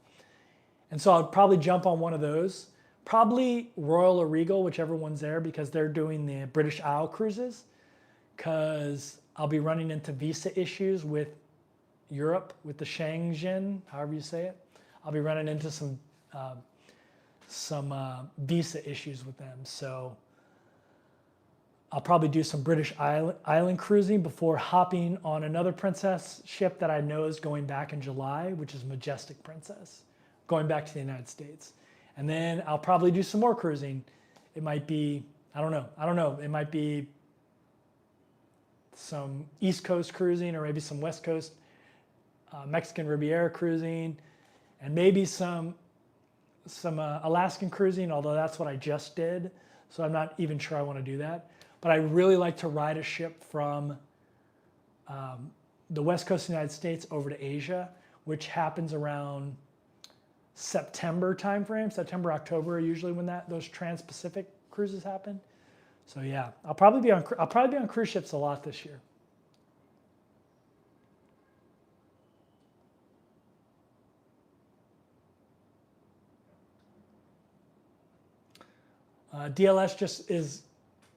And so I'll probably jump on one of those. Probably Royal or Regal, whichever one's there, because they're doing the British Isle cruises. Because I'll be running into visa issues with Europe, with the Schengen, however you say it. I'll be running into some visa issues with them. So I'll probably do some British island cruising before hopping on another princess ship that I know is going back in July, which is Majestic Princess, going back to the United States. And then I'll probably do some more cruising. It might be, I don't know. It might be some East Coast cruising, or maybe some West Coast Mexican Riviera cruising, and maybe some Alaskan cruising, although that's what I just did. So I'm not even sure I want to do that. But I really like to ride a ship from the West Coast of the United States over to Asia, which happens around September timeframe. September, October are usually when those trans-Pacific cruises happen. So yeah, I'll probably be on cruise ships a lot this year. DLS just is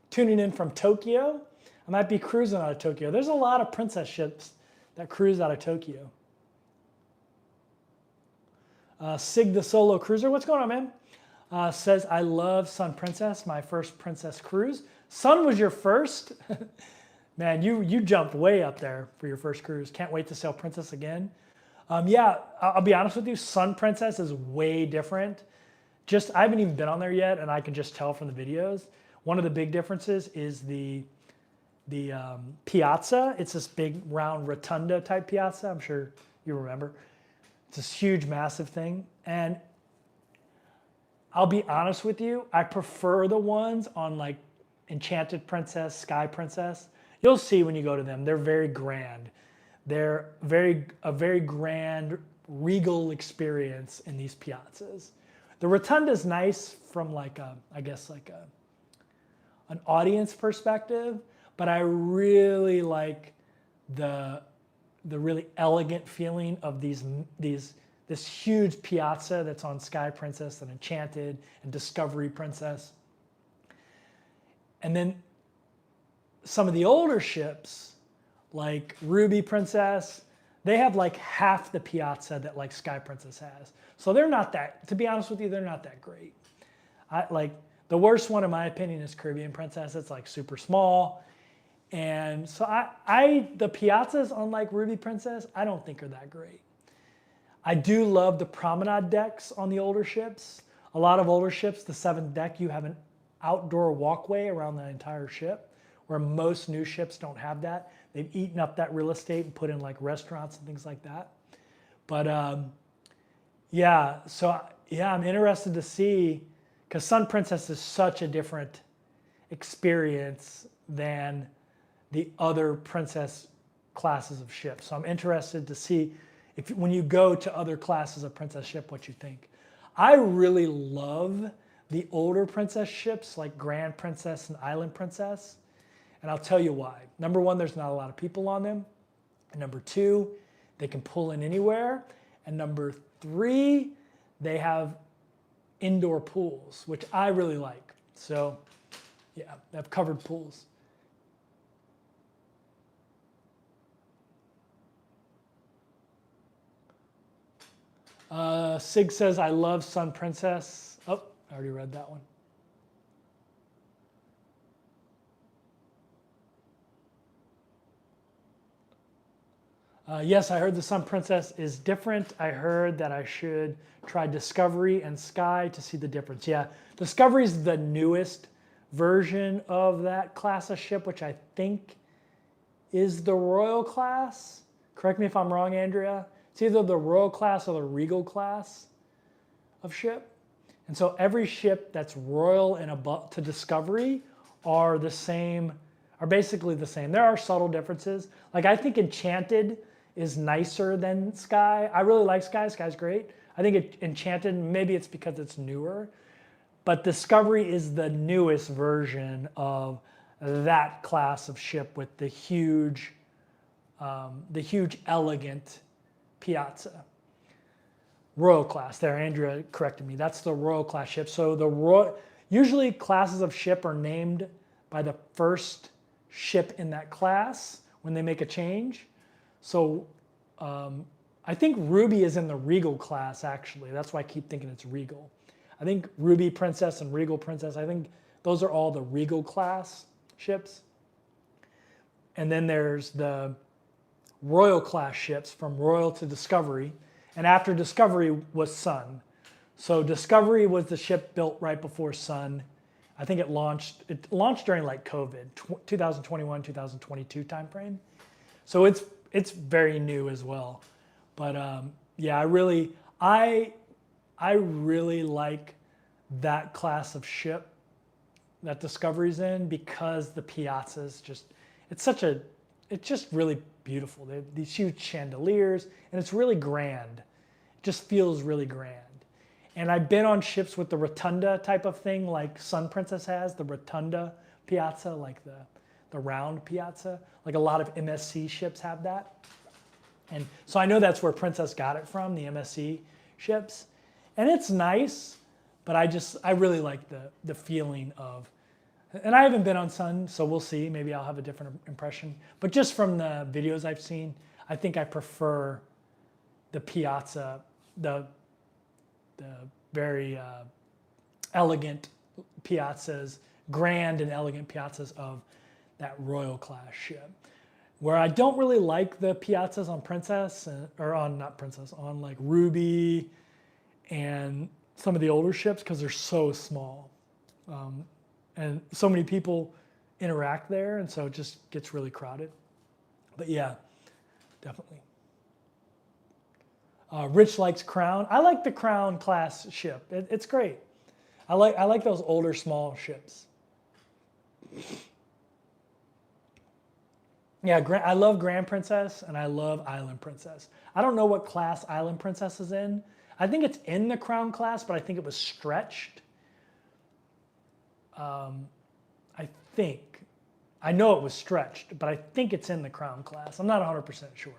tuning in from Tokyo. I might be cruising out of Tokyo. There's a lot of princess ships that cruise out of Tokyo. Sig the Solo Cruiser, what's going on, man? Says, I love Sun Princess, my first princess cruise. Sun was your first? Man, you jumped way up there for your first cruise. Can't wait to sail Princess again. Yeah, I'll be honest with you, Sun Princess is way different. I haven't even been on there yet, and I can just tell from the videos. One of the big differences is the piazza. It's this big round rotunda type piazza. I'm sure you remember. It's this huge, massive thing. And I'll be honest with you, I prefer the ones on like Enchanted Princess, Sky Princess. You'll see when you go to them. They're very grand. They're a very grand, regal experience in these piazzas. The rotunda is nice from like an audience perspective, but I really like the really elegant feeling of this huge piazza that's on Sky Princess and Enchanted and Discovery Princess. And then some of the older ships, like Ruby Princess, they have like half the piazza that like Sky Princess has. So they're not that, to be honest with you, they're not that great. The worst one in my opinion is Caribbean Princess. It's like super small. And so the piazzas on like Ruby Princess, I don't think are that great. I do love the promenade decks on the older ships. A lot of older ships, the 7th deck, you have an outdoor walkway around the entire ship, where most new ships don't have that. They've eaten up that real estate and put in like restaurants and things like that. But yeah, so yeah, I'm interested to see, because Sun Princess is such a different experience than the other princess classes of ships. So I'm interested to see when you go to other classes of princess ship, what you think. I really love the older princess ships like Grand Princess and Island Princess. And I'll tell you why. Number one, there's not a lot of people on them. And number two, they can pull in anywhere. And number three, they have indoor pools, which I really like. So yeah, they have covered pools. Sig says, I love Sun Princess. Oh, I already read that one. Yes, I heard the Sun Princess is different. I heard that I should try Discovery and Sky to see the difference. Yeah, Discovery is the newest version of that class of ship, which I think is the Royal class. Correct me if I'm wrong, Andrea. It's either the Royal class or the Regal class of ship. And so every ship that's Royal and above to Discovery are the same, are basically the same. There are subtle differences. Like I think Enchanted is nicer than Sky. I really like Sky. Sky's great. I think Enchanted, maybe it's because it's newer, but Discovery is the newest version of that class of ship with the huge elegant piazza. Royal class. There, Andrea corrected me. That's the Royal class ship. So usually classes of ship are named by the first ship in that class when they make a change. So I think Ruby is in the Regal class, actually. That's why I keep thinking it's Regal. I think Ruby Princess and Regal Princess, I think those are all the Regal class ships. And then there's the Royal class ships from Royal to Discovery. And after Discovery was Sun. So Discovery was the ship built right before Sun. I think it launched during like COVID, 2021, 2022 timeframe. So it's very new as well. But yeah, I really like that class of ship that Discovery's in because the piazzas it's just really beautiful. They have these huge chandeliers and it's really grand. It just feels really grand. And I've been on ships with the rotunda type of thing like Sun Princess has, the rotunda piazza, like the round piazza. Like a lot of MSC ships have that. And so I know that's where Princess got it from, the MSC ships. And it's nice, but I really like the feeling of, and I haven't been on Sun, so we'll see. Maybe I'll have a different impression. But just from the videos I've seen, I think I prefer the piazza, the very elegant piazzas, grand and elegant piazzas of that Royal class ship. Where I don't really like the piazzas on Princess, on like Ruby and some of the older ships because they're so small. And so many people interact there, and so it just gets really crowded. But yeah, definitely. Rich likes Crown. I like the Crown class ship. It's great. I like those older small ships. Yeah, I love Grand Princess and I love Island Princess. I don't know what class Island Princess is in. I think it's in the Crown class, but I think it was stretched. I know it was stretched, but I think it's in the Crown class. I'm not 100% sure.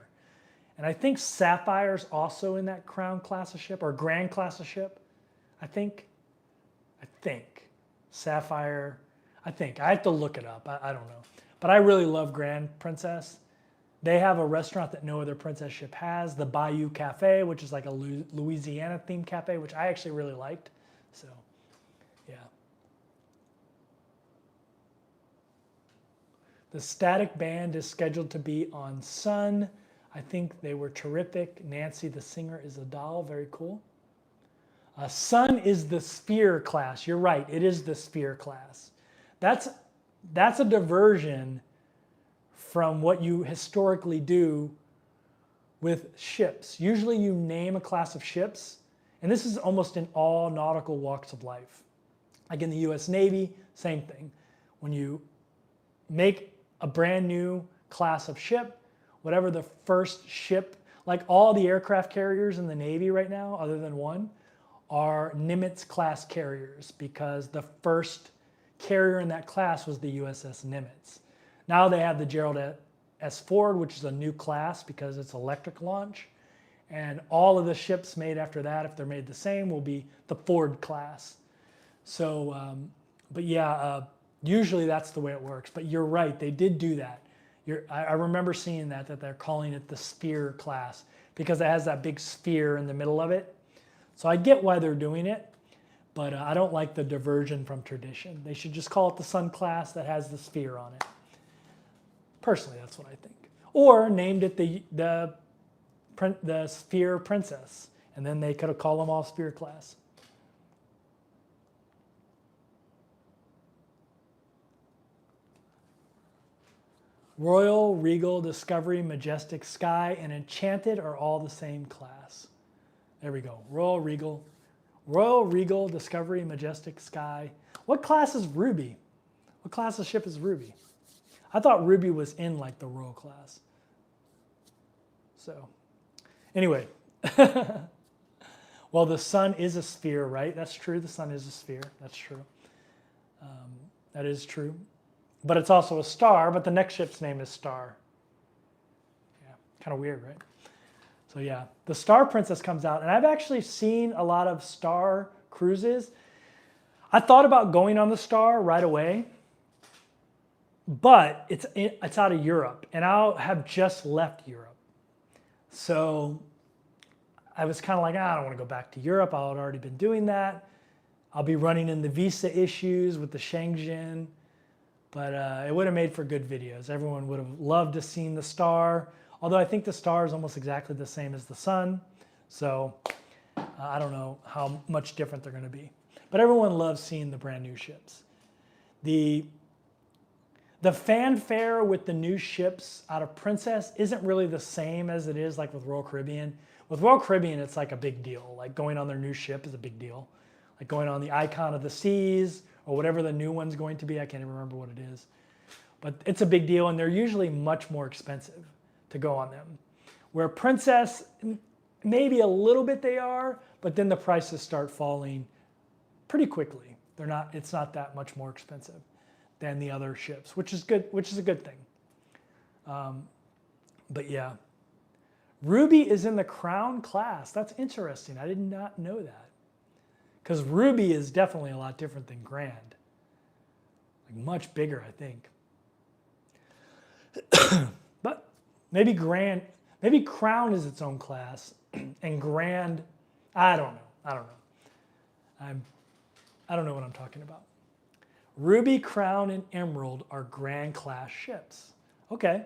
And I think Sapphire's also in that Crown class of ship or Grand class of ship. I think. Sapphire, I have to look it up. I don't know. But I really love Grand Princess. They have a restaurant that no other princess ship has, the Bayou Cafe, which is like a Louisiana themed cafe, which I actually really liked. So, yeah. The Static Band is scheduled to be on Sun. I think they were terrific. Nancy, the singer, is a doll. Very cool. Sun is the Sphere class. You're right. It is the Sphere class. That's a diversion from what you historically do with ships. Usually you name a class of ships, and this is almost in all nautical walks of life. Like in the US Navy, same thing. When you make a brand new class of ship, whatever the first ship, Like all the aircraft carriers in the Navy right now, other than one, are Nimitz class carriers because the first carrier in that class was the USS Nimitz. Now they have the Gerald S. Ford, which is a new class because it's electric launch. And all of the ships made after that, if they're made the same, will be the Ford class. So, but yeah, usually that's the way it works. But you're right, they did do that. I remember seeing that they're calling it the Sphere class because it has that big sphere in the middle of it. So I get why they're doing it, but I don't like the diversion from tradition. They should just call it the Sun class that has the sphere on it. Personally, that's what I think. Or named it the Sphere Princess, and then they could have called them all Sphere class. Royal, Regal, Discovery, Majestic, Sky, and Enchanted are all the same class. There we go. Royal, Regal, Discovery, Majestic, Sky. What class is Ruby? What class of ship is Ruby? I thought Ruby was in like the Royal class. So, anyway. Well, the sun is a sphere, right? That's true. The sun is a sphere. That's true. That is true. But it's also a star, but the next ship's name is Star. Yeah, kind of weird, right? So yeah, the Star Princess comes out, and I've actually seen a lot of Star cruises. I thought about going on the Star right away, but it's out of Europe, and I have just left Europe. So I was kind of like, I don't want to go back to Europe. I had already been doing that. I'll be running in the visa issues with the Schengen. But it would have made for good videos. Everyone would have loved to seen the Star. Although I think the Star is almost exactly the same as the Sun. So I don't know how much different they're going to be. But everyone loves seeing the brand new ships. The fanfare with the new ships out of Princess isn't really the same as it is like with Royal Caribbean. With Royal Caribbean, it's like a big deal. Like going on their new ship is a big deal. Like going on the Icon of the Seas, or whatever the new one's going to be. I can't even remember what it is. But it's a big deal, and they're usually much more expensive to go on them. Where Princess, maybe a little bit they are, but then the prices start falling pretty quickly. It's not that much more expensive than the other ships, which is good, which is a good thing. But yeah. Ruby is in the Crown class. That's interesting. I did not know that. Because Ruby is definitely a lot different than Grand. Like much bigger, I think. But maybe Crown is its own class, and Grand, I don't know. I don't know what I'm talking about. Ruby, Crown, and Emerald are Grand class ships. Okay.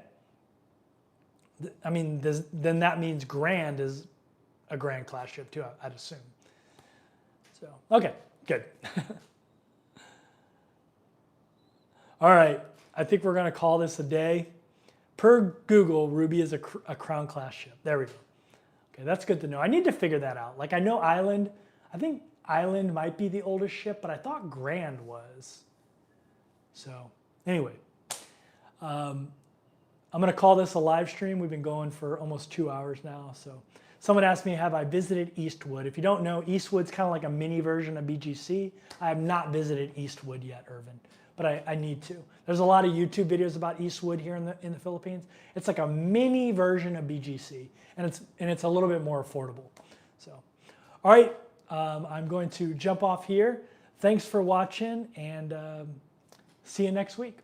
I mean, then that means Grand is a Grand class ship too, I'd assume. So, okay, good. All right, I think we're gonna call this a day. Per Google, Ruby is a Crown class ship. There we go. Okay, that's good to know. I need to figure that out. Like I know Island, I think Island might be the oldest ship, but I thought Grand was. So anyway, I'm gonna call this a live stream. We've been going for almost 2 hours now. So someone asked me, have I visited Eastwood? If you don't know, Eastwood's kind of like a mini version of BGC. I have not visited Eastwood yet, Irvin, but I need to. There's a lot of YouTube videos about Eastwood here in the Philippines. It's like a mini version of BGC, and it's a little bit more affordable. So, all right, I'm going to jump off here. Thanks for watching, and see you next week.